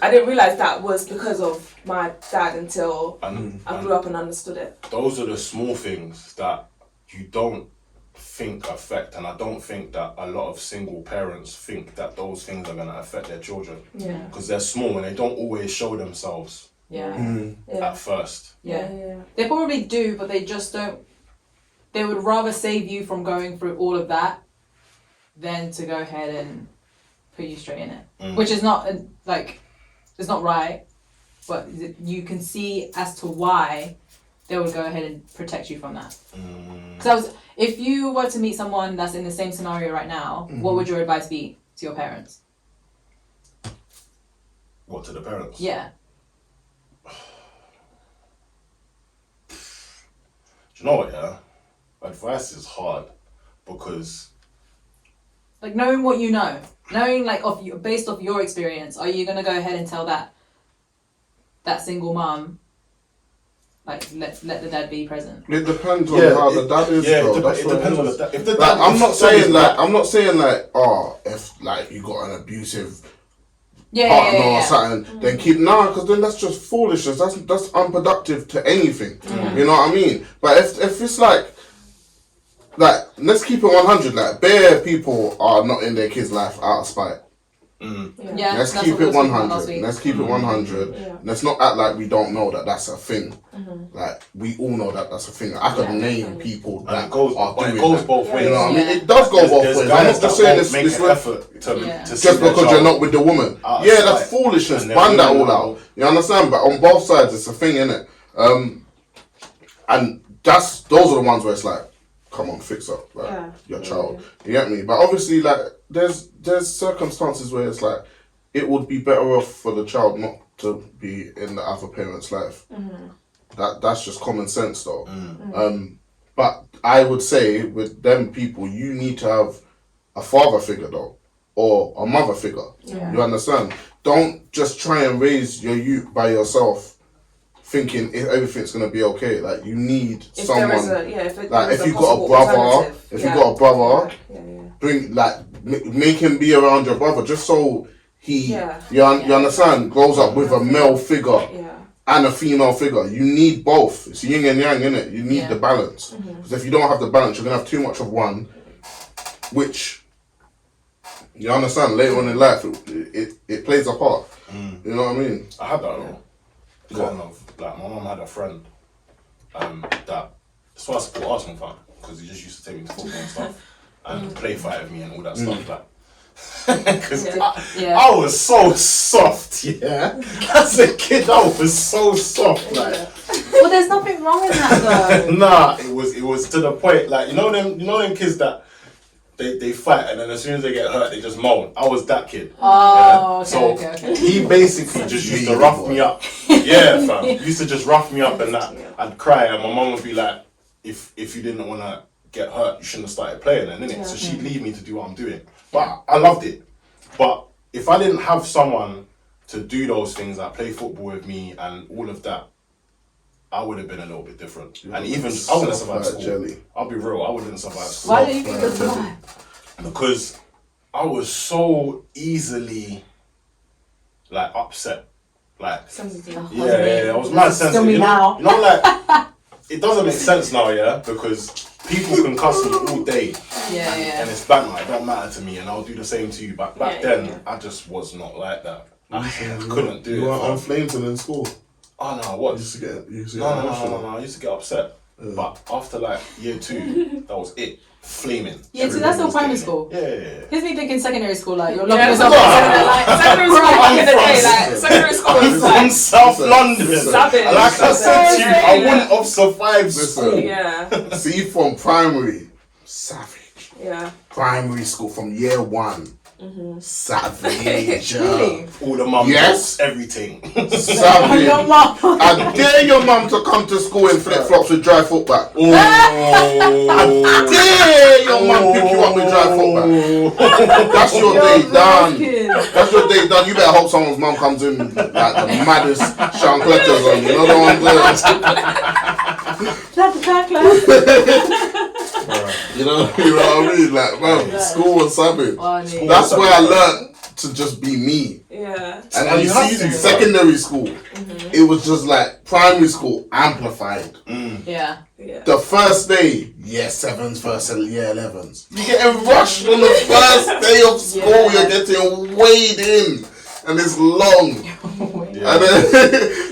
[SPEAKER 3] I didn't realise that was because of my dad until I grew up and understood it.
[SPEAKER 2] Those are the small things that you don't think affect, and I don't think that a lot of single parents think that those things are going to affect their children.
[SPEAKER 3] Yeah.
[SPEAKER 2] Because they're small and they don't always show themselves
[SPEAKER 4] Yeah.
[SPEAKER 3] Yeah.
[SPEAKER 2] at first.
[SPEAKER 4] Yeah. They probably do, but they just don't. They would rather save you from going through all of that than to go ahead and put you straight in it, which is not like, it's not right, but you can see as to why they would go ahead and protect you from that. Because if you were to meet someone that's in the same scenario right now, what would your advice be to your parents?
[SPEAKER 2] What, to the parents?
[SPEAKER 4] Yeah.
[SPEAKER 2] Do you know what, yeah? Advice is hard because
[SPEAKER 4] Like knowing what you know, knowing like based off your experience, are you gonna go ahead and tell that single mum, like let the dad be present?
[SPEAKER 1] It depends on how the dad is.
[SPEAKER 2] Yeah,
[SPEAKER 1] though.
[SPEAKER 2] it
[SPEAKER 1] That's what
[SPEAKER 2] depends on
[SPEAKER 1] is.
[SPEAKER 2] the dad. If the
[SPEAKER 1] Like,
[SPEAKER 2] dad,
[SPEAKER 1] I'm
[SPEAKER 2] if
[SPEAKER 1] not
[SPEAKER 2] the dad is
[SPEAKER 1] saying
[SPEAKER 2] black-
[SPEAKER 1] like, I'm not saying like, oh, if like you got an abusive
[SPEAKER 4] Yeah,
[SPEAKER 1] partner
[SPEAKER 4] yeah,
[SPEAKER 1] or
[SPEAKER 4] yeah.
[SPEAKER 1] something, then keep because then that's just foolishness. That's unproductive to anything. You know what I mean? But if it's like let's keep it 100. Like bare people are not in their kids' life out of spite.
[SPEAKER 4] Yeah,
[SPEAKER 1] Let's
[SPEAKER 4] that's
[SPEAKER 1] keep
[SPEAKER 4] what we
[SPEAKER 1] it
[SPEAKER 4] were speaking about last
[SPEAKER 1] 100.
[SPEAKER 4] week.
[SPEAKER 1] Let's keep it 100.
[SPEAKER 3] Yeah.
[SPEAKER 1] Let's not act like we don't know that that's a thing. Like we all know that that's a thing. I could name people
[SPEAKER 2] And
[SPEAKER 1] that
[SPEAKER 2] it goes,
[SPEAKER 1] are
[SPEAKER 2] but
[SPEAKER 1] doing
[SPEAKER 2] it goes
[SPEAKER 1] that.
[SPEAKER 2] both ways.
[SPEAKER 1] You know what I mean?
[SPEAKER 4] Yeah.
[SPEAKER 1] It does go both
[SPEAKER 2] There's
[SPEAKER 1] ways. I'm
[SPEAKER 2] guys
[SPEAKER 1] not just
[SPEAKER 2] that
[SPEAKER 1] saying
[SPEAKER 2] won't
[SPEAKER 1] this.
[SPEAKER 2] make
[SPEAKER 1] This
[SPEAKER 2] an
[SPEAKER 1] way-
[SPEAKER 2] effort to
[SPEAKER 4] Yeah.
[SPEAKER 2] see
[SPEAKER 1] just
[SPEAKER 2] their
[SPEAKER 1] because you're
[SPEAKER 2] child
[SPEAKER 1] not with the woman.
[SPEAKER 2] out of
[SPEAKER 1] Yeah,
[SPEAKER 2] spite.
[SPEAKER 1] that's foolishness.
[SPEAKER 2] And
[SPEAKER 1] Ban
[SPEAKER 2] then
[SPEAKER 1] that all
[SPEAKER 2] women
[SPEAKER 1] out. You understand? But on both sides, it's a thing, innit? And those are the ones where it's like, come on, fix up, like your child. You get me? But obviously, like, there's circumstances where it's like, it would be better off for the child not to be in the other parent's life. That's just common sense, though. But I would say with them people, you need to have a father figure, though, or a mother figure.
[SPEAKER 3] Yeah.
[SPEAKER 1] You understand? Don't just try and raise your youth by yourself, thinking everything's gonna be okay. Like you need
[SPEAKER 3] If
[SPEAKER 1] someone.
[SPEAKER 3] there is a, yeah, if, it,
[SPEAKER 1] Like
[SPEAKER 3] there is
[SPEAKER 1] if
[SPEAKER 3] a
[SPEAKER 1] you got a
[SPEAKER 3] possible
[SPEAKER 1] brother,
[SPEAKER 3] alternative.
[SPEAKER 1] if you got a brother,
[SPEAKER 3] yeah.
[SPEAKER 1] bring make him be around your brother just so he
[SPEAKER 3] Yeah.
[SPEAKER 1] you understand grows up with a male figure
[SPEAKER 3] Yeah.
[SPEAKER 1] and a female figure. You need both. It's yin and yang, innit? You need the balance. Because if you don't have the balance, you're gonna have too much of one, which you understand later on in life it plays a part. You know what I mean?
[SPEAKER 2] I had that though. Kind of like my mum had a friend that that's why I support Arsenal fan, because he just used to take me to football and stuff and play fight with me and all that stuff like. Because I was so soft, yeah. As a kid, I was so soft, like.
[SPEAKER 4] Well, there's nothing wrong with that though.
[SPEAKER 2] Nah, it was to the point, like you know them kids that they fight, and then as soon as they get hurt, they just moan. I was that kid.
[SPEAKER 4] Oh, okay,
[SPEAKER 2] So
[SPEAKER 4] okay.
[SPEAKER 2] he basically just used to rough me up. Yeah, fam. Used to just rough me up and that. I'd cry, and my mum would be like, if you didn't want to get hurt, you shouldn't have started playing then, innit? So she'd leave me to do what I'm doing. But I loved it. But if I didn't have someone to do those things, like play football with me and all of that, I would have been a little bit different. And even I wouldn't survive school.
[SPEAKER 1] Jelly.
[SPEAKER 2] I'll be real, I wouldn't survive school.
[SPEAKER 4] Why do you think it's why?
[SPEAKER 2] Because I was so easily like upset. Like yeah, I was mad sensitive. You know, like it doesn't make sense now, yeah, because people can cuss me all day.
[SPEAKER 4] Yeah.
[SPEAKER 2] And it's banter, it don't matter to me, and I'll do the same to you. But back then, I just was not like that. I couldn't do it.
[SPEAKER 1] You were on flames in school.
[SPEAKER 2] Oh no, what?
[SPEAKER 1] You used to get
[SPEAKER 2] No, I used to get upset. But after like year 2, that was it. Flaming.
[SPEAKER 4] Yeah, so that's still primary school.
[SPEAKER 2] Yeah.
[SPEAKER 4] Here's me thinking secondary school, like you're
[SPEAKER 3] Yeah,
[SPEAKER 4] locking yourself
[SPEAKER 3] secondary school back in the day, like secondary school was
[SPEAKER 2] From
[SPEAKER 3] like
[SPEAKER 2] South London.
[SPEAKER 3] savage.
[SPEAKER 2] Like I said to you, I wouldn't have survived school.
[SPEAKER 3] Yeah.
[SPEAKER 1] See, from primary, savage.
[SPEAKER 3] Yeah.
[SPEAKER 1] Primary school from year 1. Savage.
[SPEAKER 4] Really?
[SPEAKER 2] All the mums,
[SPEAKER 1] Yes.
[SPEAKER 2] everything.
[SPEAKER 1] Savage.
[SPEAKER 4] Your mum.
[SPEAKER 1] I dare your mum to come to school in flip flops with dry foot back.
[SPEAKER 2] Oh.
[SPEAKER 1] I dare your mum pick you up with dry foot back. That's your day done. That's your day done. You better hope someone's mum comes in like the maddest chancletas on you. You know the ones you know what I mean? Like, man, school was savage. That's where I learned to just be me.
[SPEAKER 3] Yeah.
[SPEAKER 1] And you see, secondary school, it was just like primary school amplified.
[SPEAKER 4] Yeah.
[SPEAKER 1] The first day, year 7s versus year 11s. You're getting rushed on the first day of school. You're getting weighed in, and it's long. And then,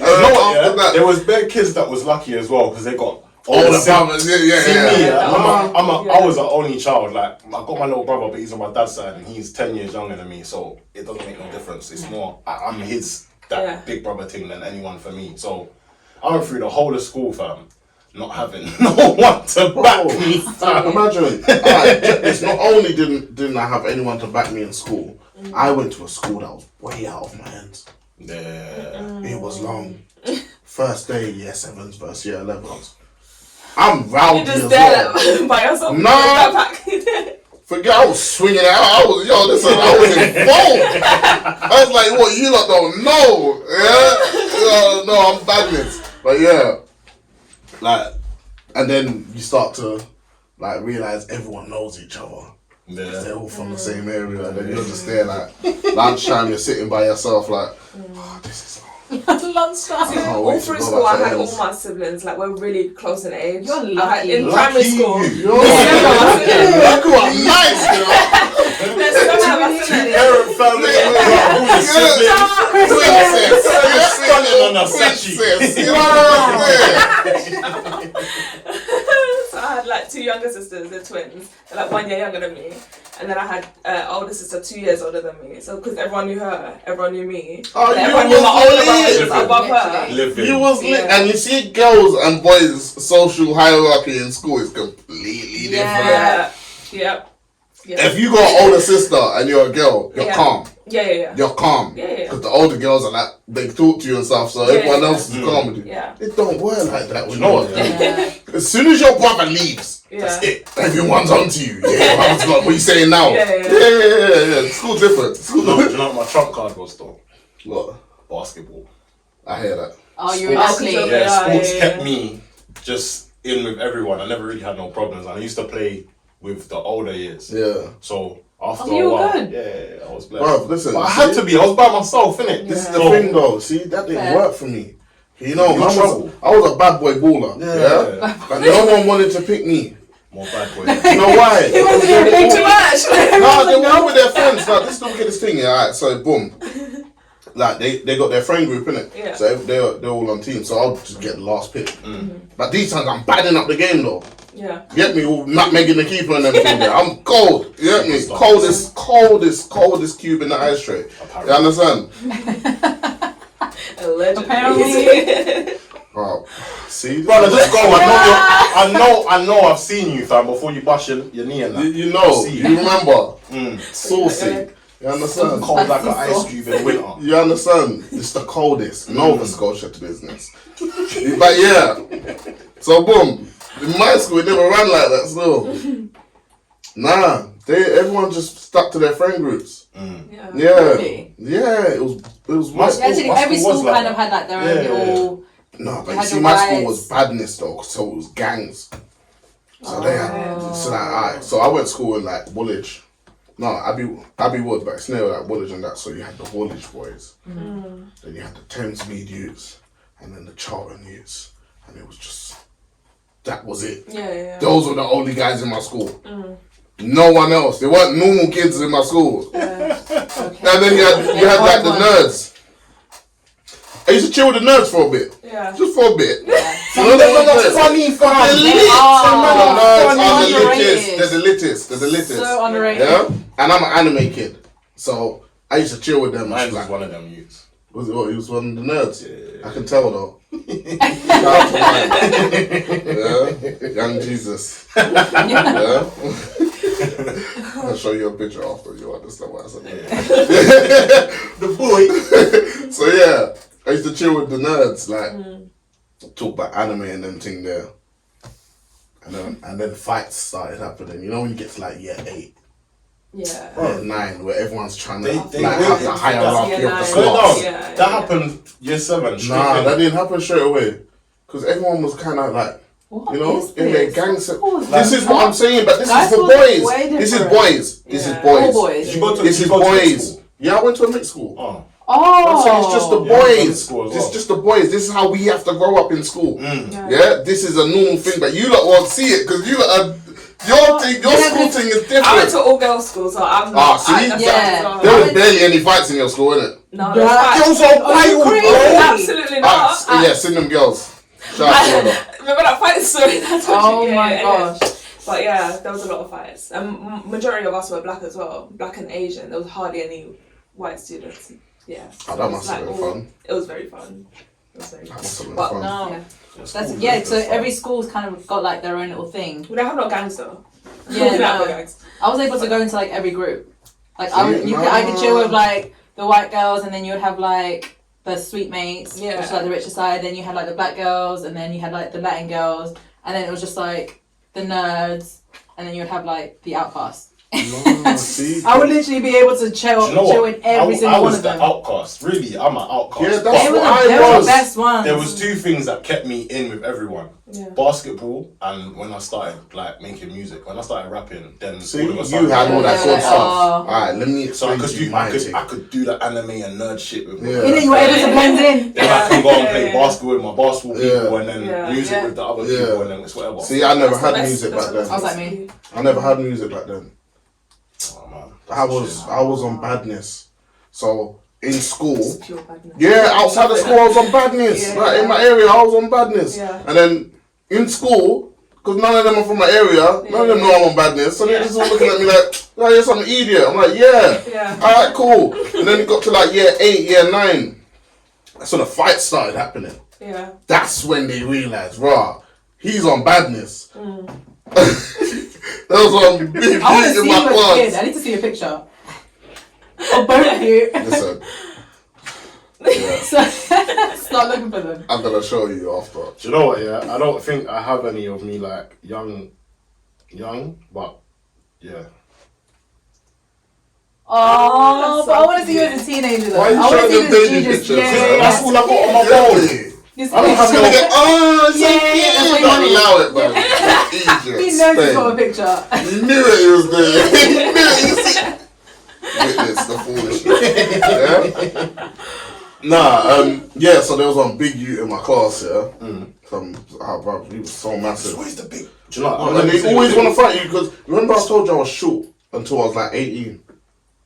[SPEAKER 1] after that,
[SPEAKER 2] there was bare kids that was lucky as well because they got
[SPEAKER 1] all the brothers.
[SPEAKER 2] See me, I was an only child. Like I got my little brother, but he's on my dad's side, and he's 10 years younger than me. So it doesn't make no difference. It's more I'm his big brother thing than anyone for me. So I went through the whole of school, fam, not having no one to back me.
[SPEAKER 1] Imagine, it's not only didn't I have anyone to back me in school, I went to a school that was way out of my hands.
[SPEAKER 2] Yeah.
[SPEAKER 1] It was long. First day, year 7s versus year 11s. I'm rowdy
[SPEAKER 3] You just
[SPEAKER 1] as
[SPEAKER 3] there
[SPEAKER 1] well.
[SPEAKER 3] by yourself.
[SPEAKER 1] No. Forget I was swinging out. I was involved. I was like, what, you lot don't know? Yeah? No, I'm badness. But yeah. Like, and then you start to like realize everyone knows each other.
[SPEAKER 2] Yeah.
[SPEAKER 1] They're all from the same area, and then you're just there like lunchtime. You're sitting by yourself like, oh, this is.
[SPEAKER 4] Lunchtime.
[SPEAKER 3] All through school, I had all my siblings. Like we're really close in age.
[SPEAKER 4] You're
[SPEAKER 3] I had, in
[SPEAKER 4] lucky.
[SPEAKER 3] primary school.
[SPEAKER 1] Look who I'm nice, you know.
[SPEAKER 3] There's so many of us in it.
[SPEAKER 2] Parent family,
[SPEAKER 3] So I had like 2 younger sisters, they're twins. They're like 1 year younger than me. And then I had older sister 2 years older than me. So because everyone knew her, everyone knew me.
[SPEAKER 1] Oh,
[SPEAKER 3] everyone
[SPEAKER 1] you
[SPEAKER 3] knew my older
[SPEAKER 1] was
[SPEAKER 3] brother was above her.
[SPEAKER 1] You was lit, and you see girls and boys' social hierarchy in school is completely different.
[SPEAKER 3] Yeah.
[SPEAKER 1] If you got an older sister and you're a girl, you're calm.
[SPEAKER 3] Yeah.
[SPEAKER 1] You're calm.
[SPEAKER 3] Yeah.
[SPEAKER 1] Because the older girls are like, they talk to you and stuff, so everyone else is calm with you.
[SPEAKER 3] Yeah.
[SPEAKER 1] It don't work like that. You
[SPEAKER 2] know
[SPEAKER 1] know what? As soon as your brother leaves, that's it. Everyone's onto you. Yeah, what are you saying now? Yeah. School different.
[SPEAKER 2] You know what my trump card was though?
[SPEAKER 1] What?
[SPEAKER 2] Basketball.
[SPEAKER 1] I hear that.
[SPEAKER 4] Oh, you're an athlete.
[SPEAKER 2] Yeah, sports kept me just in with everyone. I never really had no problems. And I used to play with the older years.
[SPEAKER 1] Yeah.
[SPEAKER 2] So after
[SPEAKER 4] you
[SPEAKER 2] a while,
[SPEAKER 4] were good.
[SPEAKER 2] yeah, I was blessed.
[SPEAKER 1] Bro, listen.
[SPEAKER 2] But I had to be. I was by myself, innit?
[SPEAKER 1] This is the thing, though. See, that didn't work for me. You know, I was a bad boy baller. Yeah. But no one wanted to pick me.
[SPEAKER 2] More bad boy.
[SPEAKER 1] You know why?
[SPEAKER 3] He wasn't even playing too much.
[SPEAKER 1] No, they were with their friends. Like, this look at this thing, yeah. Alright, so boom. Like they got their friend group, innit?
[SPEAKER 3] Yeah.
[SPEAKER 1] So they're all on team. So I'll just get the last pick. But these times I'm badding up the game though.
[SPEAKER 3] Yeah.
[SPEAKER 1] Get me all nutmegging the keeper and everything there. I'm cold. You get me? Coldest cube in the ice tray. You understand?
[SPEAKER 3] Allegedly.
[SPEAKER 1] Bro, See,
[SPEAKER 2] Brother, just go. I know I've seen you, fam, before you bust your knee and that.
[SPEAKER 1] You know,
[SPEAKER 2] See.
[SPEAKER 1] you remember. Saucy. You understand?
[SPEAKER 2] Cold like an ice cube in winter.
[SPEAKER 1] You understand? It's the coldest. Nova Scotia to business. But yeah. So boom. In my school, it never ran like that still. Nah. Everyone just stuck to their friend groups.
[SPEAKER 3] Yeah.
[SPEAKER 4] Really?
[SPEAKER 1] Yeah, it was
[SPEAKER 2] My school-
[SPEAKER 4] Actually,
[SPEAKER 2] my
[SPEAKER 4] every
[SPEAKER 2] school was
[SPEAKER 4] school
[SPEAKER 2] like
[SPEAKER 4] kind
[SPEAKER 2] that.
[SPEAKER 4] of had like their own little.
[SPEAKER 1] No, but
[SPEAKER 4] They
[SPEAKER 1] you
[SPEAKER 4] had
[SPEAKER 1] see,
[SPEAKER 4] your
[SPEAKER 1] my school
[SPEAKER 4] riots.
[SPEAKER 1] was badness though, so it was gangs. So they had, so I went to school in like Woolwich. No, Abbey Wood, but it's near like Woolwich and that. So you had the Woolwich boys, then you had the Thamesmead youths, and then the Charlton youths, and it was just that was it.
[SPEAKER 3] Yeah.
[SPEAKER 1] Those were the only guys in my school. No one else. There weren't normal kids in my school. And then you had like the nerds. I used to chill with the nerds for a bit.
[SPEAKER 3] Yeah.
[SPEAKER 1] Just for a bit.
[SPEAKER 2] No, that's funny, fam.
[SPEAKER 1] They're the littest.
[SPEAKER 4] So underrated.
[SPEAKER 1] Yeah? And I'm an anime kid. So I used to chill with them.
[SPEAKER 2] Mine was
[SPEAKER 1] Like,
[SPEAKER 2] one of them youths.
[SPEAKER 1] was it what? He was one of the nerds?
[SPEAKER 2] Yeah.
[SPEAKER 1] I can tell though. Shout out to mine. Yeah? Young Jesus. Yeah? I'll show you a picture after you understand what I said.
[SPEAKER 2] The boy.
[SPEAKER 1] So yeah, I used to chill with the nerds, like talk about anime and them thing there. And then fights started happening. You know when you get to like year 8,
[SPEAKER 3] Yeah.
[SPEAKER 1] year 9, where everyone's trying to
[SPEAKER 2] They
[SPEAKER 1] have the hierarchy of the
[SPEAKER 3] Year
[SPEAKER 2] Slow
[SPEAKER 3] nine.
[SPEAKER 1] class.
[SPEAKER 2] down.
[SPEAKER 3] Yeah,
[SPEAKER 2] That
[SPEAKER 3] yeah.
[SPEAKER 2] happened year 7.
[SPEAKER 1] Nah, that didn't happen straight away. Because everyone was kind of like,
[SPEAKER 4] What
[SPEAKER 1] you know,
[SPEAKER 4] is
[SPEAKER 1] in their
[SPEAKER 4] this?
[SPEAKER 1] gangs.
[SPEAKER 4] Schools,
[SPEAKER 1] This is what I'm saying, but this
[SPEAKER 4] Guys
[SPEAKER 1] is for
[SPEAKER 4] schools are
[SPEAKER 1] boys.
[SPEAKER 4] way
[SPEAKER 1] This is
[SPEAKER 4] different.
[SPEAKER 1] boys. This is
[SPEAKER 3] Yeah.
[SPEAKER 4] All
[SPEAKER 1] boys.
[SPEAKER 4] boys.
[SPEAKER 2] Did you go to
[SPEAKER 1] This is
[SPEAKER 2] mixed
[SPEAKER 1] boys.
[SPEAKER 2] school?
[SPEAKER 1] Yeah, I went to a mixed school.
[SPEAKER 2] Oh.
[SPEAKER 1] I'm saying
[SPEAKER 4] Oh.
[SPEAKER 1] it's just the
[SPEAKER 2] Yeah, I went to
[SPEAKER 1] boys.
[SPEAKER 2] school as
[SPEAKER 1] It's
[SPEAKER 2] well.
[SPEAKER 1] just the boys. This is how we have to grow up in school.
[SPEAKER 3] Yeah.
[SPEAKER 1] Yeah, this is a normal thing, but you lot won't see it because you lot are, your school thing is
[SPEAKER 3] I went
[SPEAKER 1] different.
[SPEAKER 3] to all girls school, so I'm
[SPEAKER 1] Ah, see?
[SPEAKER 3] that's
[SPEAKER 4] Yeah.
[SPEAKER 3] not-
[SPEAKER 1] There was barely any fights in your school, innit?
[SPEAKER 3] No,
[SPEAKER 4] Yeah.
[SPEAKER 3] that's
[SPEAKER 1] Girls
[SPEAKER 3] fine.
[SPEAKER 1] are wild,
[SPEAKER 4] crazy?
[SPEAKER 1] bro.
[SPEAKER 3] Absolutely not.
[SPEAKER 1] Yeah, send them girls. Shout out to them.
[SPEAKER 3] Remember that fight story? That's what
[SPEAKER 4] Oh
[SPEAKER 3] you,
[SPEAKER 4] my
[SPEAKER 3] yeah.
[SPEAKER 4] gosh.
[SPEAKER 3] But yeah, there was a lot of fights. And majority of us were black as well, black and Asian. There was hardly any white students. Yeah.
[SPEAKER 1] Oh, that must have been fun.
[SPEAKER 3] It was very fun. It was very
[SPEAKER 1] That
[SPEAKER 3] fun.
[SPEAKER 1] must have been
[SPEAKER 3] But
[SPEAKER 1] fun.
[SPEAKER 4] No.
[SPEAKER 3] yeah.
[SPEAKER 4] That's yeah. So every school's kind of got like their own little thing.
[SPEAKER 3] We don't have no gangs though.
[SPEAKER 4] Yeah,
[SPEAKER 3] we don't have
[SPEAKER 4] no.
[SPEAKER 3] no gangs.
[SPEAKER 4] I was able to go into like every group. Like
[SPEAKER 1] See,
[SPEAKER 4] I could chill with like the white girls, and then you would have like the sweet mates,
[SPEAKER 3] Yeah.
[SPEAKER 4] which is like the richer side. Then you had like the black girls, and then you had like the Latin girls, and then it was just like the nerds, and then you would have like the outcasts.
[SPEAKER 1] No, see?
[SPEAKER 4] I would literally be able to chill,
[SPEAKER 2] Do you know
[SPEAKER 4] chill
[SPEAKER 2] what?
[SPEAKER 4] in every
[SPEAKER 2] I
[SPEAKER 4] single one
[SPEAKER 2] was
[SPEAKER 4] of
[SPEAKER 2] the
[SPEAKER 4] them.
[SPEAKER 2] outcast. Really, I'm an outcast.
[SPEAKER 1] Yeah, that's
[SPEAKER 2] But
[SPEAKER 4] They were
[SPEAKER 1] what I
[SPEAKER 4] the, they were
[SPEAKER 1] was.
[SPEAKER 4] the best ones.
[SPEAKER 2] there was 2 things that kept me in with everyone.
[SPEAKER 3] Yeah.
[SPEAKER 2] Basketball, and when I started like making music, when I started rapping, then
[SPEAKER 1] See,
[SPEAKER 2] all of a
[SPEAKER 1] you
[SPEAKER 2] sudden,
[SPEAKER 1] had all that
[SPEAKER 4] Yeah,
[SPEAKER 1] good
[SPEAKER 4] like,
[SPEAKER 1] stuff.
[SPEAKER 4] oh.
[SPEAKER 1] Alright, let me
[SPEAKER 2] so I
[SPEAKER 1] explain
[SPEAKER 2] could
[SPEAKER 1] to you
[SPEAKER 2] do
[SPEAKER 1] my
[SPEAKER 2] I
[SPEAKER 1] thing.
[SPEAKER 2] could do the anime and nerd shit with
[SPEAKER 1] Yeah.
[SPEAKER 4] You know, you were able to blend in.
[SPEAKER 2] Then I can go and
[SPEAKER 3] Yeah,
[SPEAKER 2] play
[SPEAKER 3] yeah.
[SPEAKER 2] basketball with my basketball people,
[SPEAKER 1] Yeah.
[SPEAKER 2] and then
[SPEAKER 3] Yeah.
[SPEAKER 2] music
[SPEAKER 3] Yeah.
[SPEAKER 2] with the other
[SPEAKER 1] Yeah.
[SPEAKER 2] people, and then it's whatever.
[SPEAKER 1] See, I never
[SPEAKER 3] That's the
[SPEAKER 1] had
[SPEAKER 3] best-
[SPEAKER 1] music
[SPEAKER 3] that's
[SPEAKER 1] back
[SPEAKER 3] the
[SPEAKER 1] then.
[SPEAKER 4] I was like me.
[SPEAKER 1] I never had music back then.
[SPEAKER 2] Oh, man.
[SPEAKER 1] I was on badness. So in school,
[SPEAKER 3] It's pure badness.
[SPEAKER 1] yeah, outside of school I was on badness.
[SPEAKER 3] Yeah.
[SPEAKER 1] Like in my area, I was on badness.
[SPEAKER 3] Yeah.
[SPEAKER 1] And then in school, because none of them are from my area, none of them know I'm on badness. So they're just all looking at me like, oh, you're some idiot. I'm like, yeah.
[SPEAKER 3] Yeah.
[SPEAKER 1] Alright, cool. And then it got to like year 8, year 9. That's when the fight started happening.
[SPEAKER 3] Yeah.
[SPEAKER 1] That's when they realised, rah, he's on badness.
[SPEAKER 3] Mm.
[SPEAKER 1] That was one big
[SPEAKER 4] I want to
[SPEAKER 1] in
[SPEAKER 4] see
[SPEAKER 1] my
[SPEAKER 4] you as a kid.
[SPEAKER 1] class.
[SPEAKER 4] I need to see a picture of both of you.
[SPEAKER 1] Listen, yeah,
[SPEAKER 4] So, start looking for them.
[SPEAKER 1] I'm gonna show you after.
[SPEAKER 2] Do you know what? Yeah, I don't think I have any of me like young, but yeah.
[SPEAKER 4] Oh,
[SPEAKER 3] that's
[SPEAKER 4] but I
[SPEAKER 3] so
[SPEAKER 4] want to see you as a teenager though.
[SPEAKER 1] Why
[SPEAKER 4] I
[SPEAKER 1] you
[SPEAKER 4] want to
[SPEAKER 1] showing
[SPEAKER 4] see
[SPEAKER 1] them
[SPEAKER 4] this
[SPEAKER 1] baby
[SPEAKER 4] Jesus.
[SPEAKER 1] pictures?
[SPEAKER 4] Yeah,
[SPEAKER 2] That's all I got on my phone.
[SPEAKER 4] This
[SPEAKER 2] I don't have
[SPEAKER 1] He's gonna get, oh, it's so
[SPEAKER 4] Yeah, yeah, yeah, that's
[SPEAKER 1] cute.
[SPEAKER 4] what
[SPEAKER 1] Don't
[SPEAKER 4] you
[SPEAKER 1] allow it, man. Egypt,
[SPEAKER 4] He knows he's
[SPEAKER 1] Spain.
[SPEAKER 4] got a picture.
[SPEAKER 1] You knew it, he was there. You knew it, you see. Witness the foolishness. Yeah? Yeah, so there was one big youth in my class, yeah. Bro, he was so massive.
[SPEAKER 2] Where's the big? Do you know?
[SPEAKER 1] And they always want to fight you because remember I told you I was short until I was like 18.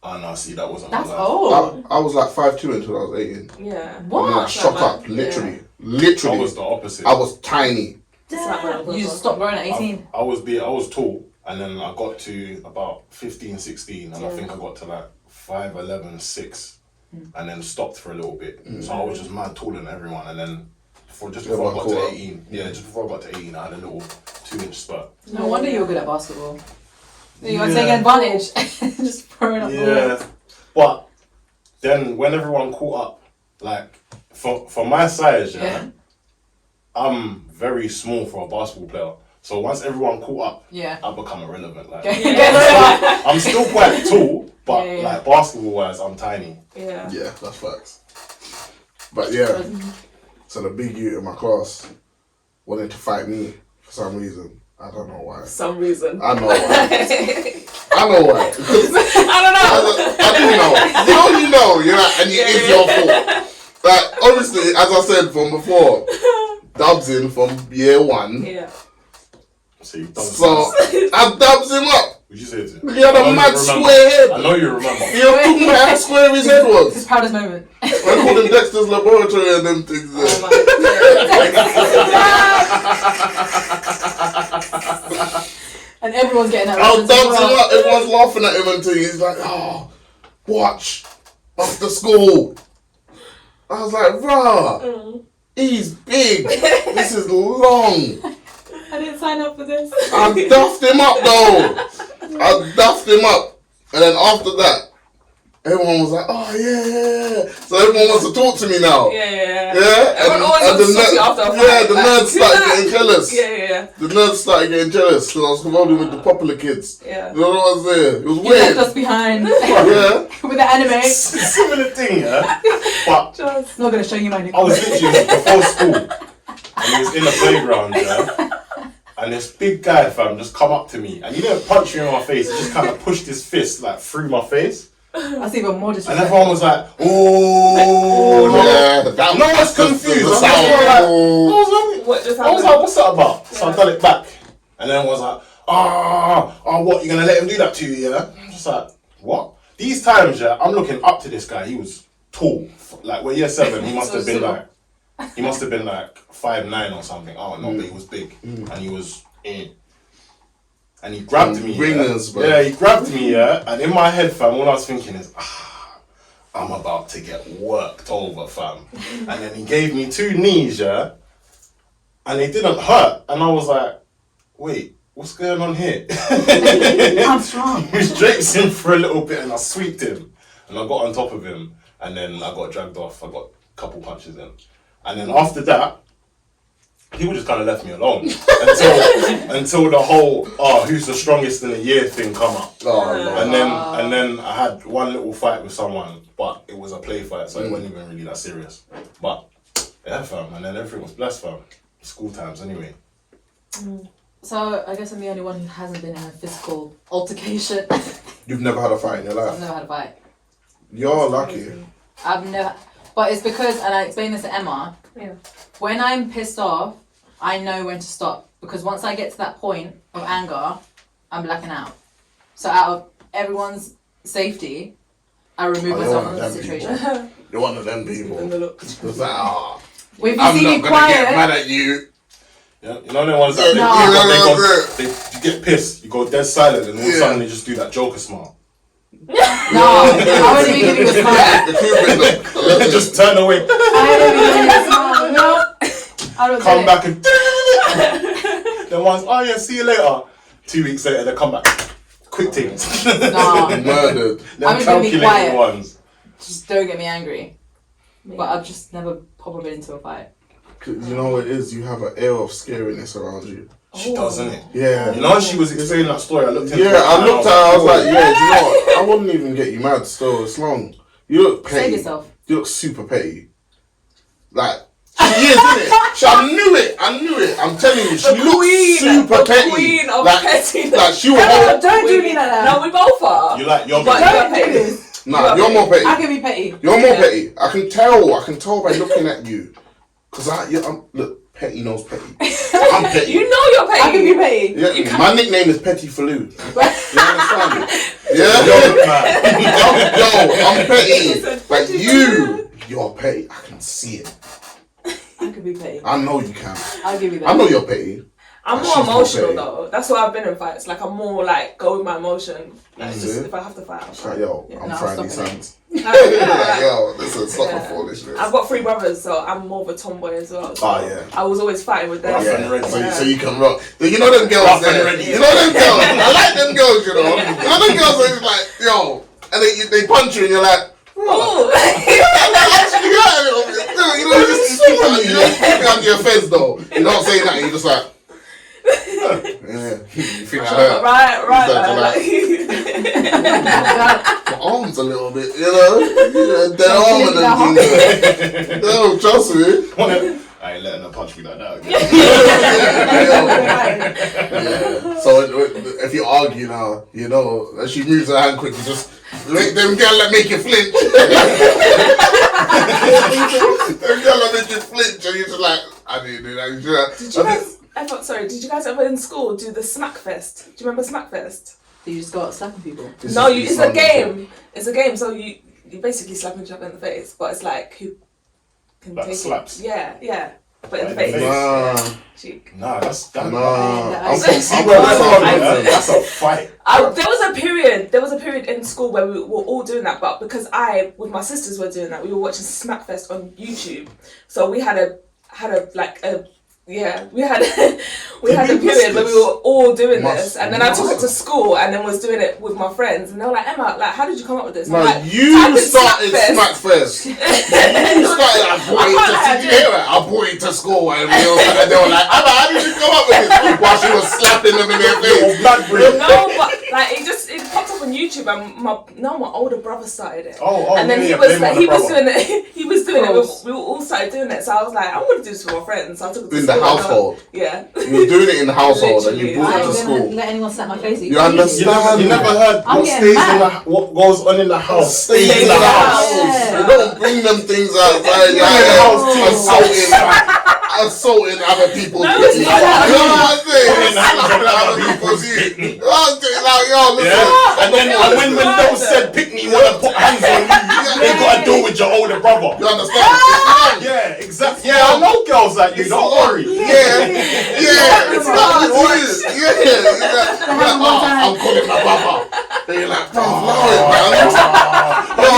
[SPEAKER 2] Oh no, see that wasn't.
[SPEAKER 4] That's
[SPEAKER 2] my life.
[SPEAKER 4] old.
[SPEAKER 1] I was like 5'2" until I was 18.
[SPEAKER 3] Yeah.
[SPEAKER 1] And then I
[SPEAKER 4] What?
[SPEAKER 1] shot up, literally. Literally.
[SPEAKER 2] I was the opposite.
[SPEAKER 1] I was tiny.
[SPEAKER 4] You just stopped growing at 18.
[SPEAKER 2] I was tall, and then I got to about 15, 16, and I think I got to like 5'11", 6, and then stopped for a little bit. So I was just mad taller than everyone, and then before I got
[SPEAKER 1] cool.
[SPEAKER 2] to 18. Yeah, just before I got to 18, I had a little 2-inch spurt.
[SPEAKER 4] No wonder you were good at basketball. You were
[SPEAKER 2] Yeah.
[SPEAKER 4] taking advantage. Just throwing up the
[SPEAKER 2] Yeah, but then when everyone caught up, like for my size,
[SPEAKER 4] Yeah.
[SPEAKER 2] I'm very small for a basketball player. So once everyone caught up,
[SPEAKER 4] Yeah.
[SPEAKER 2] I become irrelevant. Like
[SPEAKER 4] Yeah.
[SPEAKER 2] I'm still quite tall, but
[SPEAKER 4] Yeah.
[SPEAKER 2] like basketball wise, I'm tiny.
[SPEAKER 3] Yeah.
[SPEAKER 1] Yeah, that's facts. But yeah, so the big youth in my class wanted to fight me for some reason. I don't know why.
[SPEAKER 3] Some reason.
[SPEAKER 1] I know why. I know why. Because
[SPEAKER 3] I don't know.
[SPEAKER 1] I do know. You know, and it is your fault. Like, honestly, as I said from before, dubs in from year 1.
[SPEAKER 3] Yeah.
[SPEAKER 2] So you don't.
[SPEAKER 1] So I dubs him up.
[SPEAKER 2] Would you say it?
[SPEAKER 1] He had a mad square head.
[SPEAKER 2] I know you remember.
[SPEAKER 1] You know how square his head was.
[SPEAKER 4] His proudest moment.
[SPEAKER 1] I called him Dexter's Laboratory and them things there.
[SPEAKER 3] Oh
[SPEAKER 4] And everyone's getting that.
[SPEAKER 1] I'll
[SPEAKER 4] reference as
[SPEAKER 1] dubs him
[SPEAKER 4] well.
[SPEAKER 1] up. Everyone's laughing at him until he's like, oh, watch after school. I was like, rah, he's big. This is long.
[SPEAKER 3] I didn't sign up for this.
[SPEAKER 1] I duffed him up though. I duffed him up. And then after that, everyone was like, oh yeah. So everyone wants to talk to me now.
[SPEAKER 3] Yeah.
[SPEAKER 1] And
[SPEAKER 3] Everyone always wants to talk to you after a fight.
[SPEAKER 1] the
[SPEAKER 3] Like,
[SPEAKER 1] nerds started getting jealous.
[SPEAKER 3] Yeah.
[SPEAKER 1] The nerds started getting jealous because I was rolling with the popular kids.
[SPEAKER 3] Yeah.
[SPEAKER 1] You know what I was there? It was
[SPEAKER 4] You left
[SPEAKER 1] weird.
[SPEAKER 4] us behind
[SPEAKER 1] Yeah.
[SPEAKER 4] with the anime.
[SPEAKER 2] Similar thing, yeah. But
[SPEAKER 3] Just.
[SPEAKER 4] Not gonna show you my new.
[SPEAKER 2] I was literally before school, and he was in the playground, yeah. And this big guy, fam, just come up to me, and he didn't punch me in my face. He just kind of pushed his fist like through my face,
[SPEAKER 4] That's even more
[SPEAKER 2] and
[SPEAKER 4] disrespectful.
[SPEAKER 2] everyone was like, "Oh,
[SPEAKER 1] Yeah.
[SPEAKER 2] no one's confused."
[SPEAKER 1] The
[SPEAKER 2] I
[SPEAKER 1] sound.
[SPEAKER 2] was like,
[SPEAKER 3] What just
[SPEAKER 2] I was
[SPEAKER 3] happened?
[SPEAKER 2] like, "What's that about?" So I
[SPEAKER 3] Yeah.
[SPEAKER 2] done it back, and then was like, what? You gonna let him do that to you? Yeah." I'm just like, "What?" These times, yeah, I'm looking up to this guy. He was tall, like we're year 7. He must have been like 5'9" or something. I don't know, but he was big, and he was in. And he grabbed me.
[SPEAKER 1] Ringers, bro.
[SPEAKER 2] Yeah, he grabbed me. Yeah, and in my head, fam, all I was thinking is, I'm about to get worked over, fam. And then he gave me 2 knees, yeah, and they didn't hurt. And I was like, wait, what's going on here?
[SPEAKER 4] I'm strong.
[SPEAKER 2] He was drapes him for a little bit, and I sweeped him, and I got on top of him, and then I got dragged off. I got a couple punches in, and then after that, people just kind of left me alone until the whole who's the strongest in the year thing come up.
[SPEAKER 1] Oh, no.
[SPEAKER 2] And then I had one little fight with someone, but it was a play fight, so it wasn't even really that serious. But yeah, fam, and then everything was blessed, fam. School times, anyway.
[SPEAKER 4] So I guess I'm the only one who hasn't been in a physical altercation.
[SPEAKER 1] You've never had a fight in your
[SPEAKER 4] I've
[SPEAKER 1] life.
[SPEAKER 4] never had a fight.
[SPEAKER 1] You're lucky.
[SPEAKER 4] I've never, but it's because, and I explained this to Emma.
[SPEAKER 3] Yeah.
[SPEAKER 4] When I'm pissed off, I know when to stop, because once I get to that point of anger, I'm blacking out. So out of everyone's safety, I remove
[SPEAKER 1] you're
[SPEAKER 4] myself
[SPEAKER 1] one
[SPEAKER 4] from
[SPEAKER 1] of
[SPEAKER 4] the
[SPEAKER 1] them
[SPEAKER 4] situation.
[SPEAKER 1] You're one of them people.
[SPEAKER 3] In the look.
[SPEAKER 1] It's like,
[SPEAKER 4] Well, if you
[SPEAKER 1] I'm
[SPEAKER 4] see
[SPEAKER 1] not
[SPEAKER 4] me
[SPEAKER 1] gonna get mad
[SPEAKER 4] quiet,
[SPEAKER 1] at you.
[SPEAKER 2] Yeah, you know the ones that
[SPEAKER 4] No.
[SPEAKER 2] you get pissed, you go dead silent, and all of a
[SPEAKER 1] Yeah.
[SPEAKER 2] sudden they just do that Joker smile.
[SPEAKER 4] no, I wouldn't be giving you a smile.
[SPEAKER 1] The Cuban look.
[SPEAKER 2] They just turn away,
[SPEAKER 4] I wouldn't be giving you a smile. No, I don't
[SPEAKER 2] come
[SPEAKER 4] do it.
[SPEAKER 2] back and then once, oh yeah, see you later. 2 weeks later, they come back. Quick things.
[SPEAKER 4] No,
[SPEAKER 1] Murdered.
[SPEAKER 2] Them
[SPEAKER 4] I'm just gonna be
[SPEAKER 2] calculated
[SPEAKER 4] quiet.
[SPEAKER 2] ones.
[SPEAKER 4] just don't get me angry. But I've just never probably been into a fight.
[SPEAKER 1] You know what it is? You have an air of scariness around you.
[SPEAKER 2] She does, innit?
[SPEAKER 1] Yeah.
[SPEAKER 2] You know when she was explaining that story, I looked into
[SPEAKER 1] Yeah,
[SPEAKER 2] it,
[SPEAKER 1] I
[SPEAKER 2] and
[SPEAKER 1] looked at her, I was like,
[SPEAKER 2] "Oh."
[SPEAKER 1] yeah, do you know what? I wouldn't even get you mad still, it's long. You look petty.
[SPEAKER 4] Save yourself.
[SPEAKER 1] You look super petty. Like, she is, innit? I knew it. I'm telling you, she looks super petty.
[SPEAKER 3] Queen of
[SPEAKER 1] like,
[SPEAKER 3] pettiness.
[SPEAKER 1] like, she will
[SPEAKER 4] No,
[SPEAKER 1] hold.
[SPEAKER 4] don't do me like that.
[SPEAKER 3] No, we both are.
[SPEAKER 2] You like your
[SPEAKER 3] But
[SPEAKER 2] bit.
[SPEAKER 3] you're
[SPEAKER 4] Don't do
[SPEAKER 3] petty.
[SPEAKER 4] this.
[SPEAKER 1] Nah, you're more petty.
[SPEAKER 4] I can be petty.
[SPEAKER 1] You're more petty. I can tell by looking at you. Because look, petty knows petty. I'm petty.
[SPEAKER 3] You know you're petty.
[SPEAKER 4] I can be petty.
[SPEAKER 1] Yeah, my nickname is Petty Faloo. You understand? Yeah?
[SPEAKER 2] Yo, man.
[SPEAKER 1] I'm petty.
[SPEAKER 3] It's a
[SPEAKER 1] Like
[SPEAKER 3] Petty
[SPEAKER 1] you're petty. I can see it.
[SPEAKER 4] I can be petty.
[SPEAKER 1] I know you can.
[SPEAKER 4] I'll give you that.
[SPEAKER 1] I know you're petty.
[SPEAKER 3] I'm more emotional though. That's why I've been in fights. Like I'm more like go with my emotion. Like just if I have to fight, I'll fight.
[SPEAKER 1] Yo,
[SPEAKER 3] Yeah.
[SPEAKER 1] I'm
[SPEAKER 4] No,
[SPEAKER 1] trying these
[SPEAKER 4] stop it.
[SPEAKER 1] hands.
[SPEAKER 3] Like,
[SPEAKER 1] Yo, listen, stop
[SPEAKER 3] Yeah.
[SPEAKER 1] the foolishness.
[SPEAKER 3] I've got 3 brothers, so I'm more of a tomboy as well. So
[SPEAKER 1] Oh, yeah.
[SPEAKER 3] I was always fighting with them.
[SPEAKER 2] Rough and
[SPEAKER 1] Yeah,
[SPEAKER 2] ready.
[SPEAKER 1] so you can rock. You know them girls
[SPEAKER 2] Rough and
[SPEAKER 1] there.
[SPEAKER 2] ready.
[SPEAKER 1] You know them girls. I like them girls, you know. You know them girls are just like, yo, and they punch you and you're like,
[SPEAKER 3] Ooh.
[SPEAKER 1] actually, you know, you keep it under your fence though. You don't say that, you're just like, yeah, you think I hurt.
[SPEAKER 3] Right.
[SPEAKER 1] My arms a little bit, you know. Their arm and them things. No, trust me.
[SPEAKER 2] I ain't letting her punch me like that.
[SPEAKER 1] Yeah. So if you argue now, you know, and she moves her hand quick, you just make them girl that make you flinch. Them girl that make you flinch, and you're just like, I didn't do that.
[SPEAKER 3] Did you guys ever in school do the Smack Fest? Do you remember Smack Fest?
[SPEAKER 4] So you just go out slapping people.
[SPEAKER 3] No, it's a game. It's a game. So you basically slapping each other in the face, but it's like who can
[SPEAKER 2] Like
[SPEAKER 3] take
[SPEAKER 2] slaps?
[SPEAKER 3] it. Yeah. But in the
[SPEAKER 2] Like in the
[SPEAKER 3] face.
[SPEAKER 1] Nah,
[SPEAKER 3] Cheek.
[SPEAKER 2] Nah, that's that.
[SPEAKER 1] I'm
[SPEAKER 2] See where that's from, man. That's a fight.
[SPEAKER 3] There was a period in school where we were all doing that, but because with my sisters were doing that, we were watching Smackfest on YouTube. So we had a period where we were all doing this, and then I took it to school and then was doing it with my friends, and they were like, Emma, like, how did you come up with this? I'm
[SPEAKER 1] no,
[SPEAKER 3] like,
[SPEAKER 1] you
[SPEAKER 3] type in
[SPEAKER 1] started
[SPEAKER 3] Smackfest.
[SPEAKER 1] Smackfest. You started, I brought it to school, and they were like, Emma, how did you come up with this? While she was slapping them in their face.
[SPEAKER 3] No, but like it popped up on YouTube, and my older brother started it. And then he was doing it. He was doing it. We all started doing it. So I was like, I want to do this for my friends. So I took it to
[SPEAKER 1] In
[SPEAKER 3] school.
[SPEAKER 1] the household.
[SPEAKER 3] Yeah.
[SPEAKER 1] You were doing it in the household, and you brought
[SPEAKER 4] I
[SPEAKER 1] it to
[SPEAKER 4] ain't
[SPEAKER 1] school.
[SPEAKER 4] gonna let anyone slap my face.
[SPEAKER 1] You understand?
[SPEAKER 2] You never heard
[SPEAKER 4] I'm
[SPEAKER 2] what
[SPEAKER 4] getting
[SPEAKER 2] stays in
[SPEAKER 4] mad.
[SPEAKER 2] what goes on in the house
[SPEAKER 1] Stays in the house.
[SPEAKER 4] Yeah.
[SPEAKER 1] You don't bring them things outside. Assaulting other people's
[SPEAKER 3] No,
[SPEAKER 1] business.
[SPEAKER 3] it's
[SPEAKER 1] You know
[SPEAKER 3] not.
[SPEAKER 1] what I'm saying?
[SPEAKER 2] Putting hands on
[SPEAKER 1] Other
[SPEAKER 2] other
[SPEAKER 1] people's shit. I'm saying, like, yo, listen.
[SPEAKER 2] Yeah. And then when those said pick me, wanna put hands on you, they gotta deal with your older brother.
[SPEAKER 1] You understand?
[SPEAKER 2] Yeah, exactly. Yeah, I know girls like you. Don't worry.
[SPEAKER 1] Yeah, it's not what it is. I'm calling my papa. And you're like,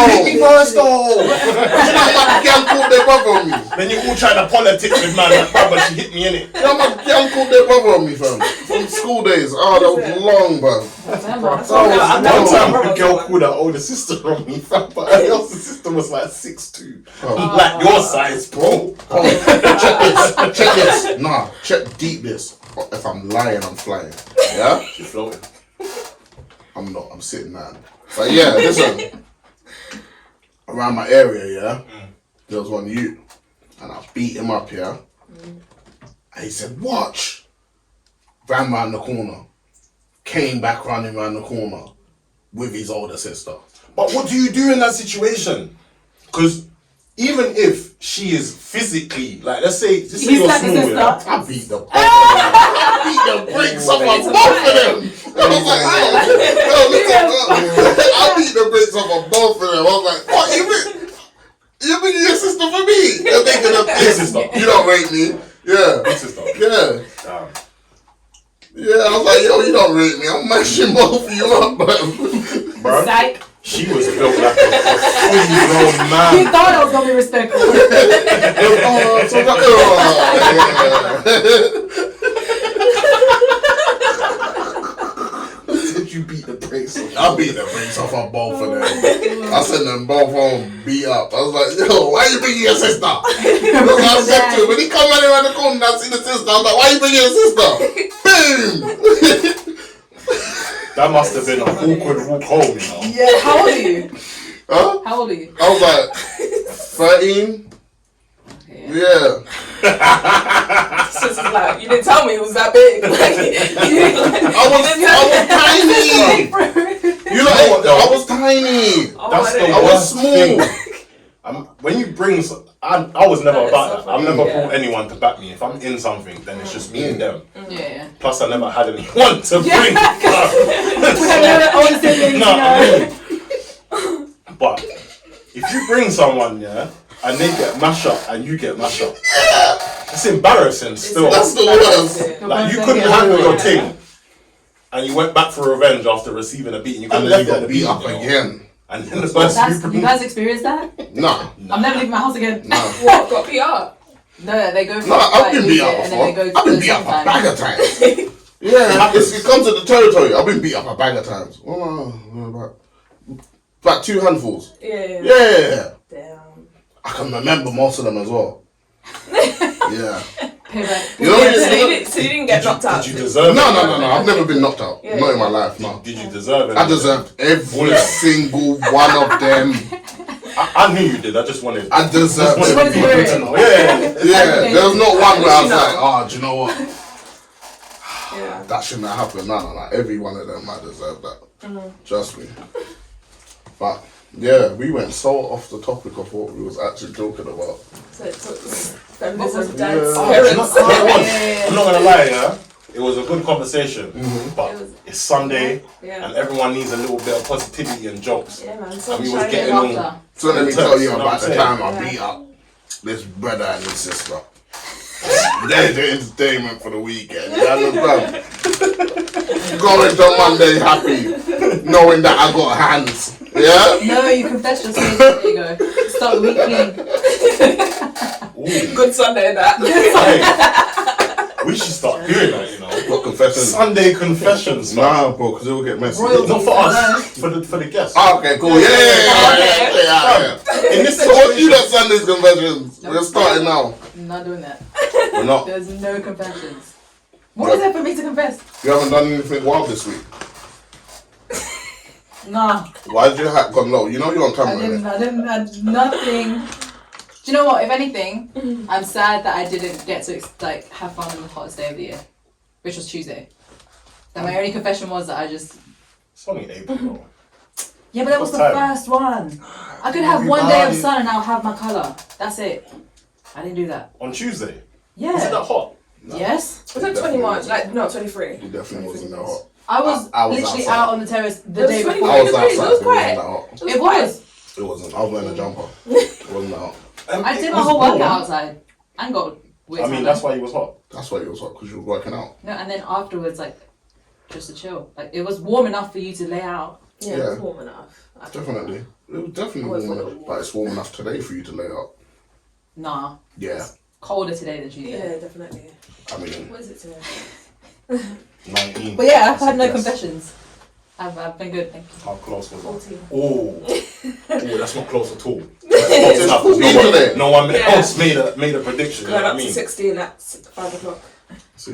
[SPEAKER 2] Hit me first though.
[SPEAKER 1] you know my girl called their brother on me.
[SPEAKER 2] Then you all try to politics with man like brother, she hit me in it.
[SPEAKER 1] You know my girl called their brother on me, fam. From school days. Oh, that was long, bro.
[SPEAKER 2] One time a girl called her older sister on me, fam, but her older sister was like 6'2". Like your size, bro.
[SPEAKER 1] Check this. Nah, check deep this. If I'm lying, I'm flying. Yeah?
[SPEAKER 2] She floating.
[SPEAKER 1] I'm not. I'm sitting down. But yeah, listen. Around my area, yeah, there was one youth, and I beat him up, yeah. And he said, "Watch." Ran round the corner, came back running round the corner with his older sister.
[SPEAKER 2] But what do you do in that situation? Because even if she is physically, like, let's say you're small, yeah?
[SPEAKER 1] I beat the brakes off of both of them. I was like, yo, listen, I beat the brakes off of both of them. I was like, what, you beat your sister for me? They're thinking of this. You don't rate me. Yeah. Yeah. Yeah, I was like, yo, you don't rate me. I'm mashing both of you up, bro.
[SPEAKER 3] Psych.
[SPEAKER 2] She was built like a fully-grown
[SPEAKER 4] You
[SPEAKER 2] man.
[SPEAKER 4] thought I was gonna be respectful.
[SPEAKER 2] Did you beat the brakes off?
[SPEAKER 1] I beat the brakes off of both of them. I sent them both home beat up. I was like, yo, why you bringing your sister? That's what I said to him. When he come running around the corner and I see the sister, I was like, why you bringing your sister? Boom!
[SPEAKER 2] That must have been an awkward walk home, you know.
[SPEAKER 4] Yeah. How old are you?
[SPEAKER 1] Huh?
[SPEAKER 4] How old are you?
[SPEAKER 1] I was like, 13? Yeah.
[SPEAKER 3] It's just like, you didn't tell me it was that big. Like,
[SPEAKER 1] I was tiny. You know what? I was tiny.
[SPEAKER 2] That's the
[SPEAKER 1] I was
[SPEAKER 2] worst
[SPEAKER 1] small.
[SPEAKER 2] thing. When you bring, I was never about that. I've never brought anyone to back me. If I'm in something, then it's just me and them.
[SPEAKER 4] Yeah.
[SPEAKER 2] Plus, I never had anyone to bring. But if you bring someone, yeah, and they get mashed up and you get mashed up, It's embarrassing still.
[SPEAKER 1] That's the worst.
[SPEAKER 2] Like, you couldn't handle your thing. And you went back for revenge after receiving a beating. You
[SPEAKER 1] And
[SPEAKER 2] couldn't
[SPEAKER 1] then you
[SPEAKER 2] left
[SPEAKER 1] got
[SPEAKER 2] it
[SPEAKER 1] beat
[SPEAKER 2] at
[SPEAKER 1] up
[SPEAKER 2] the beating,
[SPEAKER 1] again.
[SPEAKER 2] And then the person
[SPEAKER 4] You guys experienced that?
[SPEAKER 1] Nah.
[SPEAKER 4] I'm never leaving my house again.
[SPEAKER 1] Nah.
[SPEAKER 3] What, got beat up?
[SPEAKER 4] No, they go for
[SPEAKER 1] No, I've been
[SPEAKER 4] like,
[SPEAKER 1] beat up
[SPEAKER 4] and then they
[SPEAKER 1] before.
[SPEAKER 4] go
[SPEAKER 1] I've
[SPEAKER 4] to
[SPEAKER 1] been
[SPEAKER 4] the
[SPEAKER 1] beat up a
[SPEAKER 4] sometime.
[SPEAKER 1] bag of times. Yeah, it comes to the territory. I've been beat up a bag of times. About 2 handfuls.
[SPEAKER 3] Yeah.
[SPEAKER 1] Yeah.
[SPEAKER 3] Damn.
[SPEAKER 1] I can remember most of them as well. Yeah.
[SPEAKER 4] Payback.
[SPEAKER 1] You know,
[SPEAKER 3] So you didn't get knocked out?
[SPEAKER 2] Did you deserve it?
[SPEAKER 1] No. I've never been knocked out.
[SPEAKER 3] Yeah,
[SPEAKER 1] Not in my life, no.
[SPEAKER 2] Did you deserve it?
[SPEAKER 1] I deserved every single one of them.
[SPEAKER 2] I knew you did. I just wanted.
[SPEAKER 1] I deserved
[SPEAKER 4] Just wanted to hear
[SPEAKER 1] it.
[SPEAKER 4] it.
[SPEAKER 2] Yeah.
[SPEAKER 1] There was not one where I was like, oh, do you know what?
[SPEAKER 3] Yeah.
[SPEAKER 1] That shouldn't have happened. No. Every one of them, I deserved that. Trust me. But yeah, we went so off the topic of what we was actually talking about.
[SPEAKER 3] So it took feminism,
[SPEAKER 1] Yeah.
[SPEAKER 3] dad's
[SPEAKER 1] Oh,
[SPEAKER 3] parents.
[SPEAKER 2] I'm not gonna lie, yeah. It was a good conversation, but
[SPEAKER 3] It was-
[SPEAKER 2] it's Sunday,
[SPEAKER 3] Yeah.
[SPEAKER 2] and everyone needs a little bit of positivity and jokes.
[SPEAKER 3] Yeah, man.
[SPEAKER 2] And we was
[SPEAKER 3] Sunshine.
[SPEAKER 2] getting
[SPEAKER 4] After.
[SPEAKER 2] on.
[SPEAKER 1] So let me tell you
[SPEAKER 2] You know
[SPEAKER 1] about
[SPEAKER 2] what
[SPEAKER 1] the
[SPEAKER 2] I'm
[SPEAKER 1] time
[SPEAKER 3] saying?
[SPEAKER 1] I beat up this brother and his sister. There's the entertainment for the weekend. You understand? Going to Monday happy, knowing that I got hands. Yeah?
[SPEAKER 4] No, you confessed your sins. There you go. Start the week clean.
[SPEAKER 2] Ooh.
[SPEAKER 3] Good Sunday, that.
[SPEAKER 2] Hey, we should start doing that, you know.
[SPEAKER 1] What confession?
[SPEAKER 2] Sunday confessions, man.
[SPEAKER 1] Nah, bro, because it will get messy.
[SPEAKER 4] Royalty.
[SPEAKER 2] Not for us, for the guests.
[SPEAKER 1] Okay, cool. Yeah.
[SPEAKER 2] In this
[SPEAKER 1] So what you got Sunday's confessions? We're starting now.
[SPEAKER 4] I'm not doing that.
[SPEAKER 1] We're not.
[SPEAKER 4] There's no confessions. What is there for me to confess?
[SPEAKER 1] You haven't done anything wild this week.
[SPEAKER 4] Nah,
[SPEAKER 1] Why did your hat gone low? You know you're on camera. innit?
[SPEAKER 4] I didn't, nothing. Do you know what? If anything, I'm sad that I didn't get to like have fun on the hottest day of the year, which was Tuesday. And my only confession was that I just.
[SPEAKER 2] It's only April, though.
[SPEAKER 4] Yeah, but that was the
[SPEAKER 2] What time?
[SPEAKER 4] first one. I could have one day of sun and I'll have my colour. That's it. I didn't do that.
[SPEAKER 2] On Tuesday. Is it
[SPEAKER 4] Yeah.
[SPEAKER 2] that hot?
[SPEAKER 4] Yes.
[SPEAKER 3] Was it 21? Like, no, 23.
[SPEAKER 1] You definitely wasn't that hot.
[SPEAKER 4] I was,
[SPEAKER 1] I was
[SPEAKER 4] literally
[SPEAKER 1] outside.
[SPEAKER 4] out on the terrace the
[SPEAKER 3] It was
[SPEAKER 4] day
[SPEAKER 3] 20
[SPEAKER 4] before.
[SPEAKER 1] I was
[SPEAKER 3] degrees,
[SPEAKER 1] outside.
[SPEAKER 3] it was
[SPEAKER 1] It wasn't
[SPEAKER 3] quiet.
[SPEAKER 1] that hot.
[SPEAKER 4] It was.
[SPEAKER 1] It wasn't. I was wearing a jumper. It wasn't that hot.
[SPEAKER 4] I did
[SPEAKER 2] It
[SPEAKER 4] my
[SPEAKER 2] was
[SPEAKER 4] whole
[SPEAKER 2] warm.
[SPEAKER 4] workout outside and got with
[SPEAKER 2] I mean, that's why he was hot.
[SPEAKER 1] That's why it was hot, because you were working out.
[SPEAKER 4] No, and then afterwards, like, just to chill. Like, it was warm enough for you to lay out.
[SPEAKER 3] Yeah, it was warm enough.
[SPEAKER 1] Definitely. It was definitely
[SPEAKER 3] I was
[SPEAKER 1] warm
[SPEAKER 3] like-
[SPEAKER 1] enough. But it's warm enough today for you to lay out.
[SPEAKER 4] Nah,
[SPEAKER 1] Yeah.
[SPEAKER 4] colder today than Tuesday.
[SPEAKER 3] Yeah, definitely.
[SPEAKER 1] I mean,
[SPEAKER 3] What is it today?
[SPEAKER 2] 19.
[SPEAKER 4] But yeah, I've had no
[SPEAKER 2] Yes.
[SPEAKER 4] confessions. I've been good, thank you.
[SPEAKER 2] How close was that?
[SPEAKER 3] 14.
[SPEAKER 2] Oh, that's not close at all. That's close enough.
[SPEAKER 1] It's
[SPEAKER 2] No
[SPEAKER 1] today.
[SPEAKER 2] one, no one
[SPEAKER 3] Yeah.
[SPEAKER 2] else made a prediction. You know
[SPEAKER 3] Going
[SPEAKER 2] what
[SPEAKER 3] up
[SPEAKER 2] I
[SPEAKER 3] to
[SPEAKER 2] mean?
[SPEAKER 3] 16 at 5 o'clock.
[SPEAKER 1] see?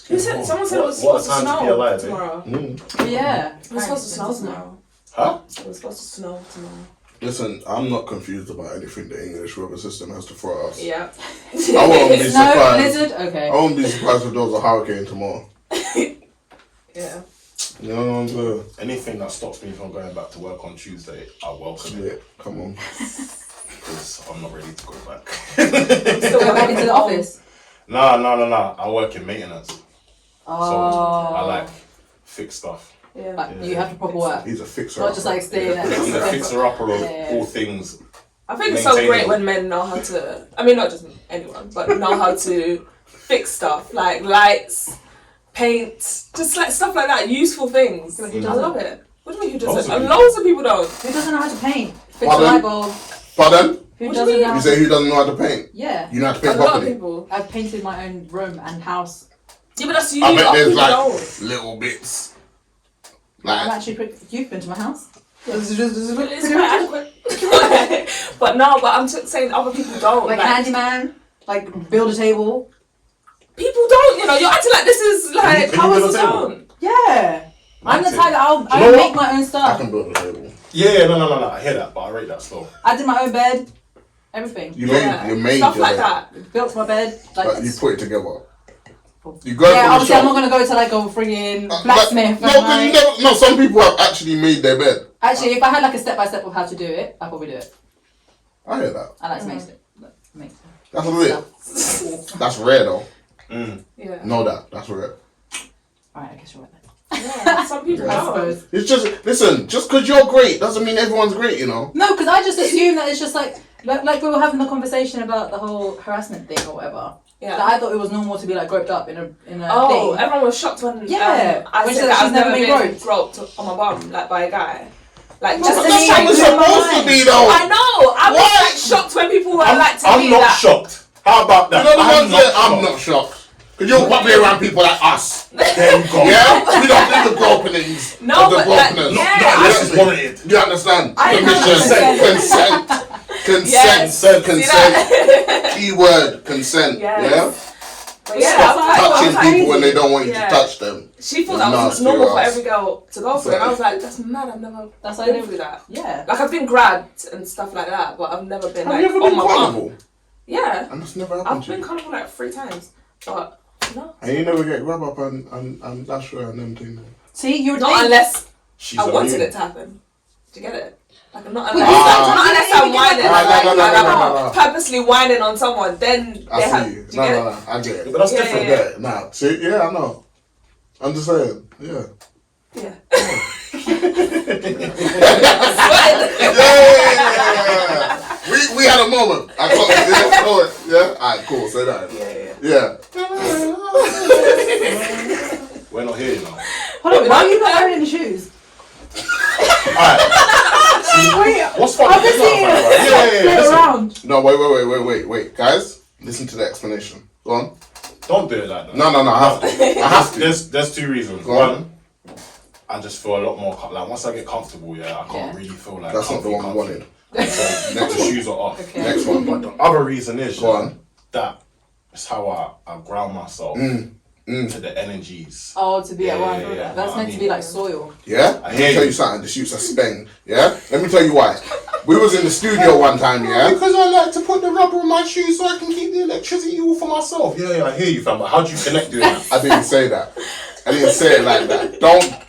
[SPEAKER 3] Who said, someone said it was
[SPEAKER 2] What a
[SPEAKER 3] supposed to
[SPEAKER 2] time to be
[SPEAKER 3] snow
[SPEAKER 2] alive, eh?
[SPEAKER 3] tomorrow.
[SPEAKER 1] Mm.
[SPEAKER 4] Yeah.
[SPEAKER 3] It was supposed to snow tomorrow.
[SPEAKER 2] Huh?
[SPEAKER 3] It was supposed to snow tomorrow.
[SPEAKER 1] Listen, I'm not confused about anything the English weather system has to throw at us.
[SPEAKER 3] Yeah.
[SPEAKER 1] I won't be
[SPEAKER 4] Snow,
[SPEAKER 1] surprised.
[SPEAKER 4] blizzard, okay.
[SPEAKER 1] I won't be surprised if there was a hurricane tomorrow.
[SPEAKER 3] Yeah.
[SPEAKER 1] You know what I'm saying?
[SPEAKER 2] Anything that stops me from going back to work on Tuesday, I welcome
[SPEAKER 1] Yeah,
[SPEAKER 2] it.
[SPEAKER 1] come on.
[SPEAKER 2] Because I'm not ready to go back.
[SPEAKER 3] Still
[SPEAKER 4] Go back into the office.
[SPEAKER 2] Nah. I work in maintenance.
[SPEAKER 4] Oh.
[SPEAKER 2] So I like fix stuff.
[SPEAKER 3] Yeah.
[SPEAKER 4] Like, you have to proper work.
[SPEAKER 1] He's a fixer.
[SPEAKER 4] Not just like stay there.
[SPEAKER 2] I'm the fixer upper of
[SPEAKER 4] Yeah.
[SPEAKER 2] all things.
[SPEAKER 3] I think it's so
[SPEAKER 2] Maintaining.
[SPEAKER 3] great when men know how to, I mean, not just anyone, but know how to fix stuff like lights, paint, just like stuff like that, useful things. I love it. What do you mean who
[SPEAKER 2] Loads
[SPEAKER 3] doesn't?
[SPEAKER 2] of
[SPEAKER 3] And
[SPEAKER 2] people.
[SPEAKER 3] loads of people don't.
[SPEAKER 4] Who doesn't know how to paint? Fix a
[SPEAKER 1] Pardon?
[SPEAKER 4] light bulb.
[SPEAKER 1] Pardon?
[SPEAKER 4] Who
[SPEAKER 3] What do you
[SPEAKER 4] doesn't
[SPEAKER 3] mean?
[SPEAKER 4] know?
[SPEAKER 1] You say who doesn't know how to paint?
[SPEAKER 4] Yeah.
[SPEAKER 1] You know how to
[SPEAKER 3] A
[SPEAKER 1] paint
[SPEAKER 3] lot of
[SPEAKER 1] properly?
[SPEAKER 3] people.
[SPEAKER 4] I've painted my own room and house.
[SPEAKER 3] Yeah, but that's you.
[SPEAKER 1] I bet
[SPEAKER 3] Other
[SPEAKER 1] there's
[SPEAKER 3] people
[SPEAKER 1] like
[SPEAKER 3] don't.
[SPEAKER 1] little bits.
[SPEAKER 4] I'm
[SPEAKER 1] Like,
[SPEAKER 4] actually pretty. You've been to my house?
[SPEAKER 3] It's quite adequate. But no, but I'm saying other people don't.
[SPEAKER 4] Like handyman, like build a table.
[SPEAKER 3] People don't, you know, you're acting like this is like,
[SPEAKER 2] Can you
[SPEAKER 3] how
[SPEAKER 2] build
[SPEAKER 3] is
[SPEAKER 2] a
[SPEAKER 3] it
[SPEAKER 2] table?
[SPEAKER 3] done?
[SPEAKER 4] Yeah. I'm the
[SPEAKER 2] That's
[SPEAKER 4] type
[SPEAKER 2] it.
[SPEAKER 4] that I'll
[SPEAKER 2] know
[SPEAKER 4] make
[SPEAKER 2] what?
[SPEAKER 4] my own
[SPEAKER 1] I
[SPEAKER 4] stuff.
[SPEAKER 1] can build a table.
[SPEAKER 2] Yeah, no. I hear that, but I rate that slow.
[SPEAKER 4] I did my own bed, everything.
[SPEAKER 1] You
[SPEAKER 3] Yeah.
[SPEAKER 1] made
[SPEAKER 3] Stuff
[SPEAKER 1] your
[SPEAKER 3] like
[SPEAKER 1] bed,
[SPEAKER 3] that.
[SPEAKER 4] Built my bed. Like,
[SPEAKER 1] but you put it together. You go
[SPEAKER 4] yeah,
[SPEAKER 1] from the
[SPEAKER 4] obviously I'm
[SPEAKER 1] shop.
[SPEAKER 4] not gonna go to like a friggin'
[SPEAKER 1] But-
[SPEAKER 4] blacksmith.
[SPEAKER 1] No,
[SPEAKER 4] and,
[SPEAKER 1] 'cause you
[SPEAKER 4] like-
[SPEAKER 1] never, no, some people have actually made their bed.
[SPEAKER 4] Actually, if I had like a step by step of how to do it, I'd probably do it.
[SPEAKER 1] I hear that.
[SPEAKER 4] I like to make it. Make
[SPEAKER 1] That's rare.
[SPEAKER 4] stuff.
[SPEAKER 1] That's rare though.
[SPEAKER 2] Mm.
[SPEAKER 3] Yeah.
[SPEAKER 1] Know that. That's rare.
[SPEAKER 4] Alright, I guess you're right then.
[SPEAKER 3] Yeah, some people
[SPEAKER 4] I
[SPEAKER 3] don't.
[SPEAKER 4] suppose.
[SPEAKER 1] It's just, listen, just because you're great doesn't mean everyone's great, you know?
[SPEAKER 4] No, because I just assume that it's just like Like we were having the conversation about the whole harassment thing or whatever.
[SPEAKER 3] Yeah.
[SPEAKER 4] That I thought it was normal to be like groped up in a thing.
[SPEAKER 3] Everyone was shocked when I
[SPEAKER 4] when
[SPEAKER 3] said
[SPEAKER 4] she
[SPEAKER 3] that
[SPEAKER 4] she's
[SPEAKER 3] I've never
[SPEAKER 4] been
[SPEAKER 3] been groped on my bum like by a guy. Like
[SPEAKER 1] But
[SPEAKER 3] just
[SPEAKER 1] that's how it's supposed to be though.
[SPEAKER 3] I know. I was like shocked when people were like to
[SPEAKER 2] I'm
[SPEAKER 3] me
[SPEAKER 2] not
[SPEAKER 3] that.
[SPEAKER 2] shocked. How about that?
[SPEAKER 1] You know the ones that I'm not shocked. Because you're probably around people like us.
[SPEAKER 2] There you go.
[SPEAKER 1] Yeah? We don't do the gropings.
[SPEAKER 3] No,
[SPEAKER 1] of the
[SPEAKER 3] but like,
[SPEAKER 1] gropiners.
[SPEAKER 3] yeah,
[SPEAKER 2] Not unless it's warranted.
[SPEAKER 1] You understand?
[SPEAKER 3] I
[SPEAKER 1] Permission.
[SPEAKER 3] understand.
[SPEAKER 1] Consent. Consent. Keyword consent.
[SPEAKER 3] Yes.
[SPEAKER 1] Yeah?
[SPEAKER 3] But yeah,
[SPEAKER 1] Stop
[SPEAKER 3] I was
[SPEAKER 1] touching
[SPEAKER 3] like,
[SPEAKER 1] people when they don't want you
[SPEAKER 3] Yeah.
[SPEAKER 1] to touch them.
[SPEAKER 3] she thought that was
[SPEAKER 1] Nasty
[SPEAKER 3] normal for
[SPEAKER 1] ass.
[SPEAKER 3] every girl to go through, and I was like, that's mad. I've never
[SPEAKER 4] That's why
[SPEAKER 3] been through that.
[SPEAKER 4] Yeah.
[SPEAKER 3] Like I've been grabbed and stuff like that, but I've never been
[SPEAKER 1] Have
[SPEAKER 3] like
[SPEAKER 1] you ever
[SPEAKER 3] on
[SPEAKER 1] been
[SPEAKER 3] my bum.
[SPEAKER 1] carnival?
[SPEAKER 3] Yeah,
[SPEAKER 1] And that's never happened
[SPEAKER 3] I've
[SPEAKER 1] to
[SPEAKER 3] been
[SPEAKER 1] you.
[SPEAKER 3] carnival like 3 times, but no,
[SPEAKER 1] And you never get grab up and dash her and them things.
[SPEAKER 4] See, you were
[SPEAKER 3] not unless
[SPEAKER 2] She's
[SPEAKER 3] I
[SPEAKER 2] a
[SPEAKER 3] wanted
[SPEAKER 2] real-
[SPEAKER 3] it to happen. Do you get it? Like I'm not
[SPEAKER 4] Well,
[SPEAKER 3] unless,
[SPEAKER 1] Ah.
[SPEAKER 3] not unless I'm whining,
[SPEAKER 1] No.
[SPEAKER 3] purposely whining on someone, then
[SPEAKER 1] I
[SPEAKER 3] they have.
[SPEAKER 1] see
[SPEAKER 3] Do
[SPEAKER 1] you.
[SPEAKER 3] you get it?
[SPEAKER 1] No. I get it.
[SPEAKER 2] But that's
[SPEAKER 3] Yeah,
[SPEAKER 2] different.
[SPEAKER 1] I get it. Nah. See? Yeah, I know. I'm just saying. Yeah.
[SPEAKER 3] Yeah.
[SPEAKER 1] Yeah. We had a moment. I caught it. Yeah. Oh, yeah. Alright, cool. Say that.
[SPEAKER 3] Yeah.
[SPEAKER 2] We're not here, you know.
[SPEAKER 4] Hold on, why are you not wearing any shoes?
[SPEAKER 2] Alright.
[SPEAKER 4] Wait,
[SPEAKER 2] What's funny?
[SPEAKER 4] I've been seeing it
[SPEAKER 2] Yeah.
[SPEAKER 4] float around.
[SPEAKER 1] No, wait. Guys, listen to the explanation. Go on.
[SPEAKER 2] Don't do it like that.
[SPEAKER 1] No. I have to. I have to.
[SPEAKER 2] There's 2 reasons.
[SPEAKER 1] Go on.
[SPEAKER 2] One, I just feel a lot more like once I get comfortable, I can't really feel like
[SPEAKER 1] That's not the one I wanted.
[SPEAKER 2] So next the shoes are off.
[SPEAKER 4] Okay.
[SPEAKER 1] Next one.
[SPEAKER 2] But the other reason is
[SPEAKER 1] Go on.
[SPEAKER 2] that it's how I ground myself to the energies.
[SPEAKER 4] Oh, to be at one.
[SPEAKER 2] Yeah.
[SPEAKER 4] That's meant to be like soil.
[SPEAKER 1] Yeah?
[SPEAKER 2] I
[SPEAKER 1] Let
[SPEAKER 2] hear
[SPEAKER 1] me tell
[SPEAKER 2] you.
[SPEAKER 1] you something. The shoots are Spain. Yeah? Let me tell you why. We was in the studio one time, yeah?
[SPEAKER 2] Because I like to put the rubber on my shoes so I can keep the electricity all for myself. Yeah, I hear you, fam. But how do you connect doing that?
[SPEAKER 1] I didn't say that. I didn't say it like that. Don't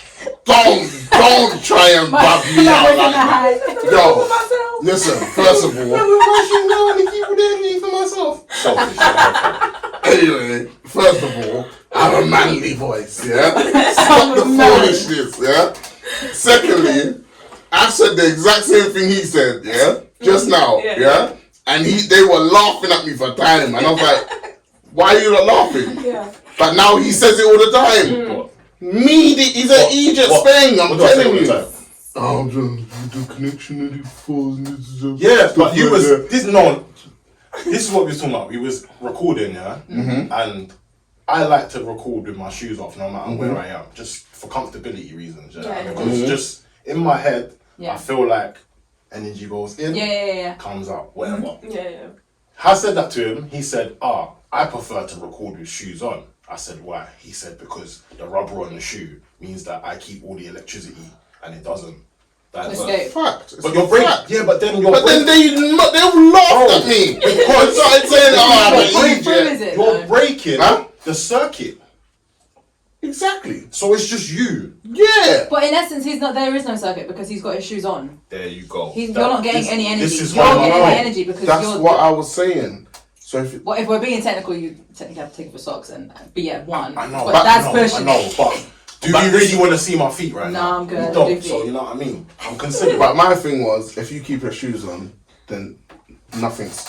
[SPEAKER 1] try and bug me out like that. Yo, listen, first of all,
[SPEAKER 2] Selfish.
[SPEAKER 1] anyway, first of all, I have a manly voice, yeah? Stop the foolishness, yeah? Secondly, I said the exact same thing he said, yeah? Just now, yeah? And they were laughing at me for time, and I was like, why are you not laughing?
[SPEAKER 3] Yeah.
[SPEAKER 1] But now he says it all the time.
[SPEAKER 2] What?
[SPEAKER 1] He's an Egypt
[SPEAKER 2] What?
[SPEAKER 1] Spain, I'm
[SPEAKER 2] What do I say
[SPEAKER 1] telling
[SPEAKER 2] all the
[SPEAKER 1] you.
[SPEAKER 2] time?
[SPEAKER 1] I'm just the connection of the falls.
[SPEAKER 2] Yeah, but you was this is what we was talking about. We was recording, and I like to record with my shoes off no matter where I am, just for comfortability reasons. Because just in my head, I feel like energy goes in, comes out, whatever.
[SPEAKER 3] Yeah.
[SPEAKER 2] I said that to him. He said, I prefer to record with shoes on. I said, why? He said, because the rubber on the shoe means that I keep all the electricity and it doesn't.
[SPEAKER 4] Escape.
[SPEAKER 1] Fact.
[SPEAKER 2] But you're breaking. Yeah, but then you're
[SPEAKER 1] But then they laughed at me. Because I said,
[SPEAKER 2] you're breaking the circuit.
[SPEAKER 1] Exactly.
[SPEAKER 2] So it's just you.
[SPEAKER 1] Yeah.
[SPEAKER 4] But in essence, there is no circuit because he's got his shoes on.
[SPEAKER 2] There you go.
[SPEAKER 4] You're not getting any energy.
[SPEAKER 2] This is
[SPEAKER 4] You're
[SPEAKER 2] why
[SPEAKER 4] getting
[SPEAKER 2] I'm
[SPEAKER 4] the energy because
[SPEAKER 1] That's
[SPEAKER 4] you're.
[SPEAKER 1] what I was saying. So if
[SPEAKER 4] Well, if we're being technical, you technically have to take it for socks and be at one.
[SPEAKER 2] I know,
[SPEAKER 4] but that's
[SPEAKER 2] I
[SPEAKER 4] pushing
[SPEAKER 2] know,
[SPEAKER 4] it.
[SPEAKER 2] but do you really want to see my feet right now?
[SPEAKER 4] No, I'm good.
[SPEAKER 2] You don't,
[SPEAKER 4] Do
[SPEAKER 2] so
[SPEAKER 4] feet.
[SPEAKER 2] you know what I mean? I'm considering.
[SPEAKER 1] but my thing was, if you keep your shoes on, then nothing's.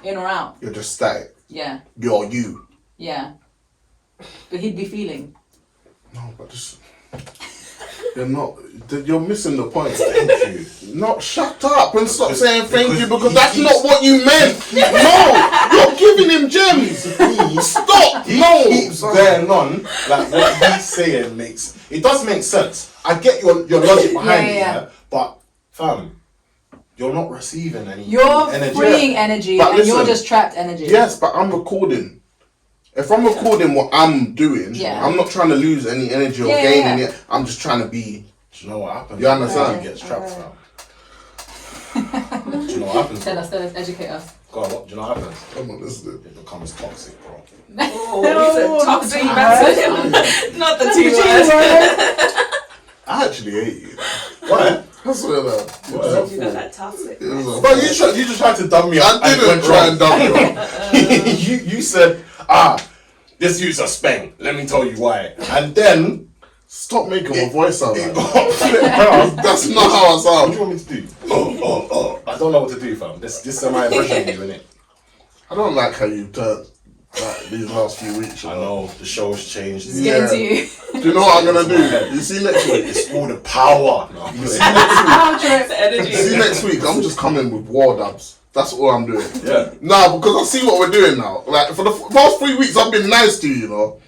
[SPEAKER 4] In or out.
[SPEAKER 1] You're just static.
[SPEAKER 4] Yeah.
[SPEAKER 1] You're you.
[SPEAKER 4] Yeah. But he'd be feeling.
[SPEAKER 1] No, but just. You're not. You're missing the point.
[SPEAKER 2] Thank you.
[SPEAKER 1] No, shut up and stop saying thank you
[SPEAKER 2] because
[SPEAKER 1] because that's not what you meant. No, you're giving him gems. Stop.
[SPEAKER 2] He
[SPEAKER 1] No.
[SPEAKER 2] keeps going on like what he's saying it does make sense. I get your logic behind it,
[SPEAKER 4] Yeah.
[SPEAKER 2] but fam, you're not receiving any
[SPEAKER 4] You're
[SPEAKER 2] energy.
[SPEAKER 4] freeing energy
[SPEAKER 1] But
[SPEAKER 4] and
[SPEAKER 1] listen,
[SPEAKER 4] you're just trapped energy.
[SPEAKER 1] Yes, but I'm recording. If I'm recording what I'm doing, I'm not trying to lose any energy or gain any. I'm just trying to be.
[SPEAKER 2] Do you know what happens?
[SPEAKER 1] You understand?
[SPEAKER 2] When you get trapped, fam. Do you know what happens?
[SPEAKER 4] Tell us, educate us.
[SPEAKER 2] God, what? Do you know what happens?
[SPEAKER 1] I'm not listening.
[SPEAKER 2] It becomes toxic, bro.
[SPEAKER 3] Oh, it's a toxic message. Not the two words.
[SPEAKER 1] I actually hate you.
[SPEAKER 2] Why?
[SPEAKER 1] I swear that.
[SPEAKER 3] You know that toxic.
[SPEAKER 2] But you just tried to dumb me up.
[SPEAKER 1] I didn't try and dumb you up.
[SPEAKER 2] you said, this youth's a spank. Let me tell you why. And then
[SPEAKER 1] Stop making my voice sound like that.
[SPEAKER 2] Bro,
[SPEAKER 1] That's not how I
[SPEAKER 2] what
[SPEAKER 1] sound.
[SPEAKER 2] do you want me to do? I don't know what to do, fam. This is my impression of you, innit?
[SPEAKER 1] I don't like how you turned like these last few weeks. You
[SPEAKER 2] I
[SPEAKER 1] know?
[SPEAKER 2] know the show's changed.
[SPEAKER 4] It's getting to you.
[SPEAKER 1] Do you know what I'm gonna do? You see next week.
[SPEAKER 2] It's all the power. No, I'm
[SPEAKER 1] See
[SPEAKER 2] playing.
[SPEAKER 1] next week.
[SPEAKER 4] Power trip.
[SPEAKER 3] The energy.
[SPEAKER 1] See next week. I'm just coming with war dubs. That's all I'm doing.
[SPEAKER 2] Yeah.
[SPEAKER 1] Nah, because I see what we're doing now. Like for the past 3 weeks, I've been nice to you, you know.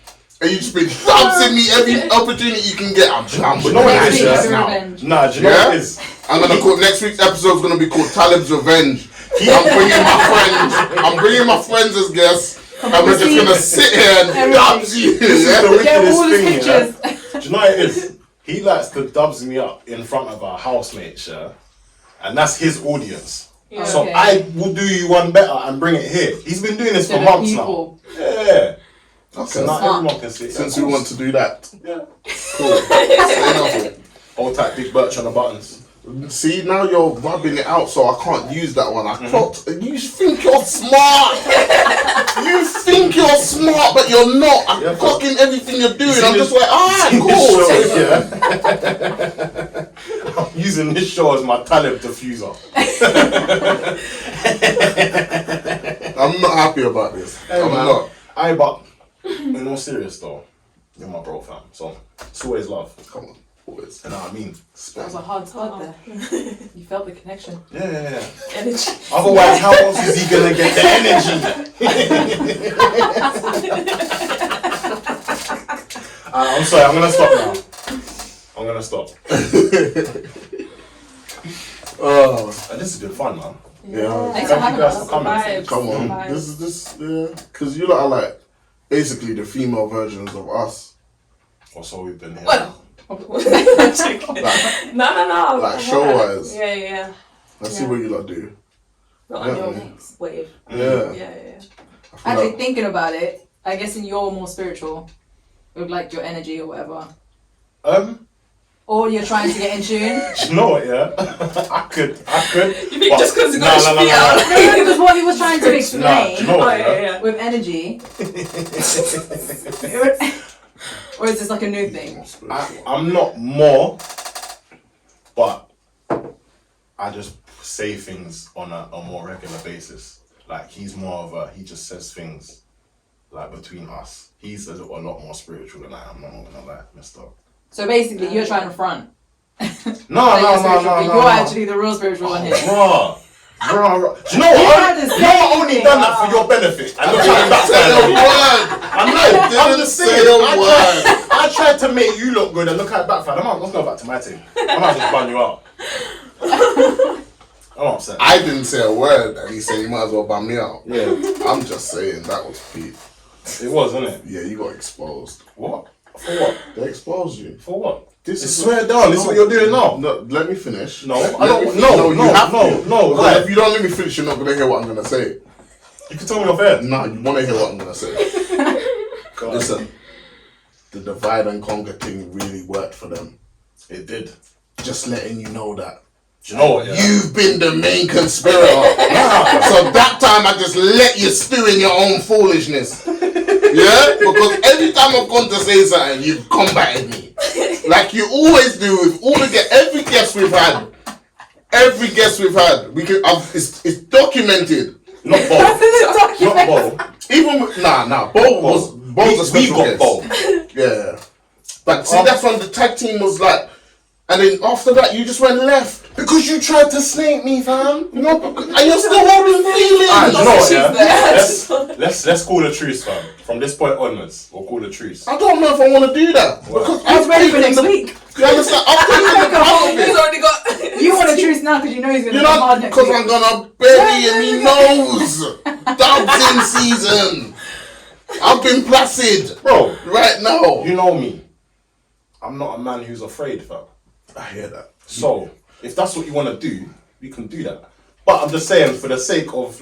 [SPEAKER 1] And you just been dumping me every opportunity you can get. I'm
[SPEAKER 2] You know what it is,
[SPEAKER 1] nice
[SPEAKER 2] yeah?
[SPEAKER 1] now.
[SPEAKER 4] Revenge.
[SPEAKER 2] Nah, do you know
[SPEAKER 1] Yeah?
[SPEAKER 2] what it is?
[SPEAKER 1] I'm gonna call next week's episode's gonna be called Talib's Revenge. I'm bringing my friends. I'm bringing my friends as guests, and we're just gonna sit here and dubs you.
[SPEAKER 2] This is the
[SPEAKER 1] Yeah?
[SPEAKER 4] Get
[SPEAKER 2] wickedest
[SPEAKER 4] all the
[SPEAKER 2] thing,
[SPEAKER 4] pictures.
[SPEAKER 2] yeah? Do you know what it is? He likes to dubs me up in front of our housemates, yeah? And that's his audience.
[SPEAKER 3] Yeah.
[SPEAKER 2] So
[SPEAKER 4] Okay.
[SPEAKER 2] I will do you one better and bring it here. He's been doing this
[SPEAKER 4] To
[SPEAKER 2] for
[SPEAKER 4] the
[SPEAKER 2] months
[SPEAKER 4] people.
[SPEAKER 2] now. Yeah.
[SPEAKER 1] Okay.
[SPEAKER 2] So now everyone can see it.
[SPEAKER 1] Since we want to do that,
[SPEAKER 2] Yeah.
[SPEAKER 1] cool. Say nothing.
[SPEAKER 2] Old type Big Birch on the buttons.
[SPEAKER 1] See, now you're rubbing it out, so I can't use that one. I clocked. You think you're smart. You think you're smart, but you're not. I'm
[SPEAKER 2] Yeah,
[SPEAKER 1] clocking everything you're doing.
[SPEAKER 2] see
[SPEAKER 1] I'm
[SPEAKER 2] this-
[SPEAKER 1] just like, ah,
[SPEAKER 2] This
[SPEAKER 1] cool.
[SPEAKER 2] show, yeah. I'm using this show as my talent diffuser.
[SPEAKER 1] I'm not happy about this. I'm not.
[SPEAKER 2] But in all serious though, you're my bro, fam. So it's always love.
[SPEAKER 1] Come on, always.
[SPEAKER 2] You know what I mean?
[SPEAKER 4] That was a hard spot there. You felt the connection.
[SPEAKER 2] Yeah.
[SPEAKER 3] Energy.
[SPEAKER 2] Otherwise, how else is he gonna get the energy? I'm sorry, I'm gonna stop now. I'm gonna stop.
[SPEAKER 1] Oh,
[SPEAKER 2] And this is good fun, man.
[SPEAKER 1] yeah.
[SPEAKER 4] Thanks for
[SPEAKER 2] Thank you
[SPEAKER 4] having
[SPEAKER 2] guys
[SPEAKER 4] us.
[SPEAKER 2] for coming.
[SPEAKER 3] Vibes.
[SPEAKER 1] Come on.
[SPEAKER 3] Vibes.
[SPEAKER 1] This is because you lot are like basically the female versions of us.
[SPEAKER 2] Also, we've been here.
[SPEAKER 3] Well.
[SPEAKER 1] Like,
[SPEAKER 3] No.
[SPEAKER 1] Like, show-wise.
[SPEAKER 3] Yeah.
[SPEAKER 1] let's see what you lot do.
[SPEAKER 3] Not on
[SPEAKER 1] Yeah.
[SPEAKER 3] your wave.
[SPEAKER 1] Yeah.
[SPEAKER 3] Yeah.
[SPEAKER 1] I feel
[SPEAKER 4] Actually,
[SPEAKER 1] like-
[SPEAKER 4] thinking about it, I guess you're more spiritual with like your energy or whatever. Or you're trying to get in tune.
[SPEAKER 2] You know what, yeah? I could.
[SPEAKER 3] You think just because you got
[SPEAKER 2] no,
[SPEAKER 3] to speak out?
[SPEAKER 4] No, because what he was trying to
[SPEAKER 2] Nah, do
[SPEAKER 4] explain
[SPEAKER 2] you know
[SPEAKER 3] Oh,
[SPEAKER 2] what,
[SPEAKER 3] yeah.
[SPEAKER 4] with energy. Or is this like a new thing?
[SPEAKER 2] I'm not more, but I just say things on a more regular basis. Like he's more of a, he just says things like between us. He's a lot more spiritual than I am. I'm not gonna lie, messed up.
[SPEAKER 4] So basically, you're trying to front.
[SPEAKER 2] No.
[SPEAKER 4] You're actually the real spiritual one here.
[SPEAKER 2] Bruh. Do you know what?
[SPEAKER 4] You had to
[SPEAKER 2] You know
[SPEAKER 4] say
[SPEAKER 2] I only
[SPEAKER 4] anything.
[SPEAKER 2] done that for your benefit. And look how that's
[SPEAKER 1] Say a word.
[SPEAKER 2] I know. I'm just
[SPEAKER 1] Say
[SPEAKER 2] saying.
[SPEAKER 1] a word.
[SPEAKER 2] I tried to make you look good and look how it backfired. Let's go back to my team. I might just ban you out. I'm upset.
[SPEAKER 1] I didn't say a word, and he said you might as well ban me out.
[SPEAKER 2] Yeah,
[SPEAKER 1] I'm just saying that was Pete.
[SPEAKER 2] it was, wasn't it?
[SPEAKER 1] Yeah, you got exposed.
[SPEAKER 2] What? For what?
[SPEAKER 1] They exposed you.
[SPEAKER 2] For what?
[SPEAKER 1] This
[SPEAKER 2] Swear down. This is what you're doing now.
[SPEAKER 1] No, let me finish.
[SPEAKER 2] No,
[SPEAKER 1] Let
[SPEAKER 2] I don't.
[SPEAKER 1] me-
[SPEAKER 2] No,
[SPEAKER 1] you have to.
[SPEAKER 2] no.
[SPEAKER 1] Because
[SPEAKER 2] Right.
[SPEAKER 1] if you don't let me finish, you're not gonna hear what I'm gonna say.
[SPEAKER 2] You can tell me off air.
[SPEAKER 1] Nah, you wanna hear what I'm gonna say.
[SPEAKER 2] God.
[SPEAKER 1] Listen, the divide and conquer thing really worked for them.
[SPEAKER 2] It did.
[SPEAKER 1] Just letting you know that.
[SPEAKER 2] Do you know what? Yeah.
[SPEAKER 1] You've been the main conspirator. So that time I just let you stew in your own foolishness. Yeah? Because every time I've gone to say something, you've combated me. Like you always do with all every guest we've had. Every guest we've had. It's documented.
[SPEAKER 2] Not Bo. Not Bo.
[SPEAKER 1] Even with, Bo's a
[SPEAKER 2] We
[SPEAKER 1] special
[SPEAKER 2] got
[SPEAKER 1] guest.
[SPEAKER 2] Bo.
[SPEAKER 1] Yeah. But see, that's when the tag team was like, and then after that, you just went left.
[SPEAKER 2] Because you tried to snake me, fam.
[SPEAKER 1] No, and you're still holding feelings.
[SPEAKER 2] Alright, you know what, yeah?
[SPEAKER 3] She's
[SPEAKER 2] Let's call a truce, fam. From this point onwards, we'll call a truce.
[SPEAKER 1] I don't know if I want to do that.
[SPEAKER 2] Wow.
[SPEAKER 1] Because
[SPEAKER 4] He's ready for next week.
[SPEAKER 1] You understand? I'm taking the part of
[SPEAKER 3] He's
[SPEAKER 1] it.
[SPEAKER 3] already got.
[SPEAKER 4] You want to truce now because you know he's going
[SPEAKER 1] You
[SPEAKER 4] to come
[SPEAKER 1] know,
[SPEAKER 4] hard next
[SPEAKER 1] because
[SPEAKER 4] week.
[SPEAKER 1] I'm gonna bury him. He knows. Dubs in season. I've been placid,
[SPEAKER 2] Bro,
[SPEAKER 1] right now.
[SPEAKER 2] you know me. I'm not a man who's afraid, fam.
[SPEAKER 1] I hear that.
[SPEAKER 2] So, if that's what you want to do, we can do that. But I'm just saying, for the sake of,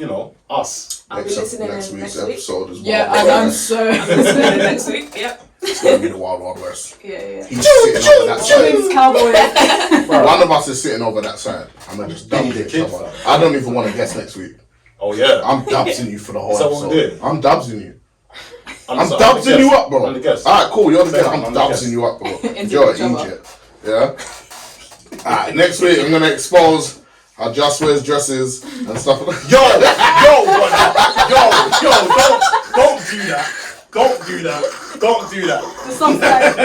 [SPEAKER 2] us.
[SPEAKER 3] I'll be listening
[SPEAKER 1] Next
[SPEAKER 3] in
[SPEAKER 1] week's
[SPEAKER 3] next week.
[SPEAKER 1] episode is
[SPEAKER 4] Yeah,
[SPEAKER 1] Wild
[SPEAKER 4] and
[SPEAKER 1] Wild
[SPEAKER 4] I'm
[SPEAKER 1] West.
[SPEAKER 4] so...
[SPEAKER 3] Next week, yep.
[SPEAKER 1] It's gonna be the Wild Wild West.
[SPEAKER 3] Yeah.
[SPEAKER 1] He's sitting over that side.
[SPEAKER 4] Twins cowboy.
[SPEAKER 1] One of us is sitting over that side. I'm gonna just dub each
[SPEAKER 2] Kid,
[SPEAKER 1] other.
[SPEAKER 2] fam.
[SPEAKER 1] I don't even want to guess next week.
[SPEAKER 2] Oh, yeah.
[SPEAKER 1] I'm dubsing you for the whole
[SPEAKER 2] Is that what we're
[SPEAKER 1] episode.
[SPEAKER 2] doing?
[SPEAKER 1] I'm dubsing you. I'm doubting you up, bro.
[SPEAKER 2] I'm the guest.
[SPEAKER 1] Alright, cool. You're the guest.
[SPEAKER 2] I'm
[SPEAKER 1] I'm
[SPEAKER 2] the guest.
[SPEAKER 1] doubting you up, bro.
[SPEAKER 4] Into
[SPEAKER 1] You're
[SPEAKER 4] each
[SPEAKER 1] an
[SPEAKER 4] other.
[SPEAKER 1] idiot. Yeah. Alright, next week I'm gonna expose how Just wears dresses and stuff.
[SPEAKER 2] Yo, brother. Don't do that. Don't do that. Don't do that.
[SPEAKER 4] The song's like,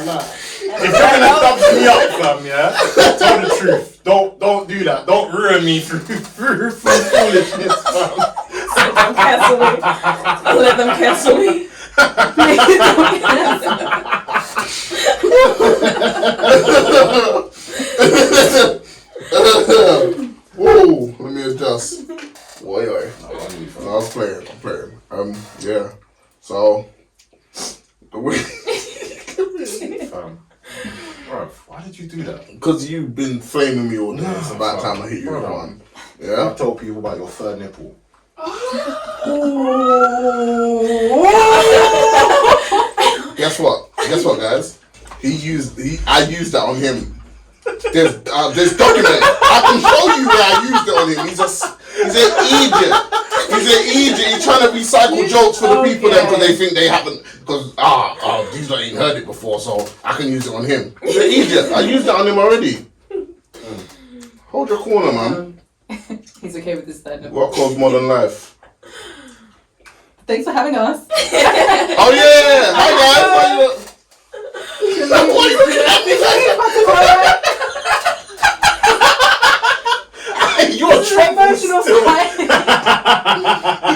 [SPEAKER 2] Nah. If you're gonna dub me up, fam, yeah, tell the truth. Don't do that. Don't ruin me through foolishness, fam.
[SPEAKER 3] Don't cancel me. Don't let them cancel me.
[SPEAKER 1] Whoa, let me adjust. Boy. No, I was playing. Yeah. So the way.
[SPEAKER 2] Fam. Bro, why did you do that?
[SPEAKER 1] Because you've been flaming me all day.
[SPEAKER 2] Nah,
[SPEAKER 1] It's about
[SPEAKER 2] fam.
[SPEAKER 1] time I hit you with
[SPEAKER 2] Bro.
[SPEAKER 1] one.
[SPEAKER 2] I
[SPEAKER 1] Yeah?
[SPEAKER 2] told people about your third nipple.
[SPEAKER 1] Guess what, guys? I used that on him. There's document. I can show you where I used it on him. He's an idiot. He's trying to recycle jokes for the people then because they think they haven't. Because these lot ain't heard it before, so I can use it on him. He's an idiot. I used it on him already. Hold your corner, man.
[SPEAKER 4] he's okay with this third.
[SPEAKER 1] What calls modern life?
[SPEAKER 4] Thanks for having us.
[SPEAKER 1] Oh yeah! Hi guys. Why you looking at me like you're a
[SPEAKER 4] Emotional
[SPEAKER 1] still.
[SPEAKER 4] side.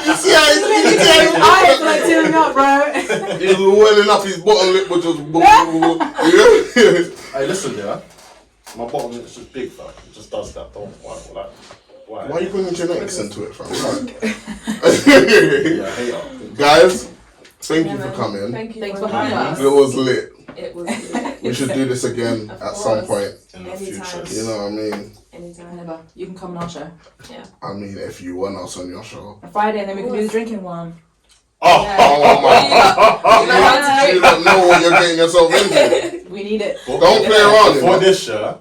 [SPEAKER 1] You see how he's
[SPEAKER 4] Eyes like tearing up, bro.
[SPEAKER 1] he's welling up his bottom lip, which was
[SPEAKER 2] Hey, listen, yeah. My bottom lip's just big, fam. It just does that. Don't why?
[SPEAKER 1] Why are you bringing genetics into it, fam?
[SPEAKER 2] Yeah, hater.
[SPEAKER 1] Guys, thank you for coming.
[SPEAKER 3] Thank you
[SPEAKER 4] Thanks
[SPEAKER 3] for
[SPEAKER 4] for having
[SPEAKER 3] coming.
[SPEAKER 4] us.
[SPEAKER 1] It was lit.
[SPEAKER 3] It was lit.
[SPEAKER 1] We should do this again
[SPEAKER 3] Of
[SPEAKER 1] at some
[SPEAKER 3] course.
[SPEAKER 1] point.
[SPEAKER 2] In the
[SPEAKER 3] Anytime.
[SPEAKER 2] future.
[SPEAKER 1] You know what I mean?
[SPEAKER 3] Anytime.
[SPEAKER 4] Whenever. You can come on our show.
[SPEAKER 1] I mean, if you want us on your show.
[SPEAKER 4] On Friday, and then we can do the drinking one.
[SPEAKER 1] Oh my
[SPEAKER 3] You know how to
[SPEAKER 1] You
[SPEAKER 3] do
[SPEAKER 1] don't know what you're getting yourself into.
[SPEAKER 4] We need it.
[SPEAKER 1] Don't play around, you
[SPEAKER 2] Before
[SPEAKER 1] know?
[SPEAKER 2] this, yeah,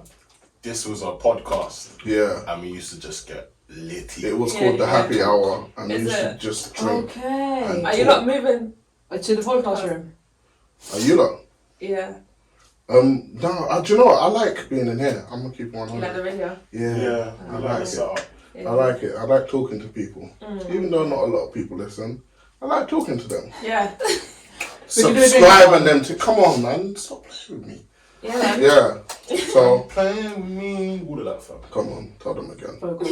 [SPEAKER 2] this was a podcast,
[SPEAKER 1] Yeah.
[SPEAKER 2] and we used to just get litty.
[SPEAKER 1] It was
[SPEAKER 3] Yeah,
[SPEAKER 1] called the
[SPEAKER 3] yeah.
[SPEAKER 1] happy hour, and we
[SPEAKER 3] Is
[SPEAKER 1] used to
[SPEAKER 3] it?
[SPEAKER 1] just drink.
[SPEAKER 4] Okay.
[SPEAKER 3] Are you not moving?
[SPEAKER 4] To the podcast room.
[SPEAKER 1] Are you lot?
[SPEAKER 3] Yeah.
[SPEAKER 1] No, do you know what? I like being in here. I'm gonna keep on
[SPEAKER 3] You like the radio?
[SPEAKER 2] Yeah,
[SPEAKER 1] I
[SPEAKER 2] I
[SPEAKER 1] like
[SPEAKER 2] like
[SPEAKER 1] it.
[SPEAKER 2] setup.
[SPEAKER 3] Yeah.
[SPEAKER 1] I like it. I like talking to people. Even though not a lot of people listen, I like talking to them.
[SPEAKER 3] Yeah.
[SPEAKER 4] can do a
[SPEAKER 1] Subscribe
[SPEAKER 4] drink
[SPEAKER 1] and them to come on, man. Stop playing with me.
[SPEAKER 3] Yeah. Man.
[SPEAKER 1] Yeah. So
[SPEAKER 2] Playing with me, all of that, fam.
[SPEAKER 1] come on, tell them again.
[SPEAKER 4] Focus.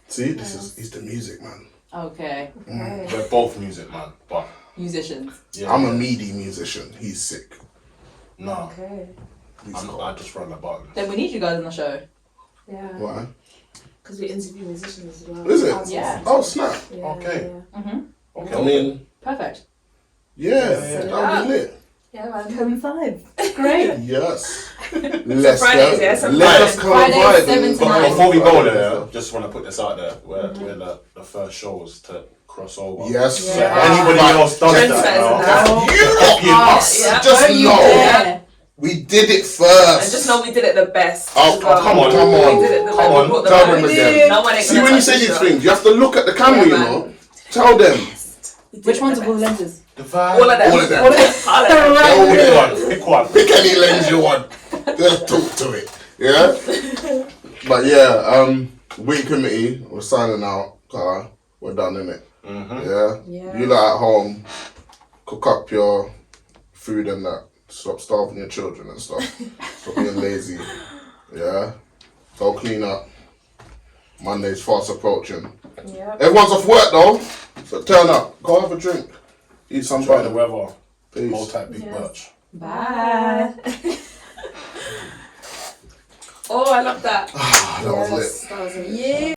[SPEAKER 1] See, he's the music man.
[SPEAKER 4] Okay.
[SPEAKER 3] Okay.
[SPEAKER 2] We're both music, man, but
[SPEAKER 4] Musicians.
[SPEAKER 2] yeah,
[SPEAKER 1] I'm a meaty musician. He's sick.
[SPEAKER 2] no,
[SPEAKER 3] Okay.
[SPEAKER 1] He's
[SPEAKER 2] I
[SPEAKER 1] cold.
[SPEAKER 2] just run the button.
[SPEAKER 4] Then we need you guys on the show.
[SPEAKER 3] Yeah.
[SPEAKER 1] Why?
[SPEAKER 3] Because we interview musicians as well.
[SPEAKER 1] Is it?
[SPEAKER 3] Artists.
[SPEAKER 4] Yeah.
[SPEAKER 1] Oh snap.
[SPEAKER 3] Yeah,
[SPEAKER 2] Okay.
[SPEAKER 3] Yeah.
[SPEAKER 4] Mm-hmm.
[SPEAKER 2] Okay.
[SPEAKER 1] I mean,
[SPEAKER 4] Perfect.
[SPEAKER 1] yeah,
[SPEAKER 2] Yeah.
[SPEAKER 1] that'll be lit.
[SPEAKER 3] Yeah, man.
[SPEAKER 4] Coincide. Great.
[SPEAKER 1] Yes. Let's
[SPEAKER 3] Fridays, yeah, some
[SPEAKER 1] let us
[SPEAKER 3] Fridays.
[SPEAKER 1] come
[SPEAKER 4] Fridays,
[SPEAKER 1] by
[SPEAKER 4] 7 to
[SPEAKER 2] But
[SPEAKER 4] 9.
[SPEAKER 2] before we go there, just want to put this out there. We're the first shows to cross over.
[SPEAKER 1] Yes.
[SPEAKER 2] So
[SPEAKER 3] Yeah.
[SPEAKER 2] if anybody else does
[SPEAKER 3] Trendsetters
[SPEAKER 2] that now,
[SPEAKER 3] now.
[SPEAKER 1] You
[SPEAKER 2] copying us.
[SPEAKER 3] Yeah.
[SPEAKER 1] just
[SPEAKER 4] Don't you
[SPEAKER 1] know
[SPEAKER 4] dare.
[SPEAKER 1] we did it
[SPEAKER 3] And
[SPEAKER 1] first.
[SPEAKER 3] just know we did it the best.
[SPEAKER 1] Oh,
[SPEAKER 3] as well.
[SPEAKER 1] come on, come
[SPEAKER 3] We
[SPEAKER 1] on.
[SPEAKER 3] did it the
[SPEAKER 2] Come
[SPEAKER 3] best.
[SPEAKER 2] on,
[SPEAKER 3] We brought the
[SPEAKER 1] tell
[SPEAKER 3] vibe.
[SPEAKER 1] them again.
[SPEAKER 3] No one ain't
[SPEAKER 1] See
[SPEAKER 3] gonna
[SPEAKER 1] when you
[SPEAKER 3] touch
[SPEAKER 1] say
[SPEAKER 3] the
[SPEAKER 1] these
[SPEAKER 3] show.
[SPEAKER 1] things, you have to look at the camera,
[SPEAKER 3] Yeah,
[SPEAKER 1] you
[SPEAKER 3] man.
[SPEAKER 1] know. Tell them.
[SPEAKER 3] We did
[SPEAKER 4] Which
[SPEAKER 3] it
[SPEAKER 4] ones
[SPEAKER 3] the
[SPEAKER 4] are all
[SPEAKER 3] best.
[SPEAKER 4] lenses?
[SPEAKER 2] the vibe.
[SPEAKER 3] All of them.
[SPEAKER 1] All of them.
[SPEAKER 3] All of them.
[SPEAKER 2] Pick one.
[SPEAKER 1] Pick any lens you want. Just talk to it. Yeah? But yeah, week committee, we're signing out. We're done, innit? Yeah?
[SPEAKER 3] Yeah.
[SPEAKER 1] You lot at home, cook up your food and that. Stop starving your children and stuff. Stop being lazy. Yeah? Go clean up. Monday's fast approaching.
[SPEAKER 3] Yep.
[SPEAKER 1] Everyone's off work though, so turn up. Go have a drink. Eat some
[SPEAKER 2] Enjoy the
[SPEAKER 1] butter.
[SPEAKER 2] weather.
[SPEAKER 1] Peace.
[SPEAKER 2] Hold tight, big
[SPEAKER 3] Yeah.
[SPEAKER 2] birch.
[SPEAKER 4] Bye.
[SPEAKER 3] Oh, I love that.
[SPEAKER 1] That was lit.
[SPEAKER 3] Yes, that was amazing.
[SPEAKER 4] Yeah.